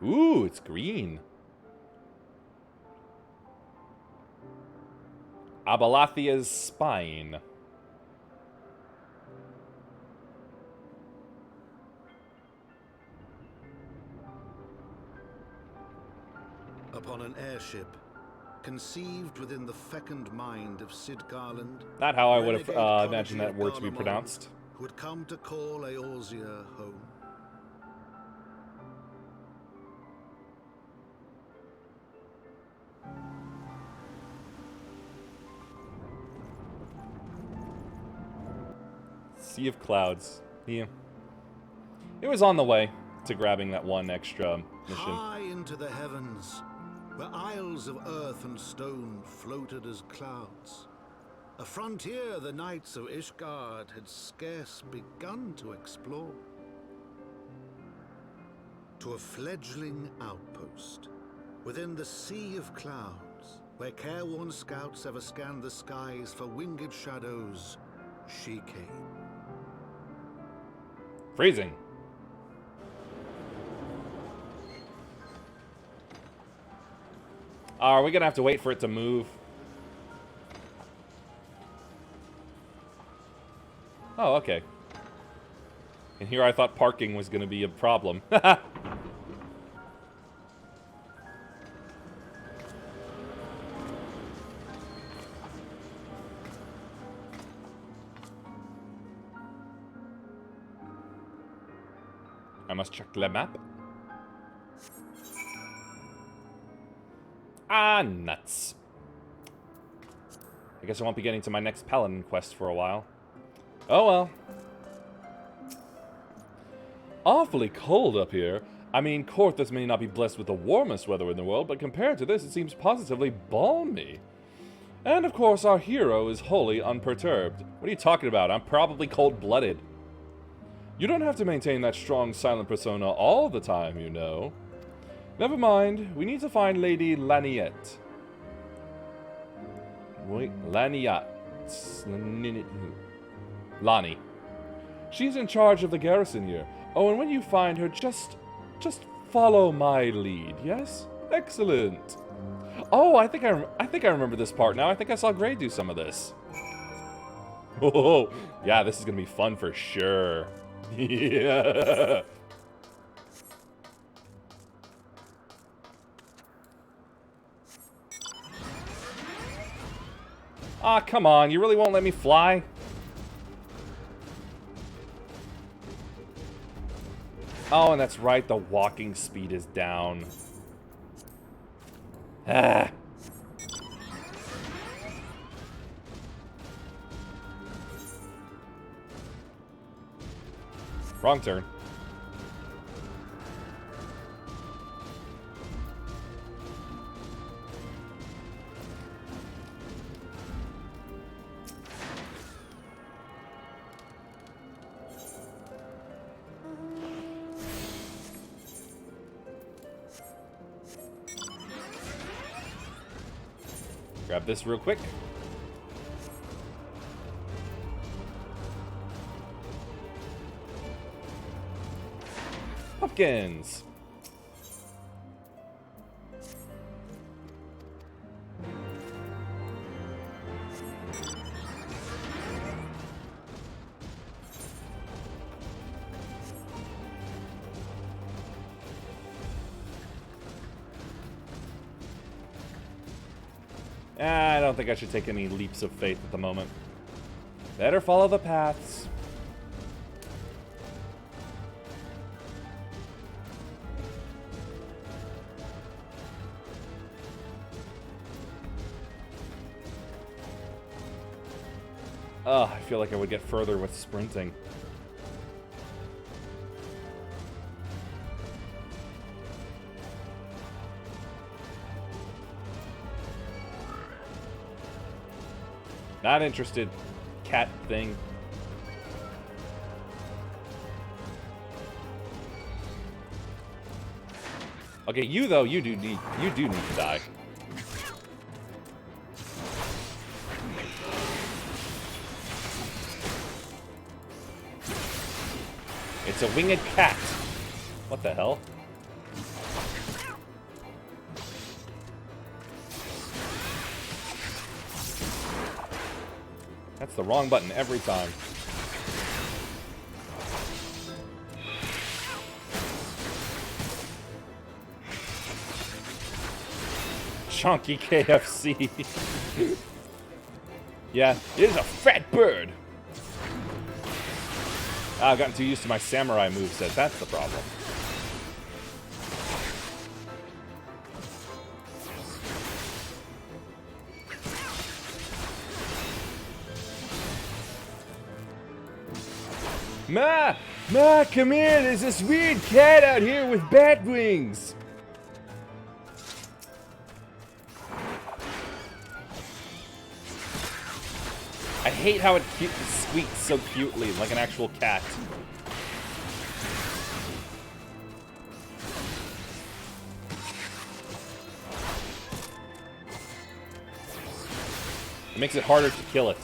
Ooh, it's green. Abalathia's spine. Upon an airship, conceived within the fecund mind of Sid Garland. Not how I would have imagined that word to be pronounced. Who had come to call Eorzea home. Sea of Clouds. Yeah. It was on the way to grabbing that one extra mission. High into the heavens, where isles of earth and stone floated as clouds. A frontier the knights of Ishgard had scarce begun to explore. To a fledgling outpost, within the Sea of Clouds, where careworn scouts ever scanned the skies for winged shadows, she came. Freezing. Are we gonna have to wait for it to move? Oh, okay. And here I thought parking was gonna be a problem. I must check the map. Ah, nuts. I guess I won't be getting to my next paladin quest for a while. Oh well. Awfully cold up here. I mean, Korthus may not be blessed with the warmest weather in the world, but compared to this, it seems positively balmy. And of course, our hero is wholly unperturbed. What are you talking about? I'm probably cold-blooded. You don't have to maintain that strong, silent persona all the time, you know. Never mind, we need to find Lady Laniette. Wait, Laniette. Lani. She's in charge of the garrison here. Oh, and when you find her, just follow my lead, yes? Excellent. Oh, I think I remember this part now. I think I saw Gray do some of this. Oh, yeah, this is gonna be fun for sure. Yeah. Ah, come on. You really won't let me fly? Oh, and that's right. The walking speed is down. Ah. Wrong turn. Grab this real quick. Pumpkins. I don't think I should take any leaps of faith at the moment. Better follow the paths. Ugh, I feel like I would get further with sprinting. Not interested, cat thing. Okay, you though, you do need to die. It's a winged cat. What the hell? That's the wrong button every time. Chunky KFC. Yeah, it is a fat bird. I've gotten too used to my samurai moveset. That's the problem. Ma, come here. There's this weird cat out here with bat wings. I hate how it squeaks so cutely, like an actual cat. It makes it harder to kill it.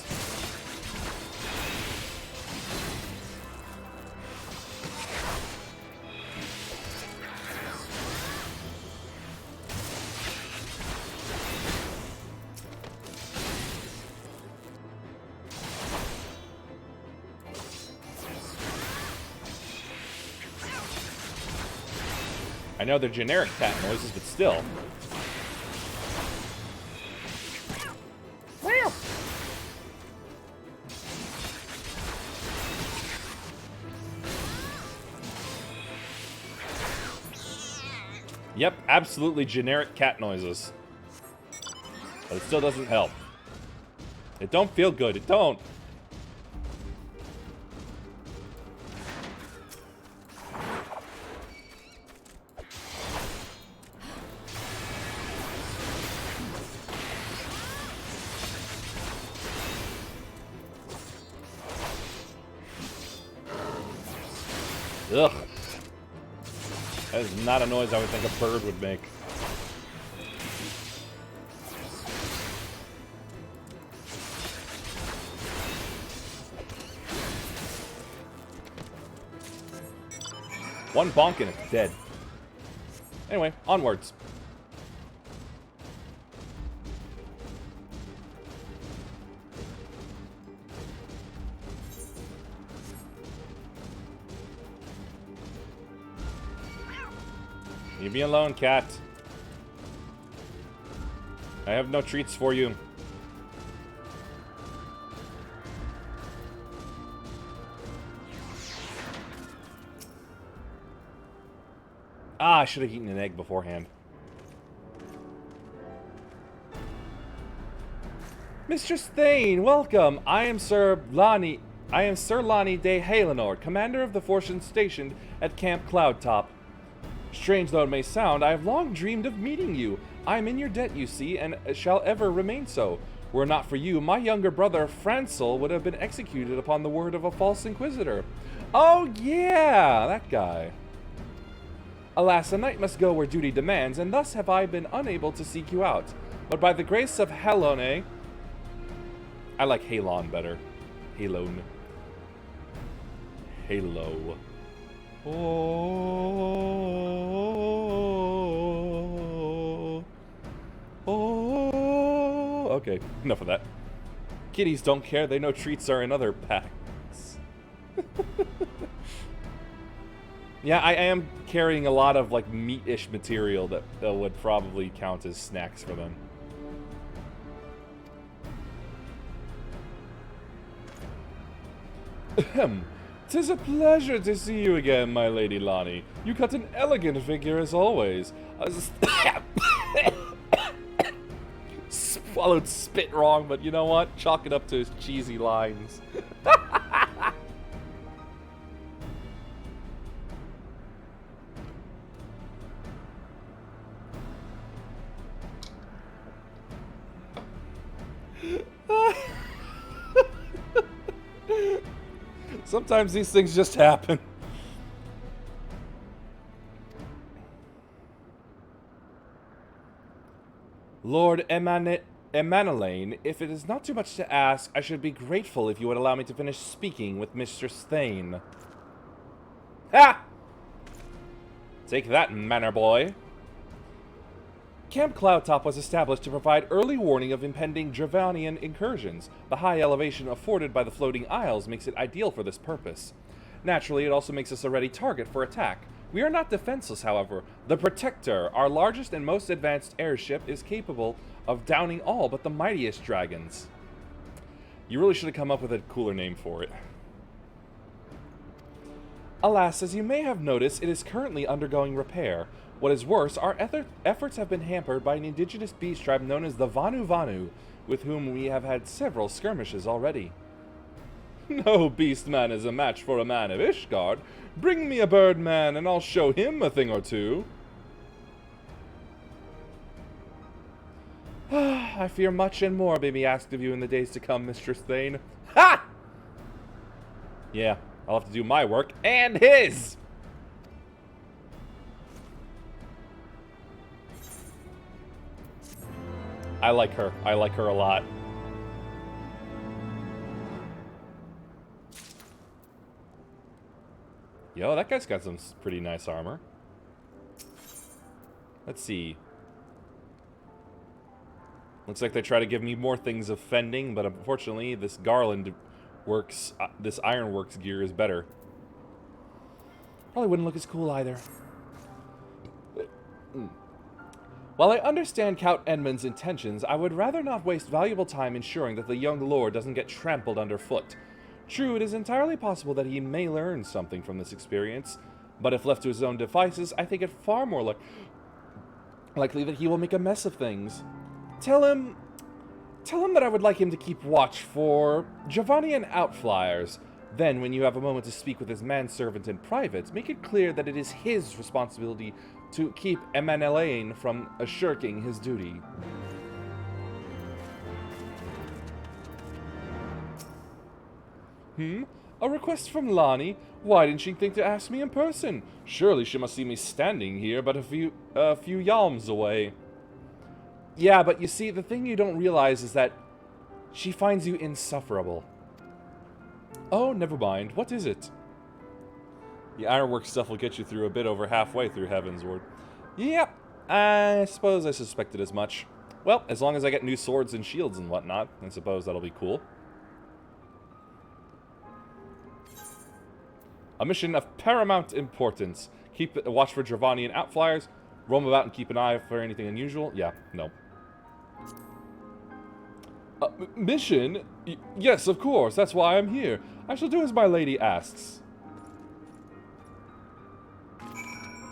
I know they're generic cat noises, but still. Yep, absolutely generic cat noises. But it still doesn't help. It don't feel good, it don't. Ugh. That is not a noise I would think a bird would make. One bonk and it's dead. Anyway, onwards. Leave me alone, cat. I have no treats for you. Ah, I should have eaten an egg beforehand. Mistress Thane, welcome. I am Sir Lonnie de Halenor, commander of the forces stationed at Camp Cloudtop. Strange though it may sound, I have long dreamed of meeting you. I am in your debt, you see, and shall ever remain so. Were it not for you, my younger brother, Francel, would have been executed upon the word of a false inquisitor. Oh yeah, that guy. Alas, a knight must go where duty demands, and thus have I been unable to seek you out. But by the grace of Halone... I like Halon better. Halone. Halo. Oh. Okay, enough of that. Kitties don't care, they know treats are in other packs. Yeah, I am carrying a lot of, like, meat-ish material that would probably count as snacks for them. Ahem. 'Tis a pleasure to see you again, my Lady Lonnie. You cut an elegant figure as always. Swallowed spit wrong, but you know what? Chalk it up to his cheesy lines. Sometimes these things just happen. Lord Emanelaine, if it is not too much to ask, I should be grateful if you would allow me to finish speaking with Mistress Thane. Ha! Take that, manor boy. Camp Cloudtop was established to provide early warning of impending Dravanian incursions. The high elevation afforded by the floating isles makes it ideal for this purpose. Naturally, it also makes us a ready target for attack. We are not defenseless, however. The Protector, our largest and most advanced airship, is capable of downing all but the mightiest dragons. You really should have come up with a cooler name for it. Alas, as you may have noticed, it is currently undergoing repair. What is worse, our efforts have been hampered by an indigenous beast tribe known as the Vanu Vanu, with whom we have had several skirmishes already. No beast man is a match for a man of Ishgard. Bring me a bird man and I'll show him a thing or two. I fear much and more may be asked of you in the days to come, Mistress Thane. Ha! Yeah, I'll have to do my work and his! I like her. I like her a lot. Yo, that guy's got some pretty nice armor. Let's see. Looks like they try to give me more things of fending, but unfortunately this garland works, this ironworks gear is better. Probably wouldn't look as cool either. While I understand Count Edmund's intentions, I would rather not waste valuable time ensuring that the young lord doesn't get trampled underfoot. True, it is entirely possible that he may learn something from this experience, but if left to his own devices, I think it far more likely that he will make a mess of things. Tell him that I would like him to keep watch for Dravanian outflyers. Then, when you have a moment to speak with his manservant in private, make it clear that it is his responsibility to keep Emanelaine from shirking his duty. A request from Lonnie? Why didn't she think to ask me in person? Surely she must see me standing here but a few yalms away. Yeah, but you see, the thing you don't realize is that she finds you insufferable. Oh, never mind. What is it? The ironwork stuff will get you through a bit over halfway through Heavensward. Yep, I suppose I suspected as much. Well, as long as I get new swords and shields and whatnot, I suppose that'll be cool. A mission of paramount importance. Watch for Dravanian outflyers. Roam about and keep an eye for anything unusual. Yeah, no. Mission? Yes, of course. That's why I'm here. I shall do as my lady asks.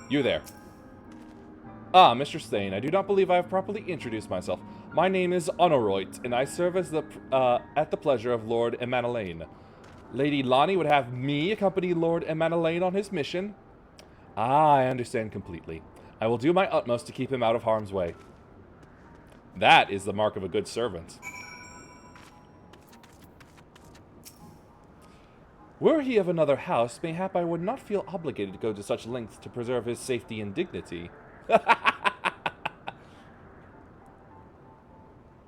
You there. Ah, Mr. Stain, I do not believe I have properly introduced myself. My name is Honoroit, and I serve as at the pleasure of Lord Emanelaine. Lady Lonnie would have me accompany Lord Emanelaine on his mission? Ah, I understand completely. I will do my utmost to keep him out of harm's way. That is the mark of a good servant. Were he of another house, mayhap I would not feel obligated to go to such lengths to preserve his safety and dignity.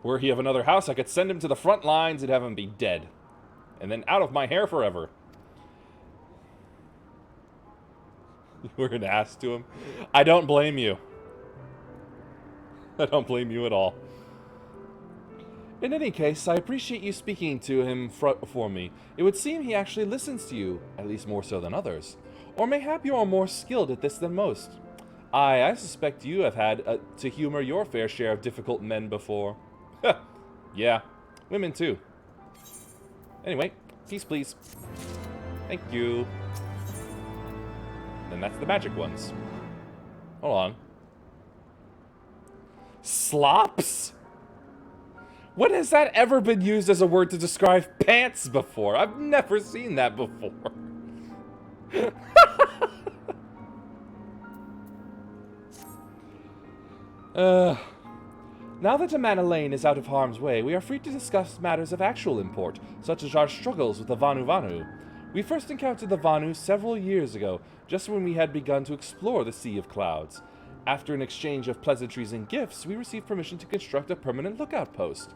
Were he of another house, I could send him to the front lines and have him be dead. And then out of my hair forever. You were an ass to him? I don't blame you. I don't blame you at all. In any case, I appreciate you speaking to him for me. It would seem he actually listens to you, at least more so than others. Or mayhap you are more skilled at this than most. I suspect you have had to humor your fair share of difficult men before. Yeah, women too. Anyway, peace please. Thank you. And that's the magic ones. Hold on. Slops? When has that ever been used as a word to describe pants before? I've never seen that before. Now that Amana Lane is out of harm's way, we are free to discuss matters of actual import, such as our struggles with the Vanu Vanu. We first encountered the Vanu several years ago, just when we had begun to explore the Sea of Clouds. After an exchange of pleasantries and gifts, we received permission to construct a permanent lookout post.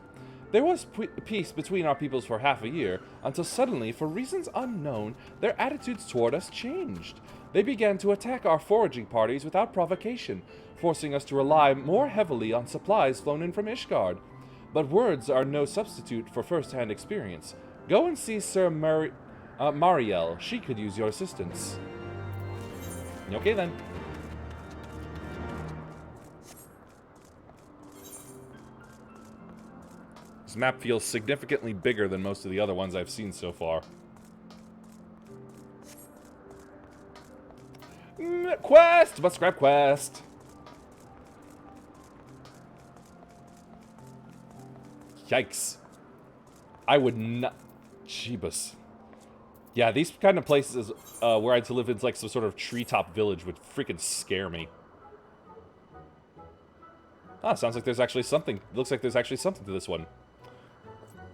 There was peace between our peoples for half a year, until suddenly, for reasons unknown, their attitudes toward us changed. They began to attack our foraging parties without provocation, forcing us to rely more heavily on supplies flown in from Ishgard. But words are no substitute for first-hand experience. Go and see Sir Mariel. She could use your assistance. Okay then. This map feels significantly bigger than most of the other ones I've seen so far. Quest! Must grab quest! Yikes. I would not... Jeebus. Yeah, these kind of places where I had to live in like some sort of treetop village would freaking scare me. Ah, sounds like there's actually something. Looks like there's actually something to this one.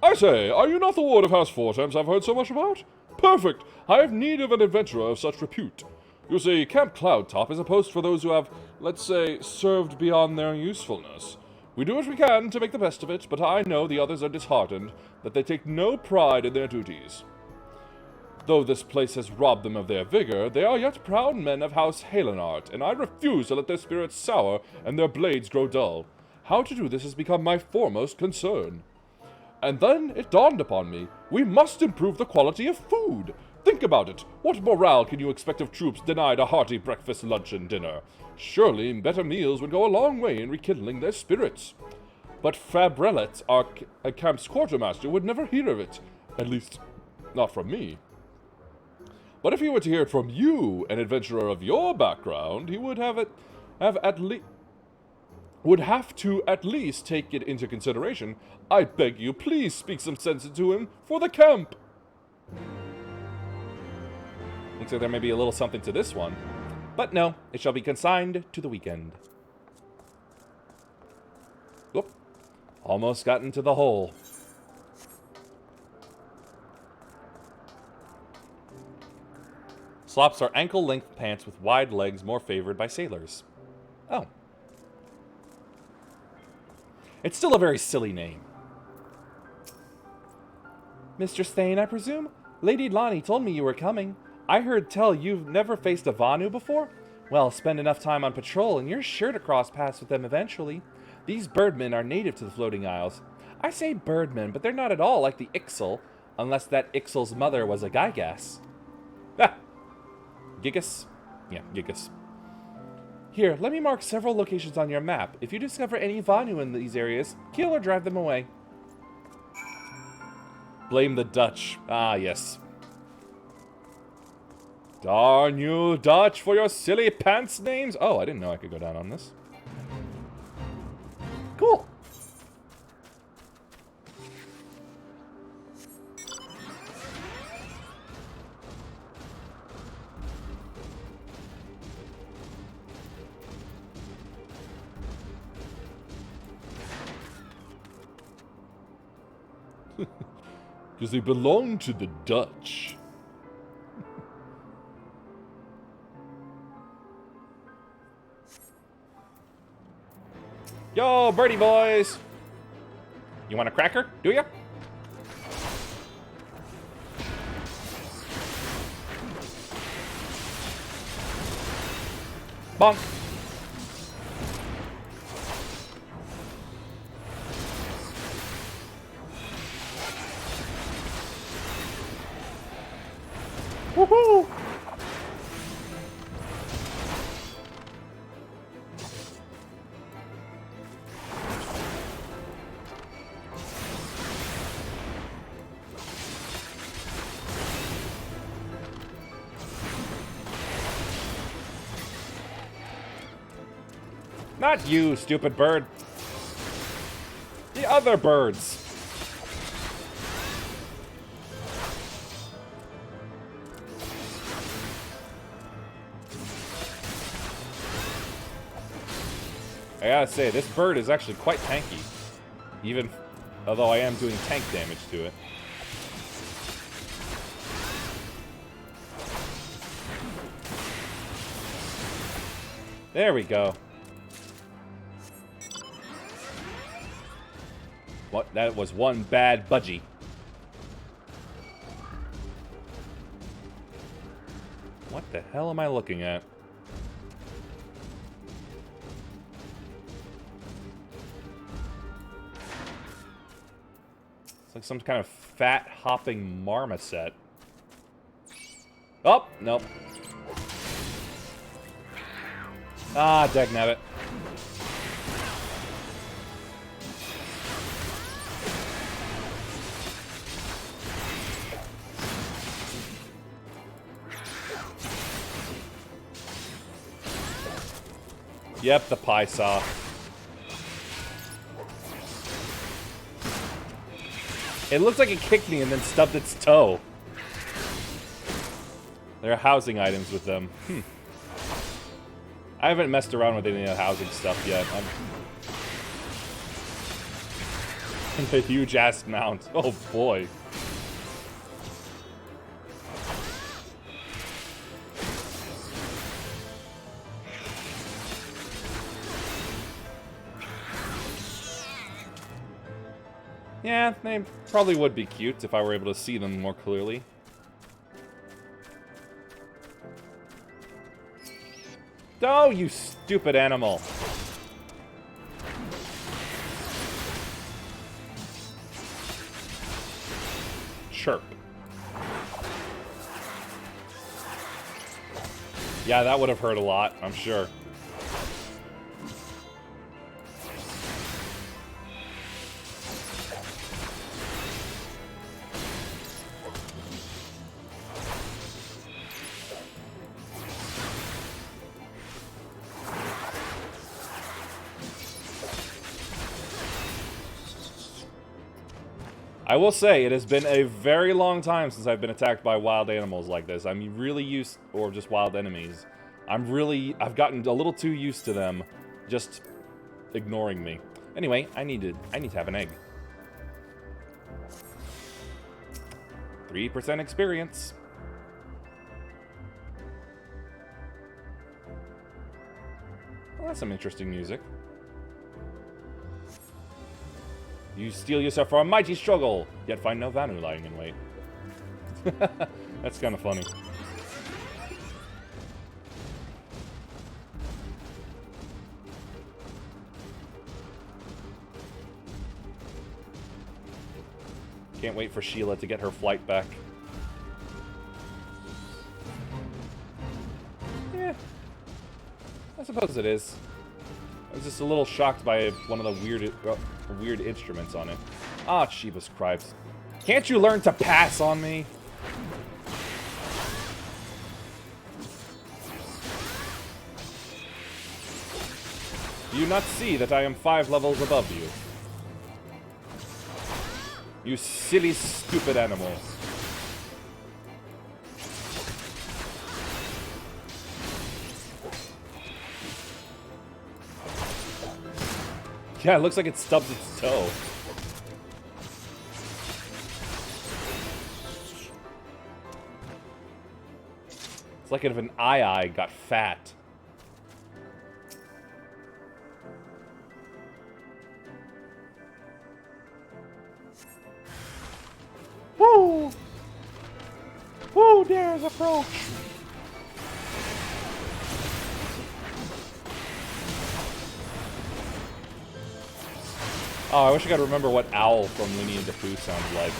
I say, are you not the ward of House 4 Times I've heard so much about? Perfect! I have need of an adventurer of such repute. You see, Camp Cloudtop is a post for those who have, let's say, served beyond their usefulness. We do what we can to make the best of it, but I know the others are disheartened that they take no pride in their duties. Though this place has robbed them of their vigor, they are yet proud men of House Halenart, and I refuse to let their spirits sour and their blades grow dull. How to do this has become my foremost concern. And then it dawned upon me, we must improve the quality of food. Think about it. What morale can you expect of troops denied a hearty breakfast, lunch, and dinner? Surely better meals would go a long way in rekindling their spirits. But Fabrellet, our camp's quartermaster, would never hear of it. At least, not from me. But if he were to hear it from you, an adventurer of your background, he would have to at least take it into consideration. I beg you, please speak some sense into him for the camp. Looks like there may be a little something to this one. But no, it shall be consigned to the weekend. Oop. Almost got into the hole. Slops are ankle-length pants with wide legs more favored by sailors. Oh. It's still a very silly name. Mr. Thane, I presume? Lady Lonnie told me you were coming. I heard tell you've never faced a Vanu before? Well, spend enough time on patrol and you're sure to cross paths with them eventually. These birdmen are native to the floating isles. I say birdmen, but they're not at all like the Ixal, unless that Ixal's mother was a Gygas. Ah! Gigas? Yeah, Gigas. Here, let me mark several locations on your map. If you discover any Vanu in these areas, kill or drive them away. Blame the Dutch. Ah, yes. Darn you, Dutch, for your silly pants names. Oh, I didn't know I could go down on this. Cool. Because they belong to the Dutch. Yo, birdie boys! You want a cracker? Do you? Bonk. Woohoo! Not you, stupid bird. The other birds. I gotta say, this bird is actually quite tanky. Even although I am doing tank damage to it. There we go. What? That was one bad budgie. What the hell am I looking at? It's like some kind of fat hopping marmoset. Oh, nope. Ah, dagnabbit. Yep, the pie saw. It looks like it kicked me and then stubbed its toe. There are housing items with them. I haven't messed around with any of the housing stuff yet. The huge ass mount. Oh boy. Yeah, they probably would be cute if I were able to see them more clearly. Oh, you stupid animal. Chirp. Yeah, that would have hurt a lot, I'm sure. I will say, it has been a very long time since I've been attacked by wild animals like this. I'm really used, or just wild enemies. I've gotten a little too used to them just ignoring me. Anyway, I need to have an egg. 3% experience. Well, that's some interesting music. You steel yourself for a mighty struggle, yet find no Vanu lying in wait. That's kind of funny. Can't wait for Sheila to get her flight back. Yeah, I suppose it is. I was just a little shocked by one of the weird instruments on it. Ah, Sheba's cripes. Can't you learn to pass on me? Do you not see that I am 5 levels above you? You silly, stupid animal. Yeah, it looks like it stubbed its toe. It's like if an eye got fat. Woo! Woo, there's approach! Oh, I wish I could remember what Owl from Winnie and the Pooh sounds like.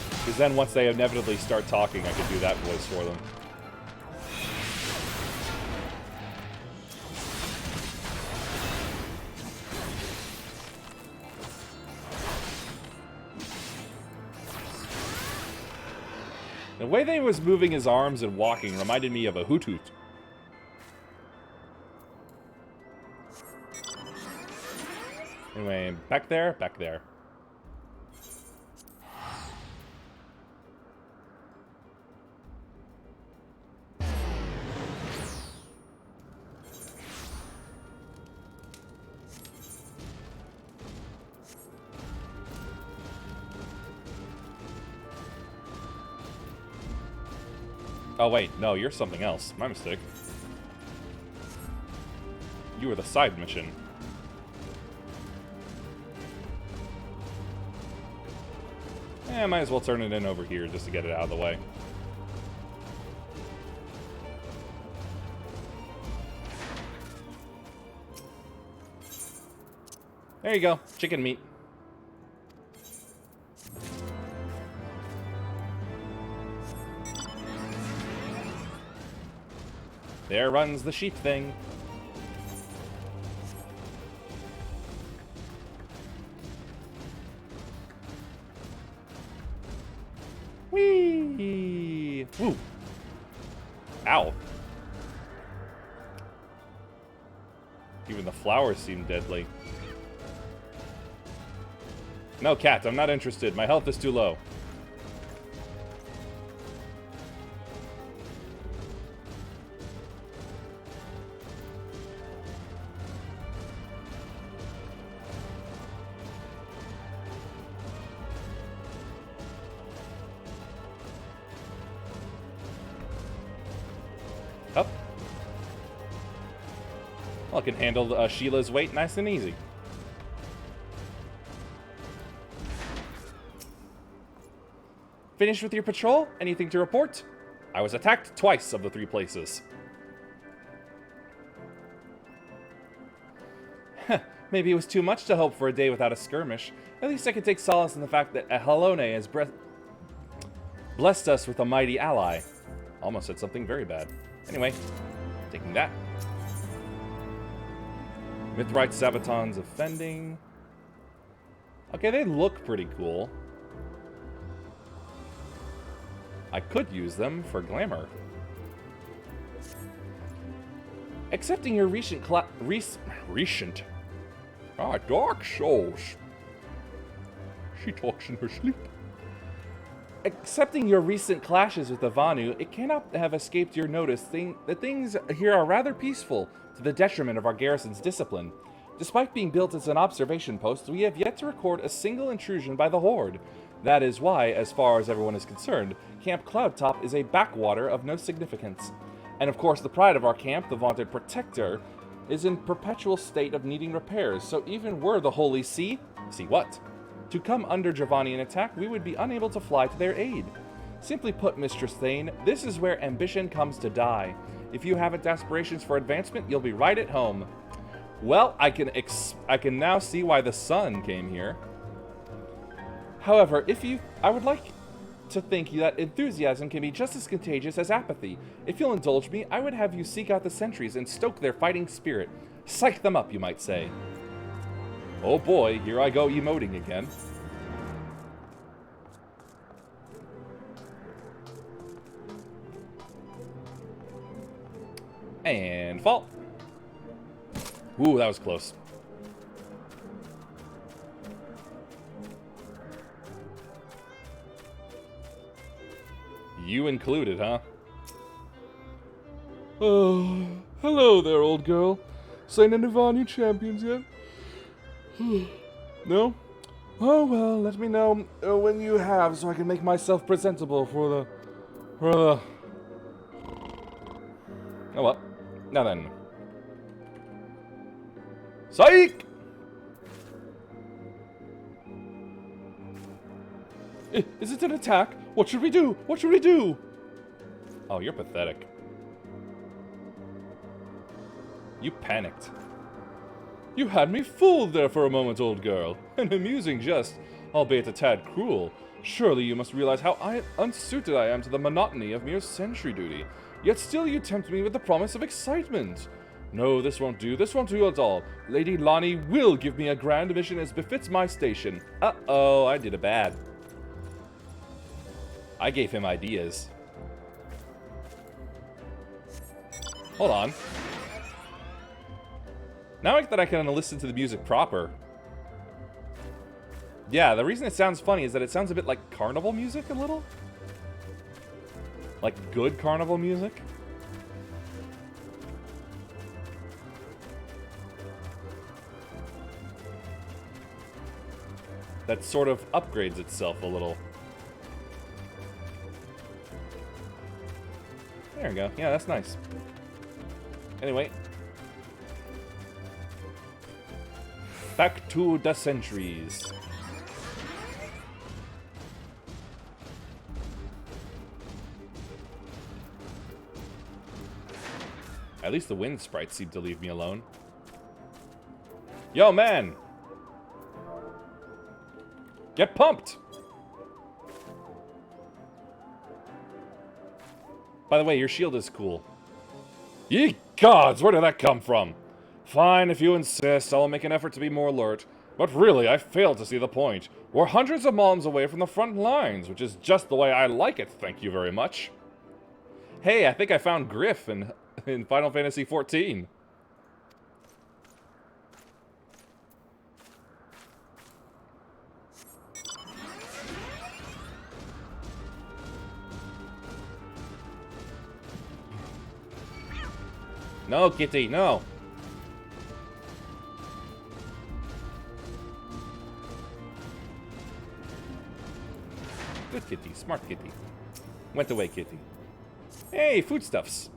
Because then once they inevitably start talking, I could do that voice for them. The way they was moving his arms and walking reminded me of a hoot hoot. Anyway, back there, back there. Oh wait, no, you're something else. My mistake. You were the side mission. Eh, might as well turn it in over here just to get it out of the way. There you go, chicken meat. There runs the sheep thing. Whee! Woo! Ow. Even the flowers seem deadly. No, cat, I'm not interested. My health is too low. Up. Well, I can handle Sheila's weight nice and easy. Finished with your patrol? Anything to report? I was attacked twice of the 3 places. Maybe it was too much to hope for a day without a skirmish. At least I can take solace in the fact that Ahelone has blessed us with a mighty ally. Almost said something very bad. Anyway, taking that. Mithrite Sabatons offending. Okay, they look pretty cool. I could use them for glamour. Accepting your recent Dark Souls. She talks in her sleep. Accepting your recent clashes with the Vanu, it cannot have escaped your notice that things here are rather peaceful to the detriment of our garrison's discipline. Despite being built as an observation post, we have yet to record a single intrusion by the Horde. That is why, as far as everyone is concerned, Camp Cloudtop is a backwater of no significance. And of course, the pride of our camp, the vaunted Protector, is in perpetual state of needing repairs, so even were the Holy See what? To come under Dravanian attack, we would be unable to fly to their aid. Simply put, Mistress Thane, this is where ambition comes to die. If you haven't aspirations for advancement, you'll be right at home. Well, I can now see why the sun came here. However, I would like to think that enthusiasm can be just as contagious as apathy. If you'll indulge me, I would have you seek out the sentries and stoke their fighting spirit. Psych them up, you might say. Oh boy, here I go emoting again. And fall. Ooh, that was close. You included, huh? Oh, hello there, old girl. Seen any Vanu champions yet? No? Oh well, let me know when you have so I can make myself presentable for the... Oh well, now then. Psych! Is it an attack? What should we do? What should we do? Oh, you're pathetic. You panicked. You had me fooled there for a moment, old girl. An amusing jest, albeit a tad cruel. Surely you must realize how unsuited I am to the monotony of mere sentry duty. Yet still you tempt me with the promise of excitement. No, this won't do. This won't do at all. Lady Lonnie will give me a grand mission as befits my station. Uh-oh, I did it bad. I gave him ideas. Hold on. Now that I can listen to the music proper. Yeah, the reason it sounds funny is that it sounds a bit like carnival music, a little. Like good carnival music. That sort of upgrades itself a little. There we go. Yeah, that's nice. Anyway. Back to the sentries. At least the wind sprites seem to leave me alone. Yo, man! Get pumped! By the way, your shield is cool. Ye gods, where did that come from? Fine, if you insist, I'll make an effort to be more alert. But really, I fail to see the point. We're hundreds of miles away from the front lines, which is just the way I like it, thank you very much. Hey, I think I found Griff in Final Fantasy XIV. No, Kitty, no. Good kitty, smart kitty. Went away, kitty. Hey, foodstuffs.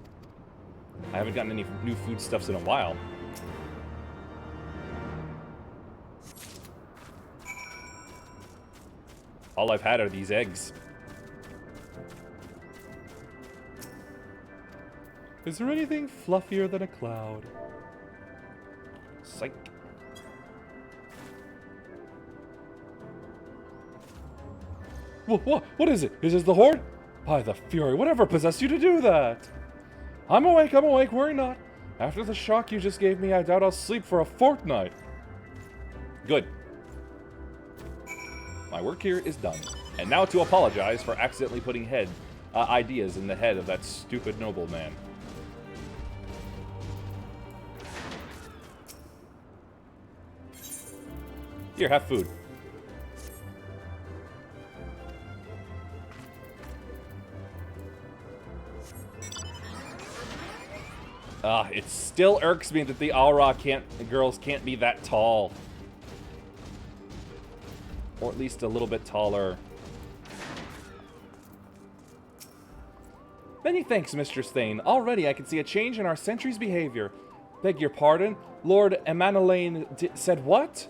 I haven't gotten any new foodstuffs in a while. All I've had are these eggs. Is there anything fluffier than a cloud? Psych. What is it? Is this the Horde? By the Fury, whatever possessed you to do that? I'm awake, worry not. After the shock you just gave me, I doubt I'll sleep for a fortnight. Good. My work here is done. And now to apologize for accidentally putting ideas in the head of that stupid nobleman. Here, have food. It still irks me that the Aura girls can't be that tall. Or at least a little bit taller. Many thanks, Mr. Thane. Already I can see a change in our sentry's behavior. Beg your pardon? Lord Emanelaine said what?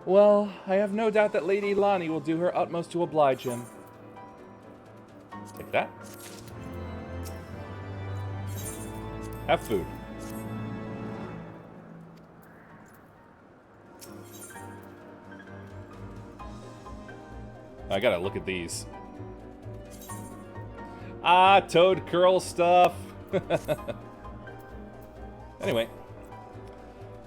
Well, I have no doubt that Lady Lonnie will do her utmost to oblige him. Take that. Have food. I gotta look at these. Ah, Toad Curl stuff. Anyway.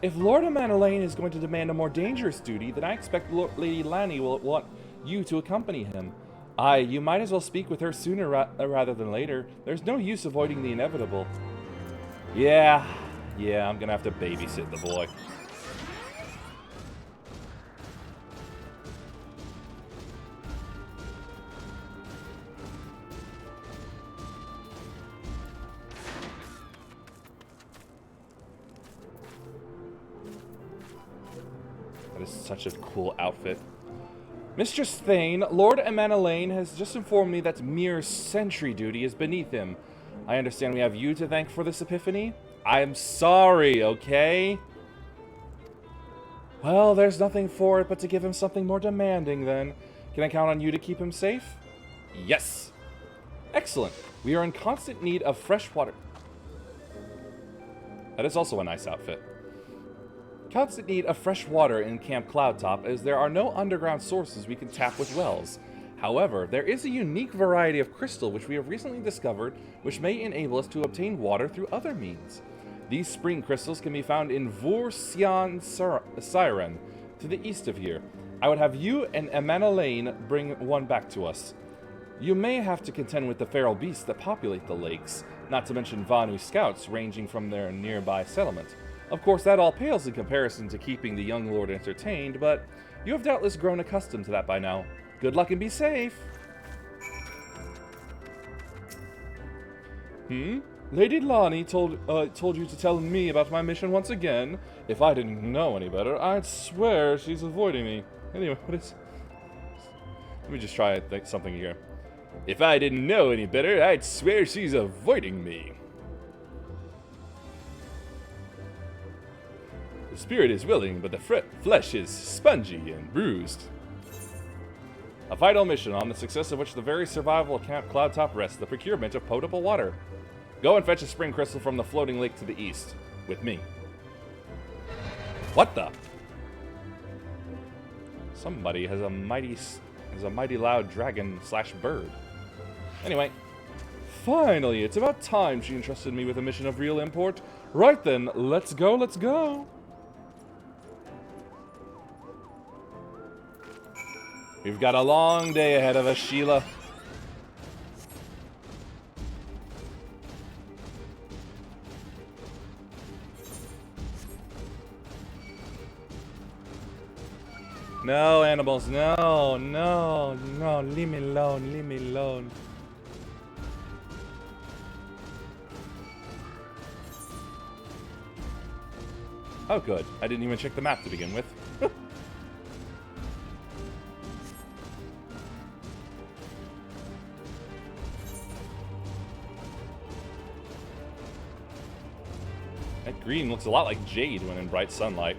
If Lord Emanelaine is going to demand a more dangerous duty, then I expect Lady Lonnie will want you to accompany him. Aye, you might as well speak with her sooner rather than later. There's no use avoiding the inevitable. Yeah, I'm gonna have to babysit the boy. That is such a cool outfit. Mistress Thane, Lord Emanelaine has just informed me that mere sentry duty is beneath him. I understand we have you to thank for this epiphany. I'm sorry, okay? Well, there's nothing for it but to give him something more demanding then. Can I count on you to keep him safe? Yes. Excellent. We are in constant need of fresh water. That is also a nice outfit. Constant need of fresh water in Camp Cloudtop, as there are no underground sources we can tap with wells. However, there is a unique variety of crystal which we have recently discovered, which may enable us to obtain water through other means. These spring crystals can be found in Vorsian Siren, to the east of here. I would have you and Lane bring one back to us. You may have to contend with the feral beasts that populate the lakes, not to mention Vanu scouts ranging from their nearby settlement. Of course, that all pales in comparison to keeping the young lord entertained, but you have doubtless grown accustomed to that by now. Good luck and be safe! Lady Lonnie told you to tell me about my mission once again. If I didn't know any better, I'd swear she's avoiding me. Anyway, what is... Let me just try something here. If I didn't know any better, I'd swear she's avoiding me. The spirit is willing, but the flesh is spongy and bruised. A vital mission on the success of which the very survival of Camp Cloudtop rests, the procurement of potable water. Go and fetch a spring crystal from the floating lake to the east, with me. What the? Somebody has a mighty loud dragon / bird. Anyway, finally, it's about time she entrusted me with a mission of real import. Right then, let's go, let's go. We've got a long day ahead of us, Sheila. No, animals, no, no, no, leave me alone, leave me alone. Oh, good. I didn't even check the map to begin with. That green looks a lot like jade when in bright sunlight.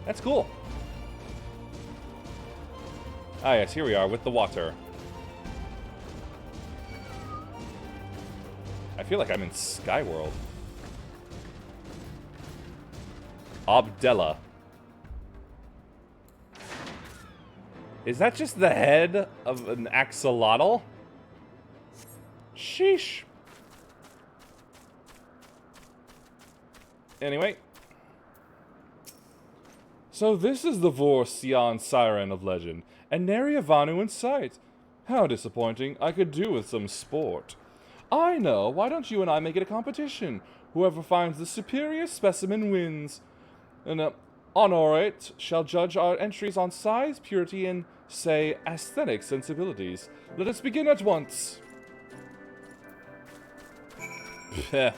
That's cool. Ah yes, here we are with the water. I feel like I'm in Skyworld. Abdella. Is that just the head of an axolotl? Sheesh. Anyway. So this is the Vorsian Siren of legend, and nary a Vanu in sight. How disappointing. I could do with some sport. I know. Why don't you and I make it a competition? Whoever finds the superior specimen wins. And Honorate shall judge our entries on size, purity, and, say, aesthetic sensibilities. Let us begin at once. Pfeh.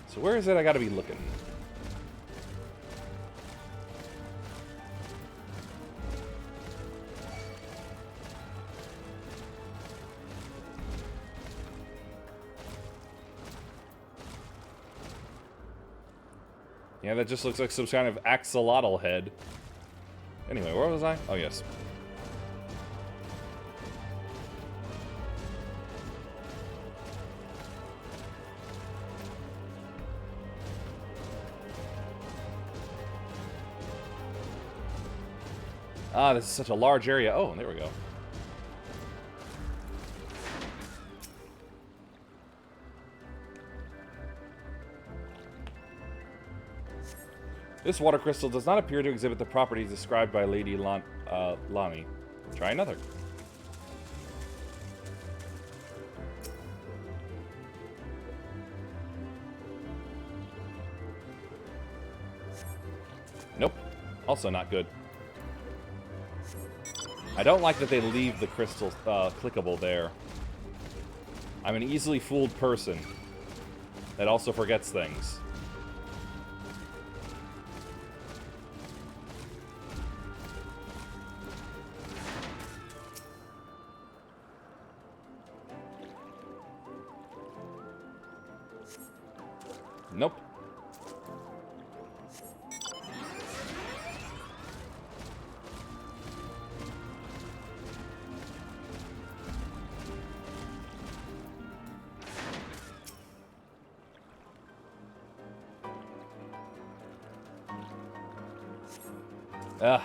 So where is it I gotta be looking? Yeah, that just looks like some kind of axolotl head. Anyway, where was I? Oh, yes. Ah, this is such a large area. Oh, there we go. This water crystal does not appear to exhibit the properties described by Lady Lonnie. Try another. Nope. Also not good. I don't like that they leave the crystal clickable there. I'm an easily fooled person that also forgets things. Nope.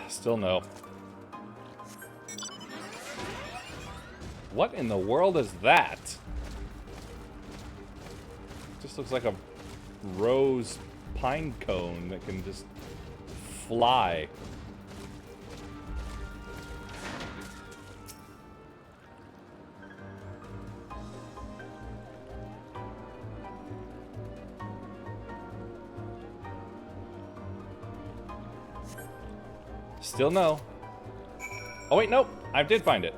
Still no. What in the world is that? Just looks like a rose pine cone that can just fly. Still no. Oh wait, nope. I did find it.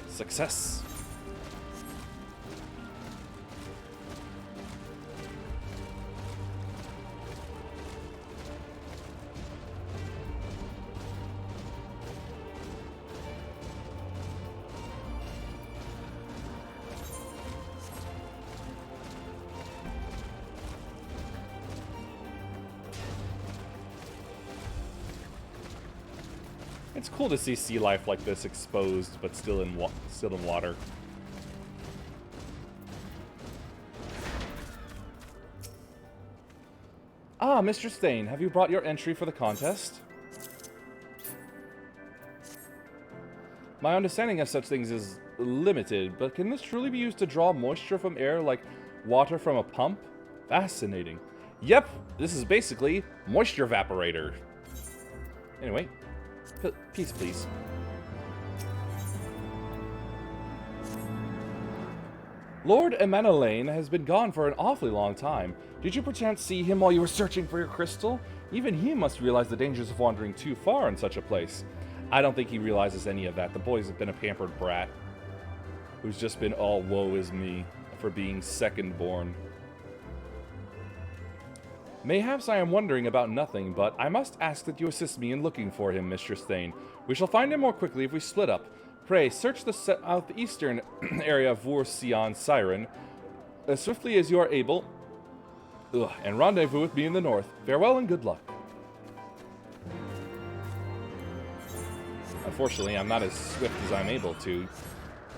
Success. It's cool to see sea life like this exposed, but still in water. Ah, Mr. Stain, have you brought your entry for the contest? My understanding of such things is limited, but can this truly be used to draw moisture from air like water from a pump? Fascinating. Yep, this is basically moisture evaporator. Anyway. Peace, please. Lord Emanalain has been gone for an awfully long time. Did you perchance see him while you were searching for your crystal? Even he must realize the dangers of wandering too far in such a place. I don't think he realizes any of that. The boy's been a pampered brat who's just been all woe is me for being second born. Mayhaps I am wondering about nothing, but I must ask that you assist me in looking for him, Mistress Thane. We shall find him more quickly if we split up. Pray, search the southeastern area of Wur-Sion Siren as swiftly as you are able, and rendezvous with me in the north. Farewell and good luck. Unfortunately, I'm not as swift as I'm able to,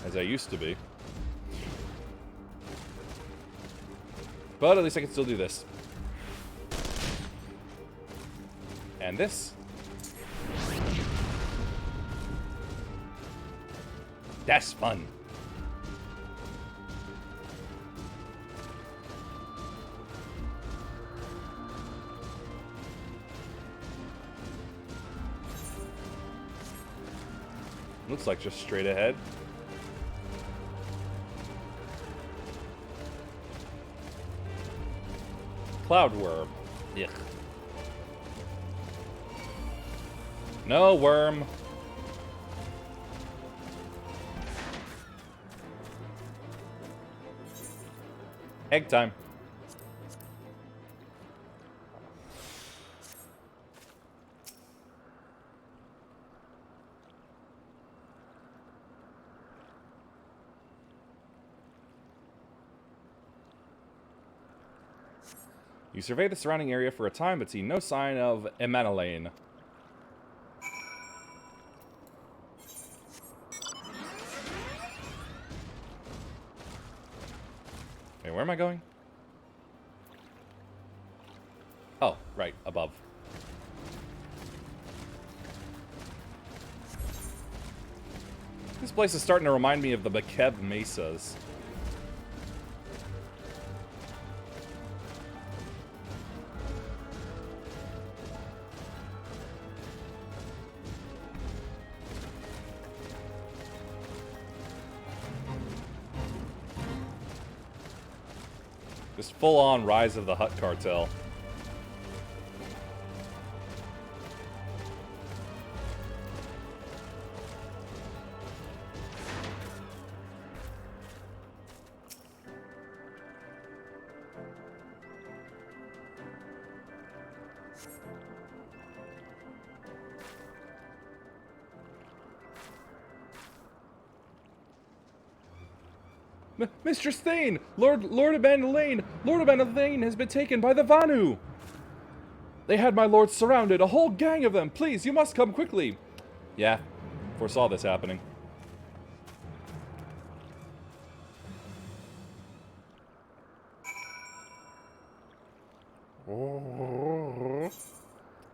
as I used to be. But at least I can still do this. And this. That's fun. Looks like just straight ahead. Cloud worm. Yuck. No worm. Egg time. You survey the surrounding area for a time, but see no sign of Emanalain. Wait, where am I going? Oh, right, above. This place is starting to remind me of the Bakev Mesas. Just full-on Rise of the Hutt Cartel. Mistress Thane! Lord Abandon has been taken by the Vanu! They had my lord surrounded, a whole gang of them! Please, you must come quickly! Yeah, foresaw this happening.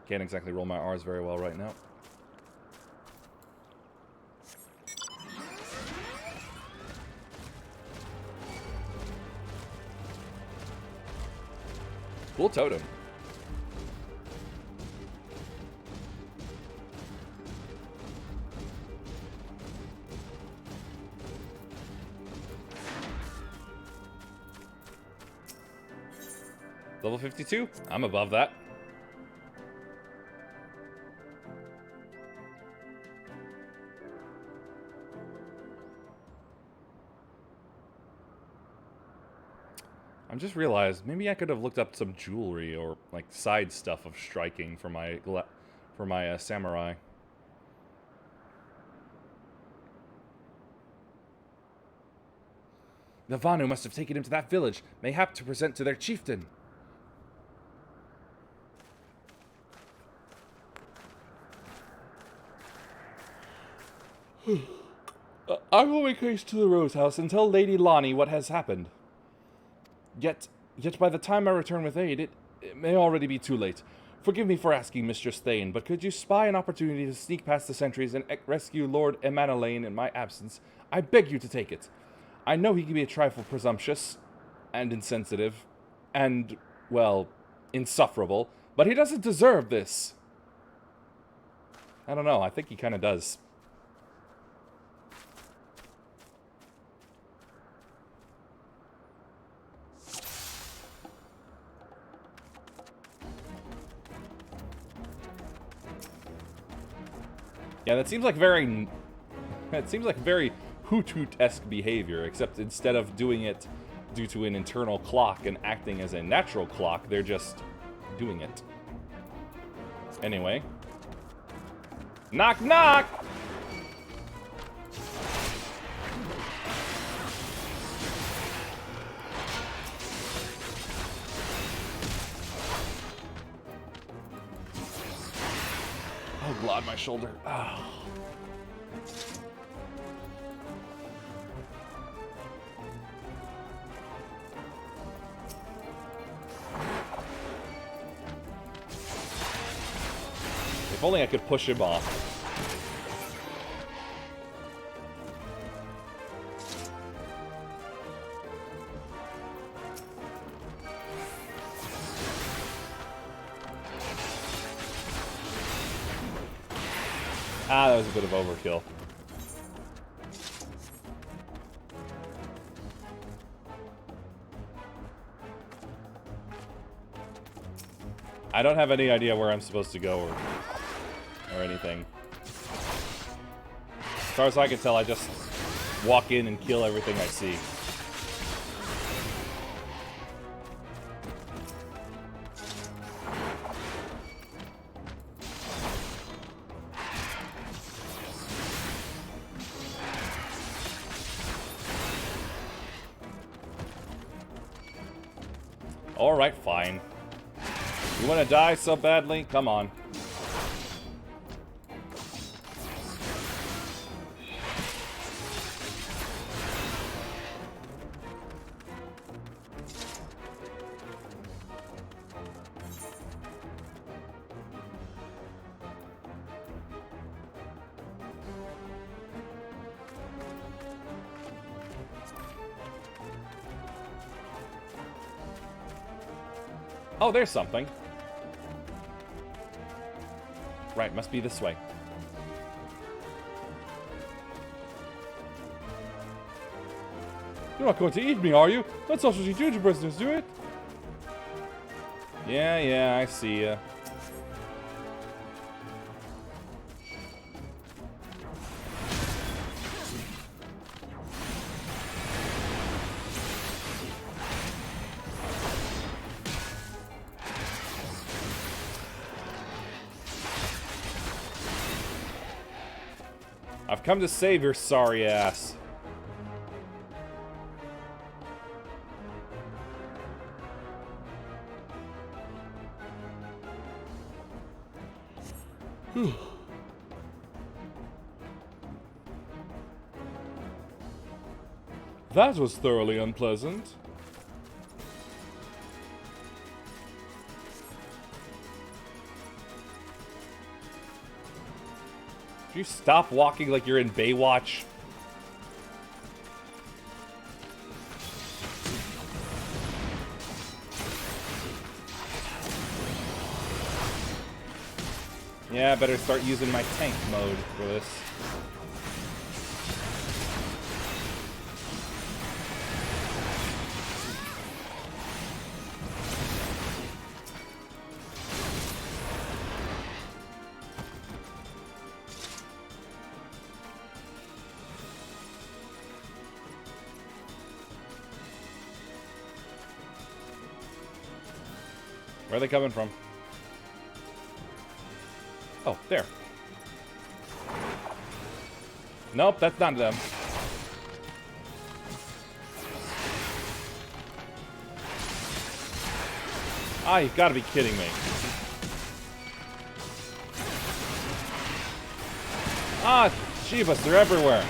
Can't exactly roll my R's very well right now. Cool totem. Level 52? I'm above that. I just realized maybe I could have looked up some jewelry or like side stuff of striking for my samurai. The Vanu must have taken him to that village, mayhap to present to their chieftain. I will make haste to the Rose House and tell Lady Lonnie what has happened. Yet by the time I return with aid, it may already be too late. Forgive me for asking, Mistress Thane, but could you spy an opportunity to sneak past the sentries and rescue Lord Emanalain in my absence? I beg you to take it. I know he can be a trifle presumptuous and insensitive and, well, insufferable, but he doesn't deserve this. I don't know, I think he kind of does. Yeah, that seems like very Hoot-Hoot-esque behavior, except instead of doing it due to an internal clock and acting as a natural clock, they're just doing it. Anyway. Knock, knock! Oh, God, my shoulder. Oh. If only I could push him off. Ah, that was a bit of overkill. I don't have any idea where I'm supposed to go or anything. As far as I can tell, I just walk in and kill everything I see. Alright, fine. You want to die so badly? Come on. Oh, there's something. Right, must be this way. You're not going to eat me, are you? That's not what you do to prisoners, do it? Yeah, I see ya. I've come to save your sorry ass. Whew. That was thoroughly unpleasant. Could you stop walking like you're in Baywatch? Yeah, I better start using my tank mode for this. Where are they coming from? Oh, there. Nope, that's not them. Ah, you gotta be kidding me. Ah, Jeebus, they're everywhere.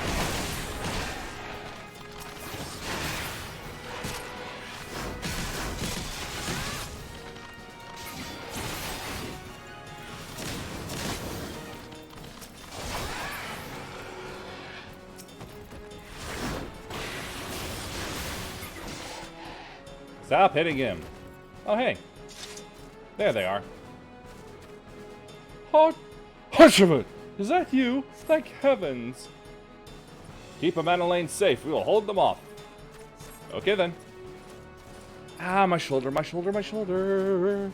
Stop hitting him. Oh, hey. There they are. Hushimut! Is that you? Thank heavens. Keep them out of lane safe. We will hold them off. Okay, then. Ah, my shoulder, my shoulder, my shoulder.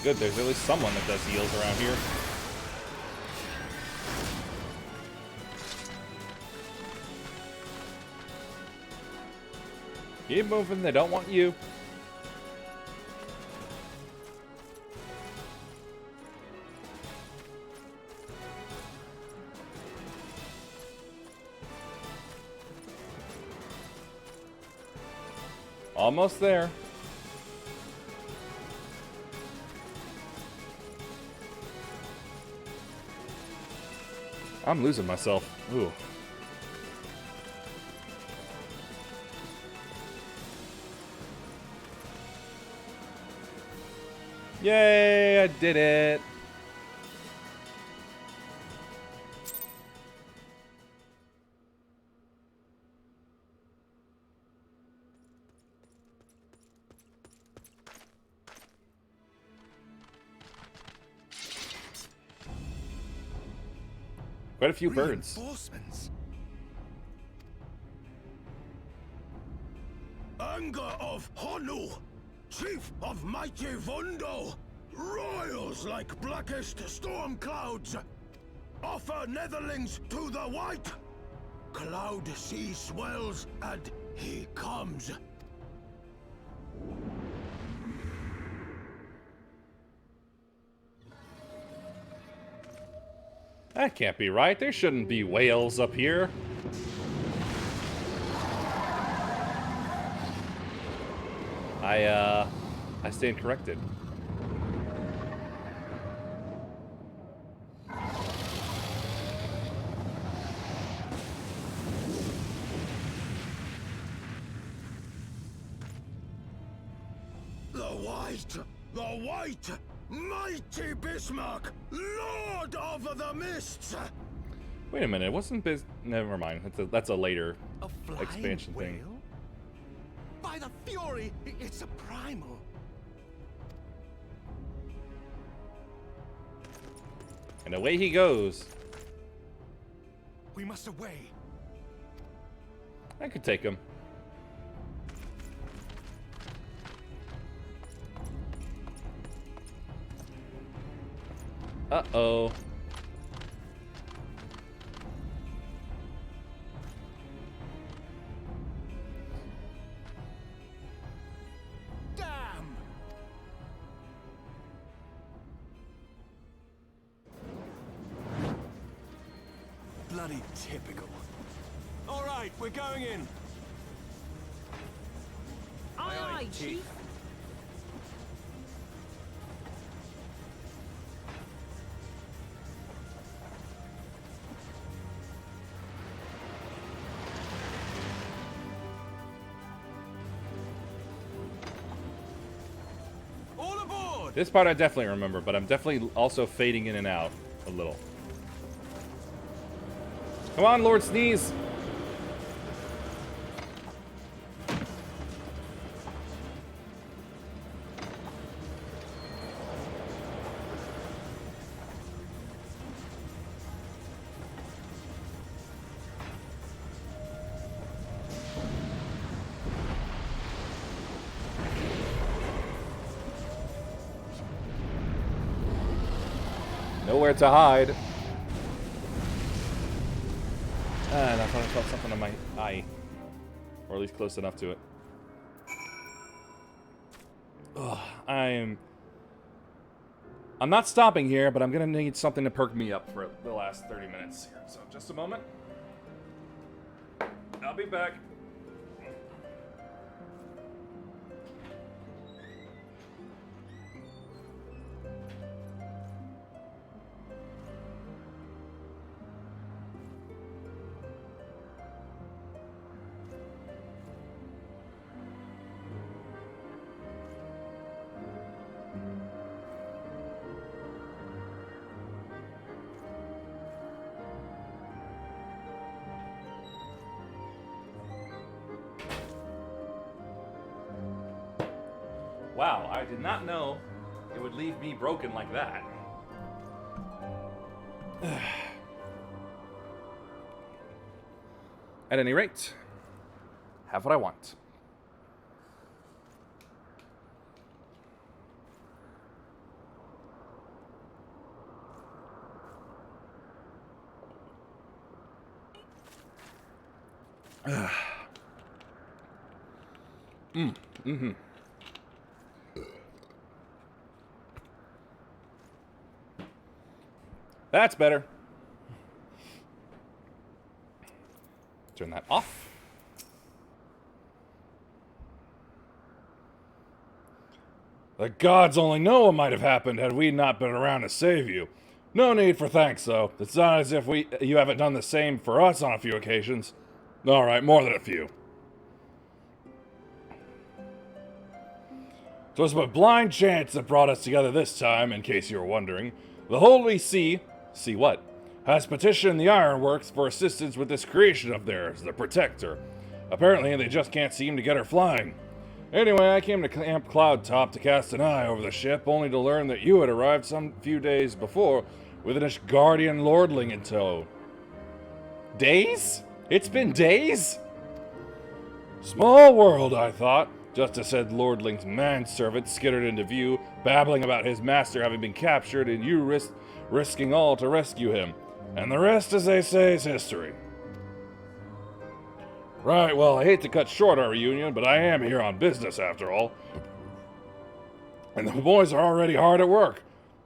Good, there's at least someone that does heals around here. Keep moving, they don't want you. Almost there. I'm losing myself. Ooh. Yay, I did it. Quite a few birds. Reinforcements. Anger of Honu, chief of mighty Vondo, royals like blackest storm clouds, offer netherlings to the white. Cloud sea swells and he comes. That can't be right. There shouldn't be whales up here. I stand corrected. The white, mighty Bismarck, Lord of the Mists. Wait a minute, wasn't never mind. That's a later expansion thing. By the fury, it's a primal. And away he goes. We must away. I could take him. Uh-oh. Damn! Bloody typical. All right, we're going in. Aye, aye, Chief. All aboard! This part I definitely remember, but I'm definitely also fading in and out a little. Come on, Lord Sneeze! Nowhere to hide. And I thought I felt something on my eye. Or at least close enough to it. Ugh, I'm not stopping here, but I'm gonna need something to perk me up for the last 30 minutes here. So just a moment. I'll be back. Wow, I did not know it would leave me broken like that. At any rate, have what I want. Mm-hmm. That's better. Turn that off. The gods only know what might have happened had we not been around to save you. No need for thanks, though. It's not as if you haven't done the same for us on a few occasions. All right, more than a few. It was but blind chance that brought us together this time, in case you were wondering. The Holy See what? Has petitioned the Ironworks for assistance with this creation of theirs, the Protector. Apparently, they just can't seem to get her flying. Anyway, I came to Camp Cloudtop to cast an eye over the ship, only to learn that you had arrived some few days before with an Ishgardian lordling in tow. Days? It's been days? Small world, I thought. Just as said Lordling's manservant skittered into view, babbling about his master having been captured and you risking all to rescue him. And the rest, as they say, is history. Right, well, I hate to cut short our reunion, but I am here on business after all. And the boys are already hard at work.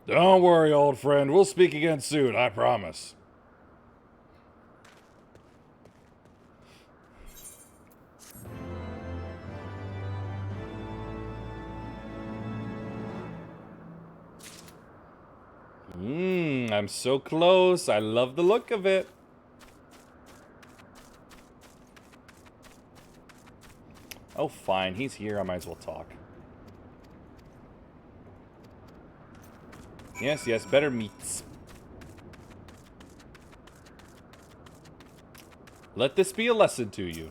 Don't worry, old friend. We'll speak again soon, I promise. I'm so close. I love the look of it. Oh, fine. He's here. I might as well talk. Yes, yes. Better meats. Let this be a lesson to you.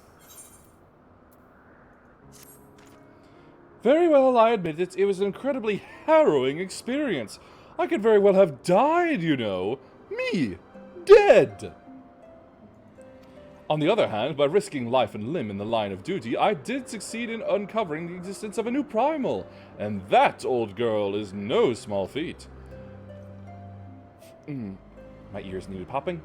Very well, I admit it. It was an incredibly harrowing experience. I could very well have died, you know. Me. Dead. On the other hand, by risking life and limb in the line of duty, I did succeed in uncovering the existence of a new primal. And that, old girl, is no small feat. My ears needed popping.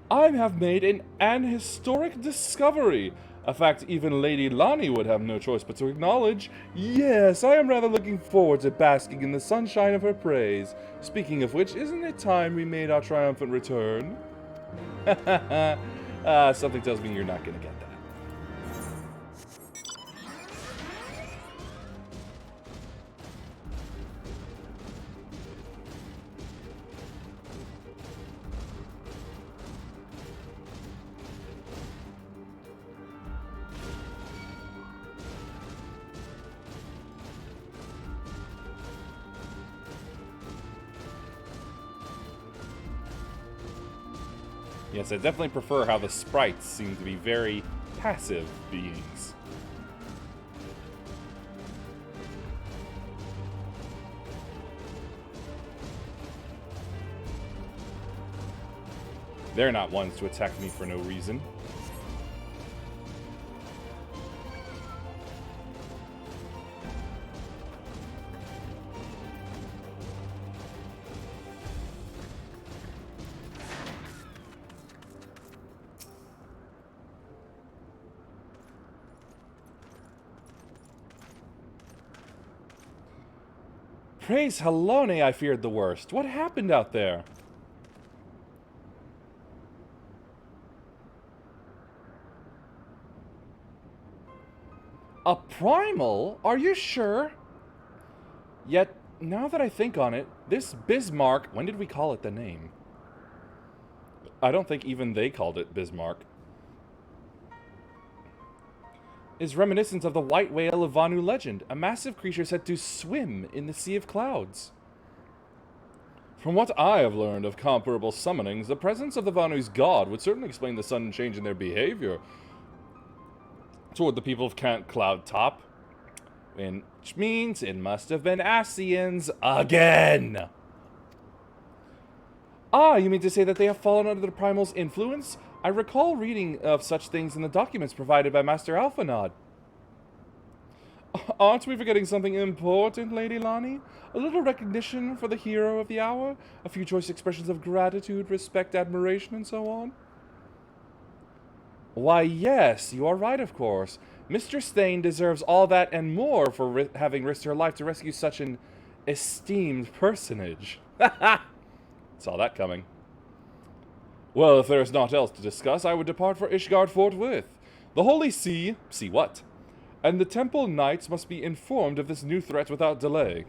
I have made an historic discovery. A fact even Lady Lonnie would have no choice but to acknowledge. Yes, I am rather looking forward to basking in the sunshine of her praise. Speaking of which, isn't it time we made our triumphant return? Something tells me you're not going to get that. Yes, I definitely prefer how the sprites seem to be very passive beings. They're not ones to attack me for no reason. Praise Halone, I feared the worst. What happened out there? A primal? Are you sure? Yet, now that I think on it, this Bismarck... When did we call it the name? I don't think even they called it Bismarck. Is reminiscent of the white whale of Vanu legend, a massive creature said to swim in the sea of clouds. From what I have learned of comparable summonings, the presence of the Vanu's god would certainly explain the sudden change in their behavior toward the people of Cloud Top, which means it must have been Asians again. Ah, you mean to say that they have fallen under the Primal's influence? I recall reading of such things in the documents provided by Master Alphanod. Aren't we forgetting something important, Lady Lonnie? A little recognition for the hero of the hour? A few choice expressions of gratitude, respect, admiration, and so on? Why, yes, you are right, of course. Mistress Thane deserves all that and more for having risked her life to rescue such an esteemed personage. Saw that coming. Well, if there is naught else to discuss, I would depart for Ishgard forthwith. The Holy See... See what? And the Temple Knights must be informed of this new threat without delay.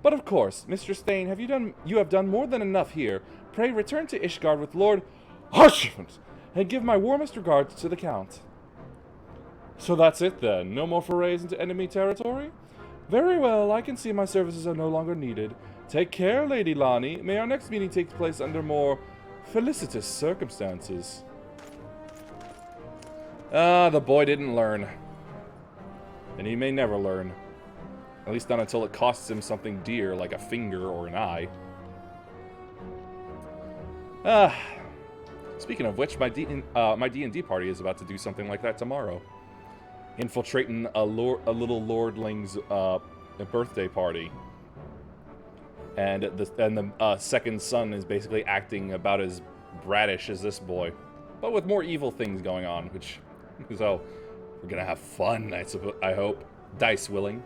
But of course, Mistress Thane, you have done more than enough here. Pray return to Ishgard with Lord Harshment, and give my warmest regards to the Count. So that's it then? No more forays into enemy territory? Very well, I can see my services are no longer needed. Take care, Lady Lonnie. May our next meeting take place under more felicitous circumstances. Ah, the boy didn't learn. And he may never learn. At least not until it costs him something dear, like a finger or an eye. Speaking of which, my D&D party is about to do something like that tomorrow. Infiltrating a little lordling's birthday party. And the second son is basically acting about as bratish as this boy. But with more evil things going on, which... So, we're gonna have fun, I hope. Dice willing.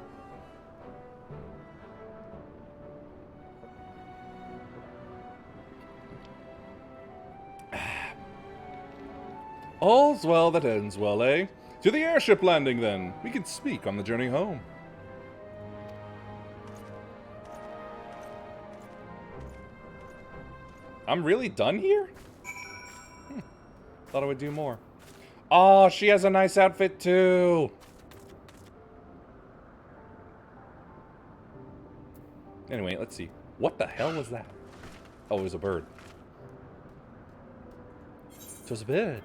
All's well that ends well, eh? To the airship landing, then. We can speak on the journey home. I'm really done here? Thought I would do more. Oh, she has a nice outfit, too. Anyway, let's see. What the hell was that? Oh, it was a bird. It was a bird.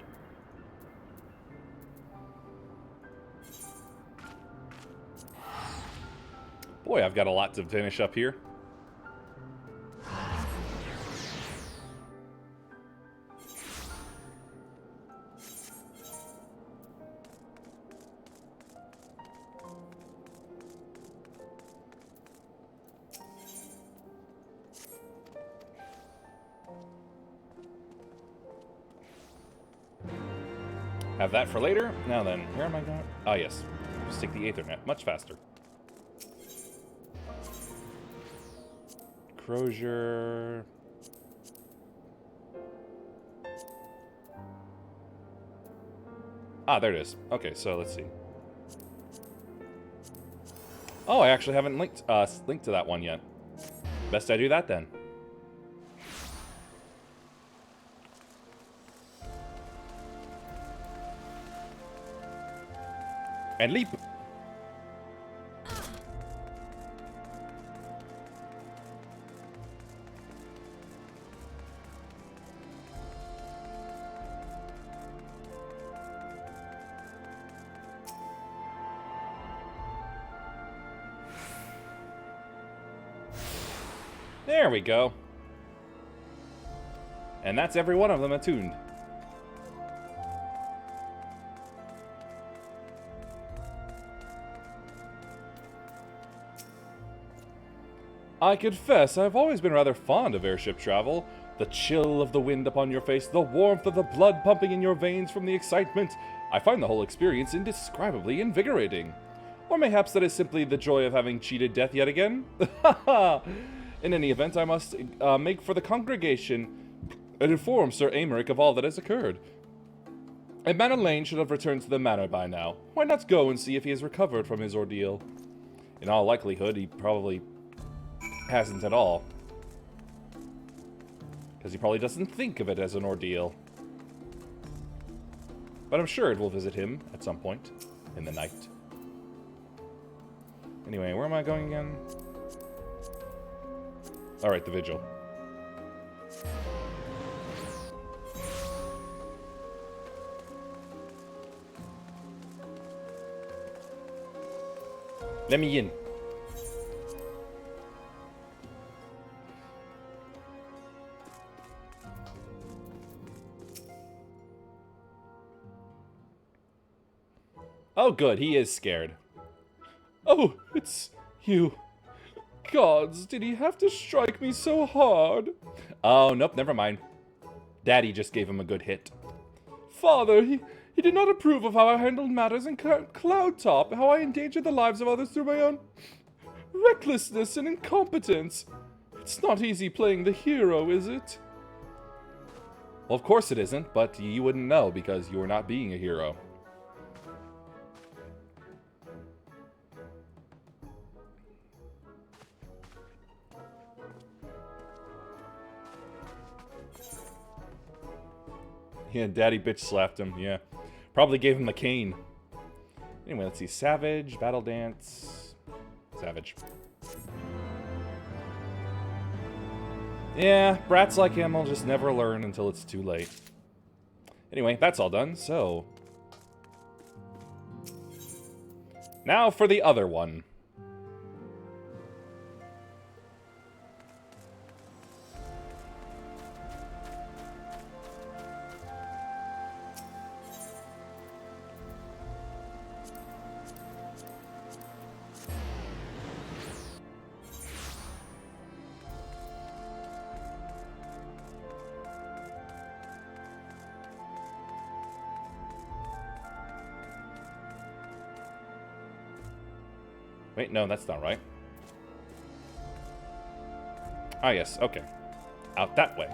Boy, I've got a lot to finish up here. Have that for later. Now then, where am I going? Ah, yes. Just take the Aethernet. Much faster. Crozier. Ah, there it is. Okay, so let's see. Oh, I actually haven't linked to that one yet. Best I do that then. And leap. There we go. And that's every one of them attuned. I confess, I've always been rather fond of airship travel. The chill of the wind upon your face, the warmth of the blood pumping in your veins from the excitement. I find the whole experience indescribably invigorating. Or mayhaps that is simply the joy of having cheated death yet again? In any event, I must make for the congregation and inform Sir Aymeric of all that has occurred. And Madeleine should have returned to the manor by now. Why not go and see if he has recovered from his ordeal? In all likelihood, he probably hasn't at all. Because he probably doesn't think of it as an ordeal. But I'm sure it will visit him at some point in the night. Anyway, where am I going again? Alright, the vigil. Let me in. Oh, good. He is scared. Oh, it's you. Gods, did he have to strike me so hard? Oh, nope, never mind. Daddy just gave him a good hit. Father, he did not approve of how I handled matters in Cloud Top, how I endangered the lives of others through my own recklessness and incompetence. It's not easy playing the hero, is it? Well, of course it isn't, but you wouldn't know because you were not being a hero. Yeah, Daddy bitch slapped him, yeah. Probably gave him the cane. Anyway, let's see. Savage, Battle Dance. Savage. Yeah, brats like him will just never learn until it's too late. Anyway, that's all done, so... now for the other one. Wait, no, that's not right. Ah, yes, okay. Out that way.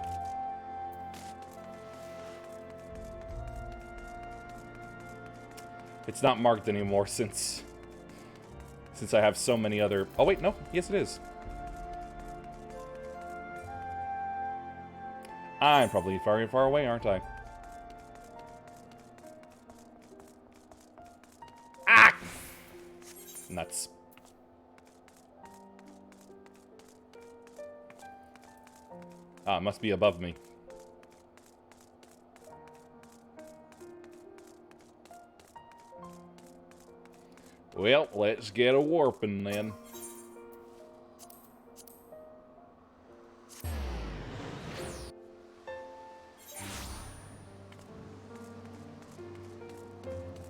It's not marked anymore since I have so many other... oh, wait, no. Yes, it is. I'm probably very far away, aren't I? Ah! Nuts. Ah, it must be above me. Well, let's get a warping then.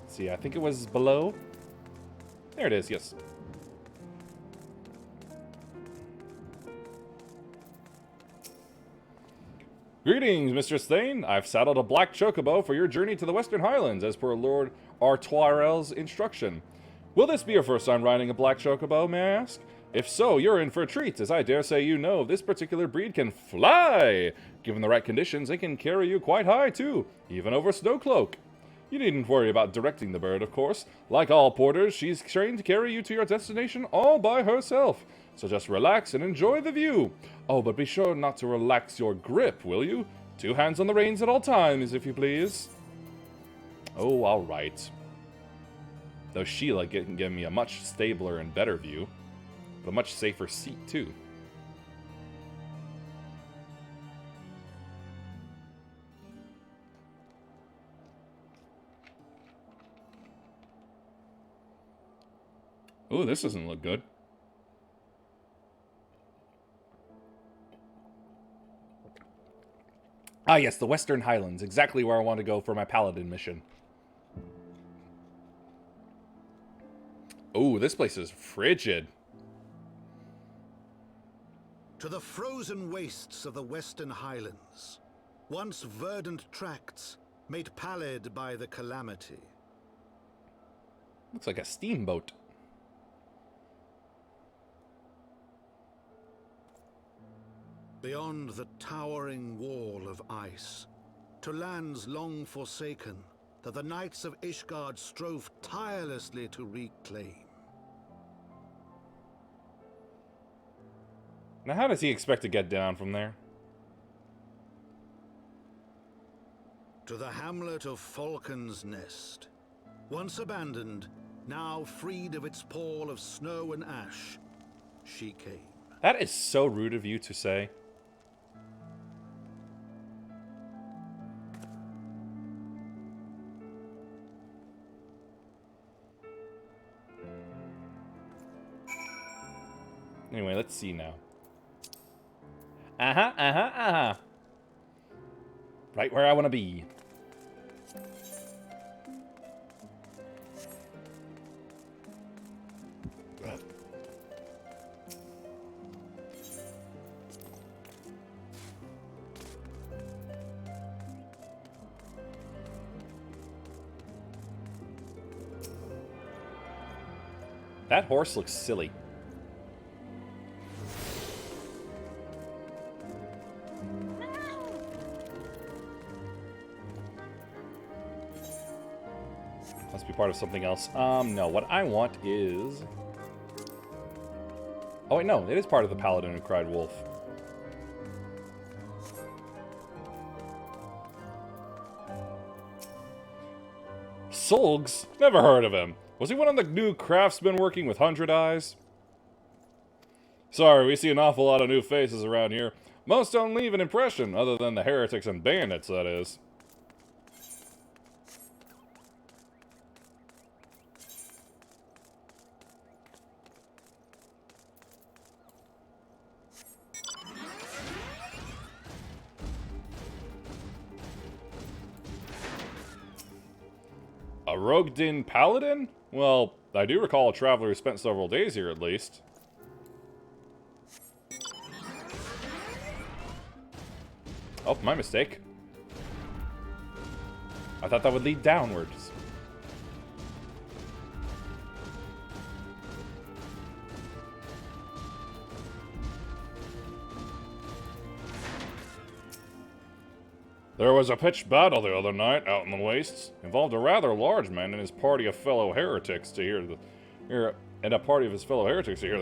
Let's see, I think it was below. There it is, yes. Greetings, Mistress Thane. I've saddled a black chocobo for your journey to the Western Highlands, as per Lord Artoirel's instruction. Will this be your first time riding a black chocobo, may I ask? If so, you're in for a treat, as I dare say you know this particular breed can fly! Given the right conditions, it can carry you quite high, too, even over Snowcloak. You needn't worry about directing the bird, of course. Like all porters, she's trained to carry you to your destination all by herself. So just relax and enjoy the view. Oh, but be sure not to relax your grip, will you? 2 hands on the reins at all times, if you please. Oh, alright. Though Sheila can give me a much stabler and better view. But a much safer seat, too. Ooh, this doesn't look good. Ah, yes, the Western Highlands. Exactly where I want to go for my Paladin mission. Oh, this place is frigid. To the frozen wastes of the Western Highlands, once verdant tracts made pallid by the calamity. Looks like a steamboat. Beyond the towering wall of ice, to lands long forsaken that the knights of Ishgard strove tirelessly to reclaim. Now, how does he expect to get down from there? To the hamlet of Falcon's Nest, once abandoned, now freed of its pall of snow and ash, she came. That is so rude of you to say. Anyway, let's see now. Right where I want to be. That horse looks silly. Must be part of something else. No, what I want is... Oh wait, no, it is part of the Paladin who cried wolf. Solgs? Never heard of him. Was he one of the new craftsmen working with 100 Eyes? Sorry, we see an awful lot of new faces around here. Most don't leave an impression, other than the heretics and bandits, that is. A Rogden Paladin? Well, I do recall a traveler who spent several days here at least. Oh, my mistake. I thought that would lead downwards. There was a pitched battle the other night out in the wastes. Involved a rather large man and his party of fellow heretics to hear the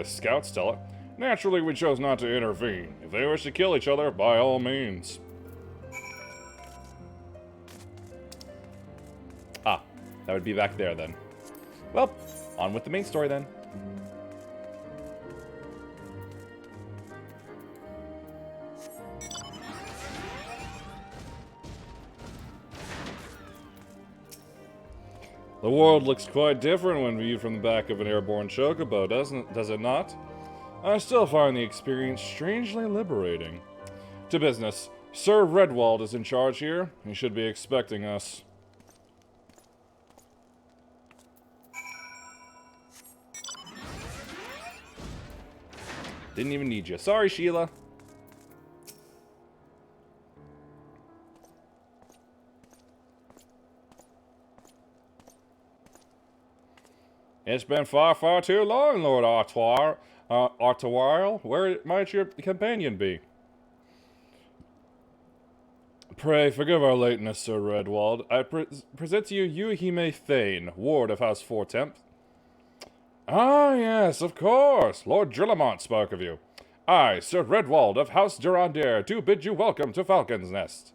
scouts tell it. Naturally, we chose not to intervene. If they wish to kill each other, by all means. Ah, that would be back there then. Well, on with the main story then. The world looks quite different when viewed from the back of an airborne chocobo, does it not? I still find the experience strangely liberating. To business. Sir Redwald is in charge here. He should be expecting us. Didn't even need you. Sorry, Sheila. It's been far, far too long, Lord Artois. Where might your companion be? Pray forgive our lateness, Sir Redwald. I present to you Yuhime Thane, ward of House Fortemp. Ah, yes, of course. Lord Drillamont spoke of you. I, Sir Redwald of House Durandier, do bid you welcome to Falcon's Nest.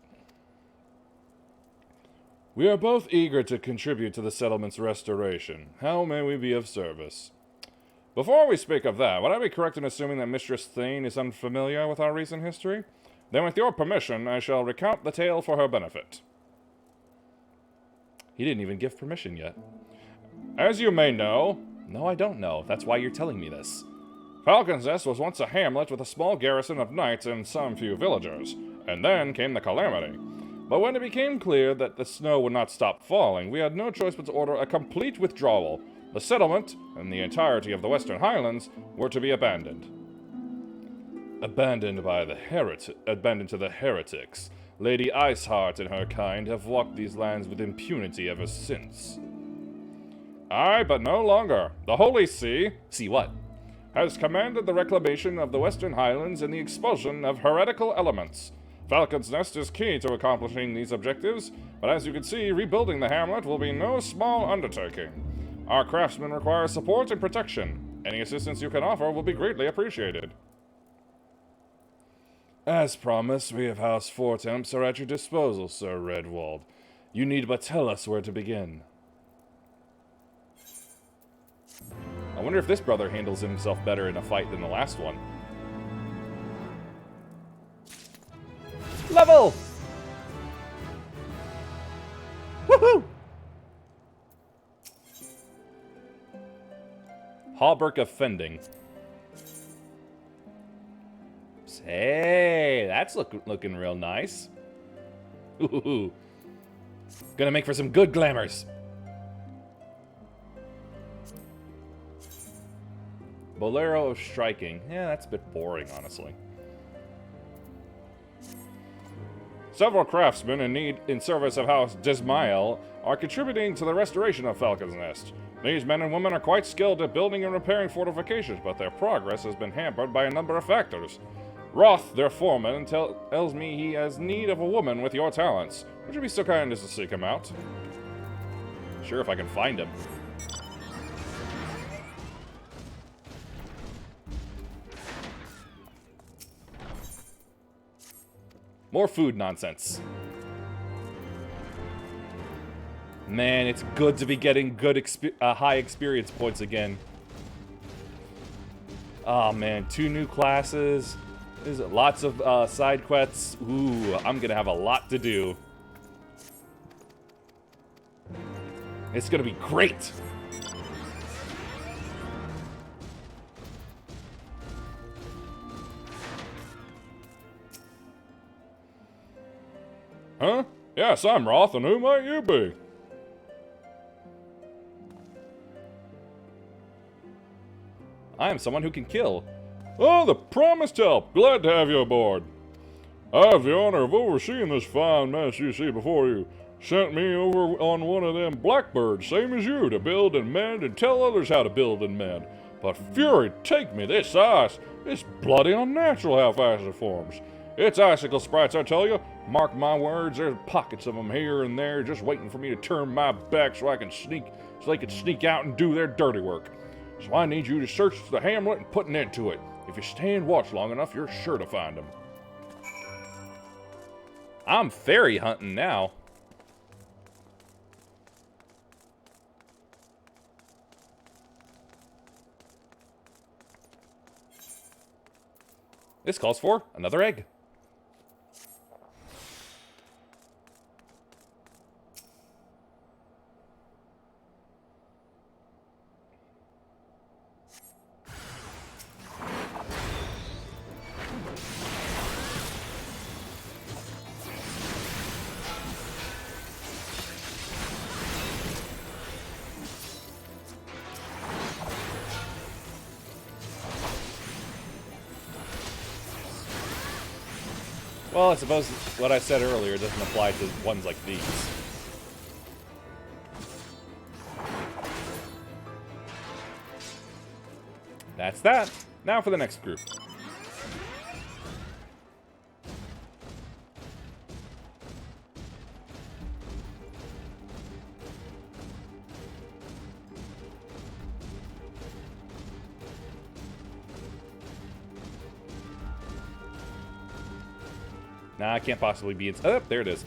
We are both eager to contribute to the settlement's restoration. How may we be of service? Before we speak of that, would I be correct in assuming that Mistress Thane is unfamiliar with our recent history? Then with your permission, I shall recount the tale for her benefit. He didn't even give permission yet. As you may know... No, I don't know. That's why you're telling me this. Falcon's Nest was once a hamlet with a small garrison of knights and some few villagers. And then came the calamity. But when it became clear that the snow would not stop falling, we had no choice but to order a complete withdrawal. The settlement, and the entirety of the Western Highlands, were to be abandoned. Abandoned to the heretics. Lady Iceheart and her kind have walked these lands with impunity ever since. Aye, but no longer. The Holy See... See what? Has commanded the reclamation of the Western Highlands and the expulsion of heretical elements. Falcon's Nest is key to accomplishing these objectives, but as you can see, rebuilding the hamlet will be no small undertaking. Our craftsmen require support and protection. Any assistance you can offer will be greatly appreciated. As promised, we of House Fortemps are at your disposal, Sir Redwald. You need but tell us where to begin. I wonder if this brother handles himself better in a fight than the last one. Level! Woohoo! Hauberk of Fending. Hey, that's looking real nice. Ooh. Gonna make for some good glamours. Bolero of Striking. Yeah, that's a bit boring, honestly. Several craftsmen in service of House Dismael are contributing to the restoration of Falcon's Nest. These men and women are quite skilled at building and repairing fortifications, but their progress has been hampered by a number of factors. Roth, their foreman, tells me he has need of a woman with your talents. Would you be so kind as to seek him out? Sure, if I can find him. More food nonsense. Man, it's good to be getting good high experience points again. Oh man, 2 new classes. There's lots of side quests. Ooh, I'm gonna have a lot to do. It's gonna be great. Huh? Yes, I'm Roth, and who might you be? I am someone who can kill. Oh, the promised help. Glad to have you aboard. I have the honor of overseeing this fine mess you see before you. Sent me over on one of them blackbirds, same as you, to build and mend and tell others how to build and mend. But fury take me, this ice. It's bloody unnatural how fast it forms. It's icicle sprites, I tell you. Mark my words, there's pockets of them here and there just waiting for me to turn my back so they can sneak out and do their dirty work. So I need you to search the hamlet and put an end to it. If you stand watch long enough, you're sure to find them. I'm fairy hunting now. This calls for another egg. Well, I suppose what I said earlier doesn't apply to ones like these. That's that. Now for the next group. Nah, I can't possibly be in... Oh, there it is.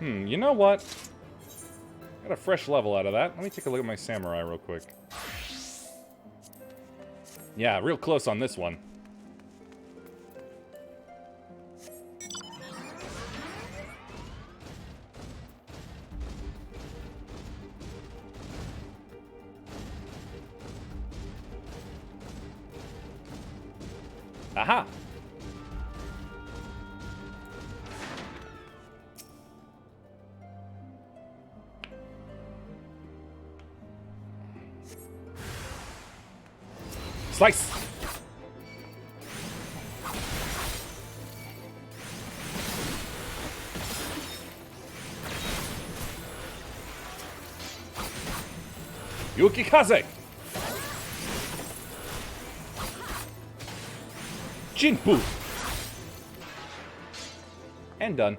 You know what? Got a fresh level out of that. Let me take a look at my samurai real quick. Yeah, real close on this one. Aha! Slice! Yukikaze! Jinpu! And done.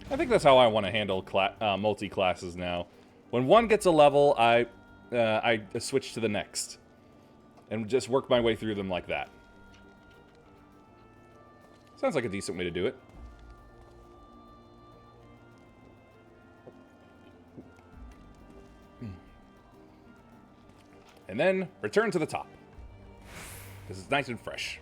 I think that's how I want to handle multi-classes now. When one gets a level, I switch to the next. And just work my way through them like that. Sounds like a decent way to do it. And then, return to the top. Because it's nice and fresh.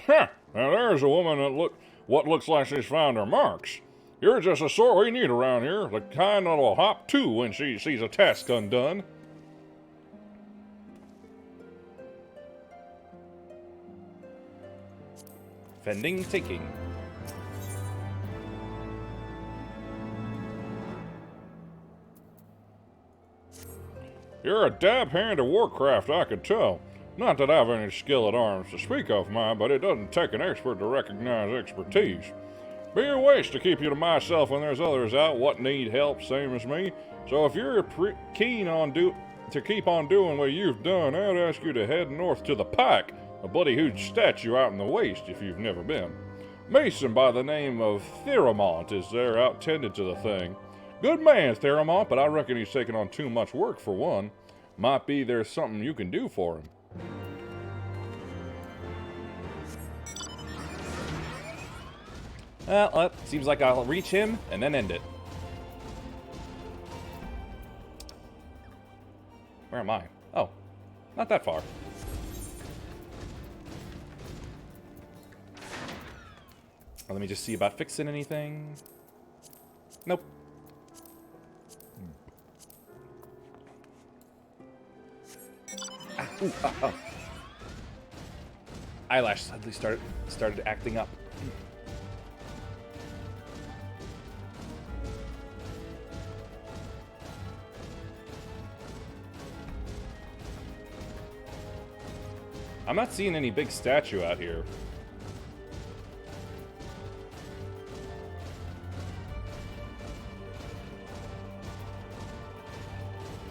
Huh, now there's a woman that looks like she's found her marks. You're just the sort we need around here, the kind that'll hop too when she sees a task undone. Fending, taking. You're a dab hand at warcraft, I can tell. Not that I've any skill at arms to speak of, mine, but it doesn't take an expert to recognize expertise. Be a waste to keep you to myself when there's others out what need help, same as me. So if you're keen on to keep on doing what you've done, I'd ask you to head north to the Pike, a bloody huge statue out in the waste if you've never been. Mason by the name of Theramont is there out tended to the thing. Good man, Theramont, but I reckon he's taking on too much work for one. Might be there's something you can do for him. Well, seems like I'll reach him and then end it. Where am I? Oh, not that far. Well, let me just see about fixing anything. Nope. Oh. Eyelash suddenly started acting up. I'm not seeing any big statue out here.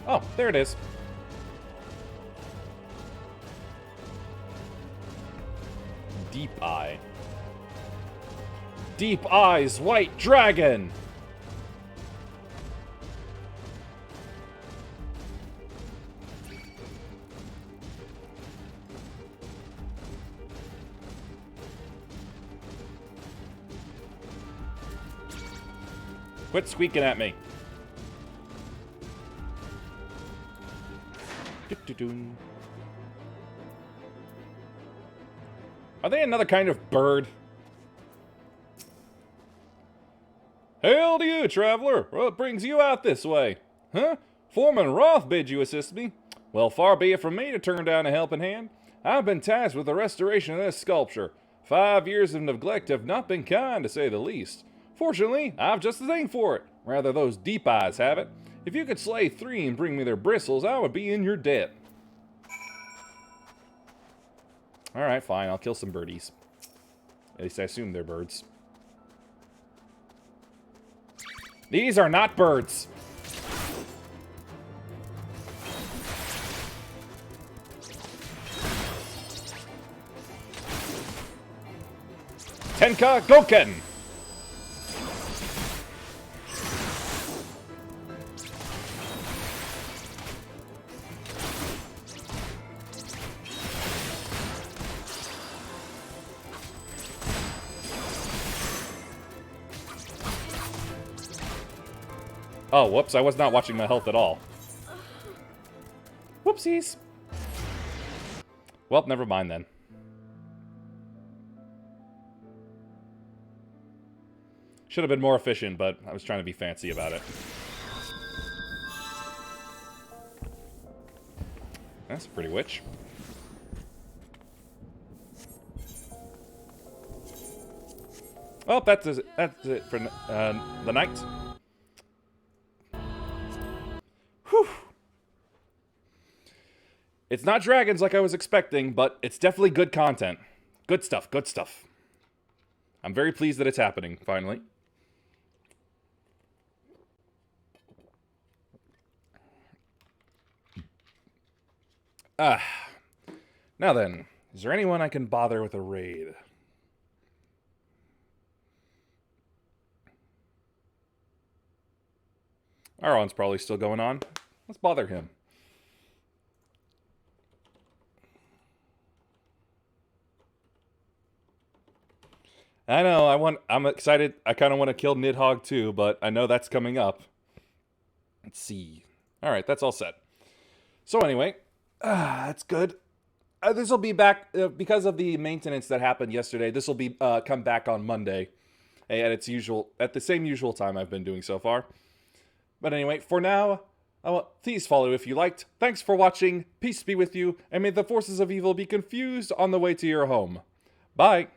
Oh, there it is. Deep Eye. Deep Eyes, White Dragon! Quit squeaking at me. Do-do-doon. Are they another kind of bird? Hail to you, traveler! What brings you out this way? Huh? Foreman Roth bid you assist me? Well, far be it from me to turn down a helping hand. I've been tasked with the restoration of this sculpture. 5 years of neglect have not been kind, to say the least. Fortunately, I've just the thing for it. Rather, those deep eyes have it. If you could slay 3 and bring me their bristles, I would be in your debt. Alright, fine. I'll kill some birdies. At least I assume they're birds. These are not birds. Tenka Goken! Oh, whoops, I was not watching my health at all. Whoopsies. Well, never mind then. Should have been more efficient, but I was trying to be fancy about it. That's a pretty witch. Oh, that's it for the night. Whew. It's not dragons like I was expecting, but it's definitely good content. Good stuff, good stuff. I'm very pleased that it's happening, finally. Now then, is there anyone I can bother with a raid? Aron's probably still going on. Let's bother him. I know, I'm excited. I kind of want to kill Nidhogg too, but I know that's coming up. Let's see. Alright, that's all set. So anyway, that's good. This will be back, because of the maintenance that happened yesterday, this will be come back on Monday. At the same usual time I've been doing so far. But anyway, for now, please follow if you liked. Thanks for watching, peace be with you, and may the forces of evil be confused on the way to your home. Bye!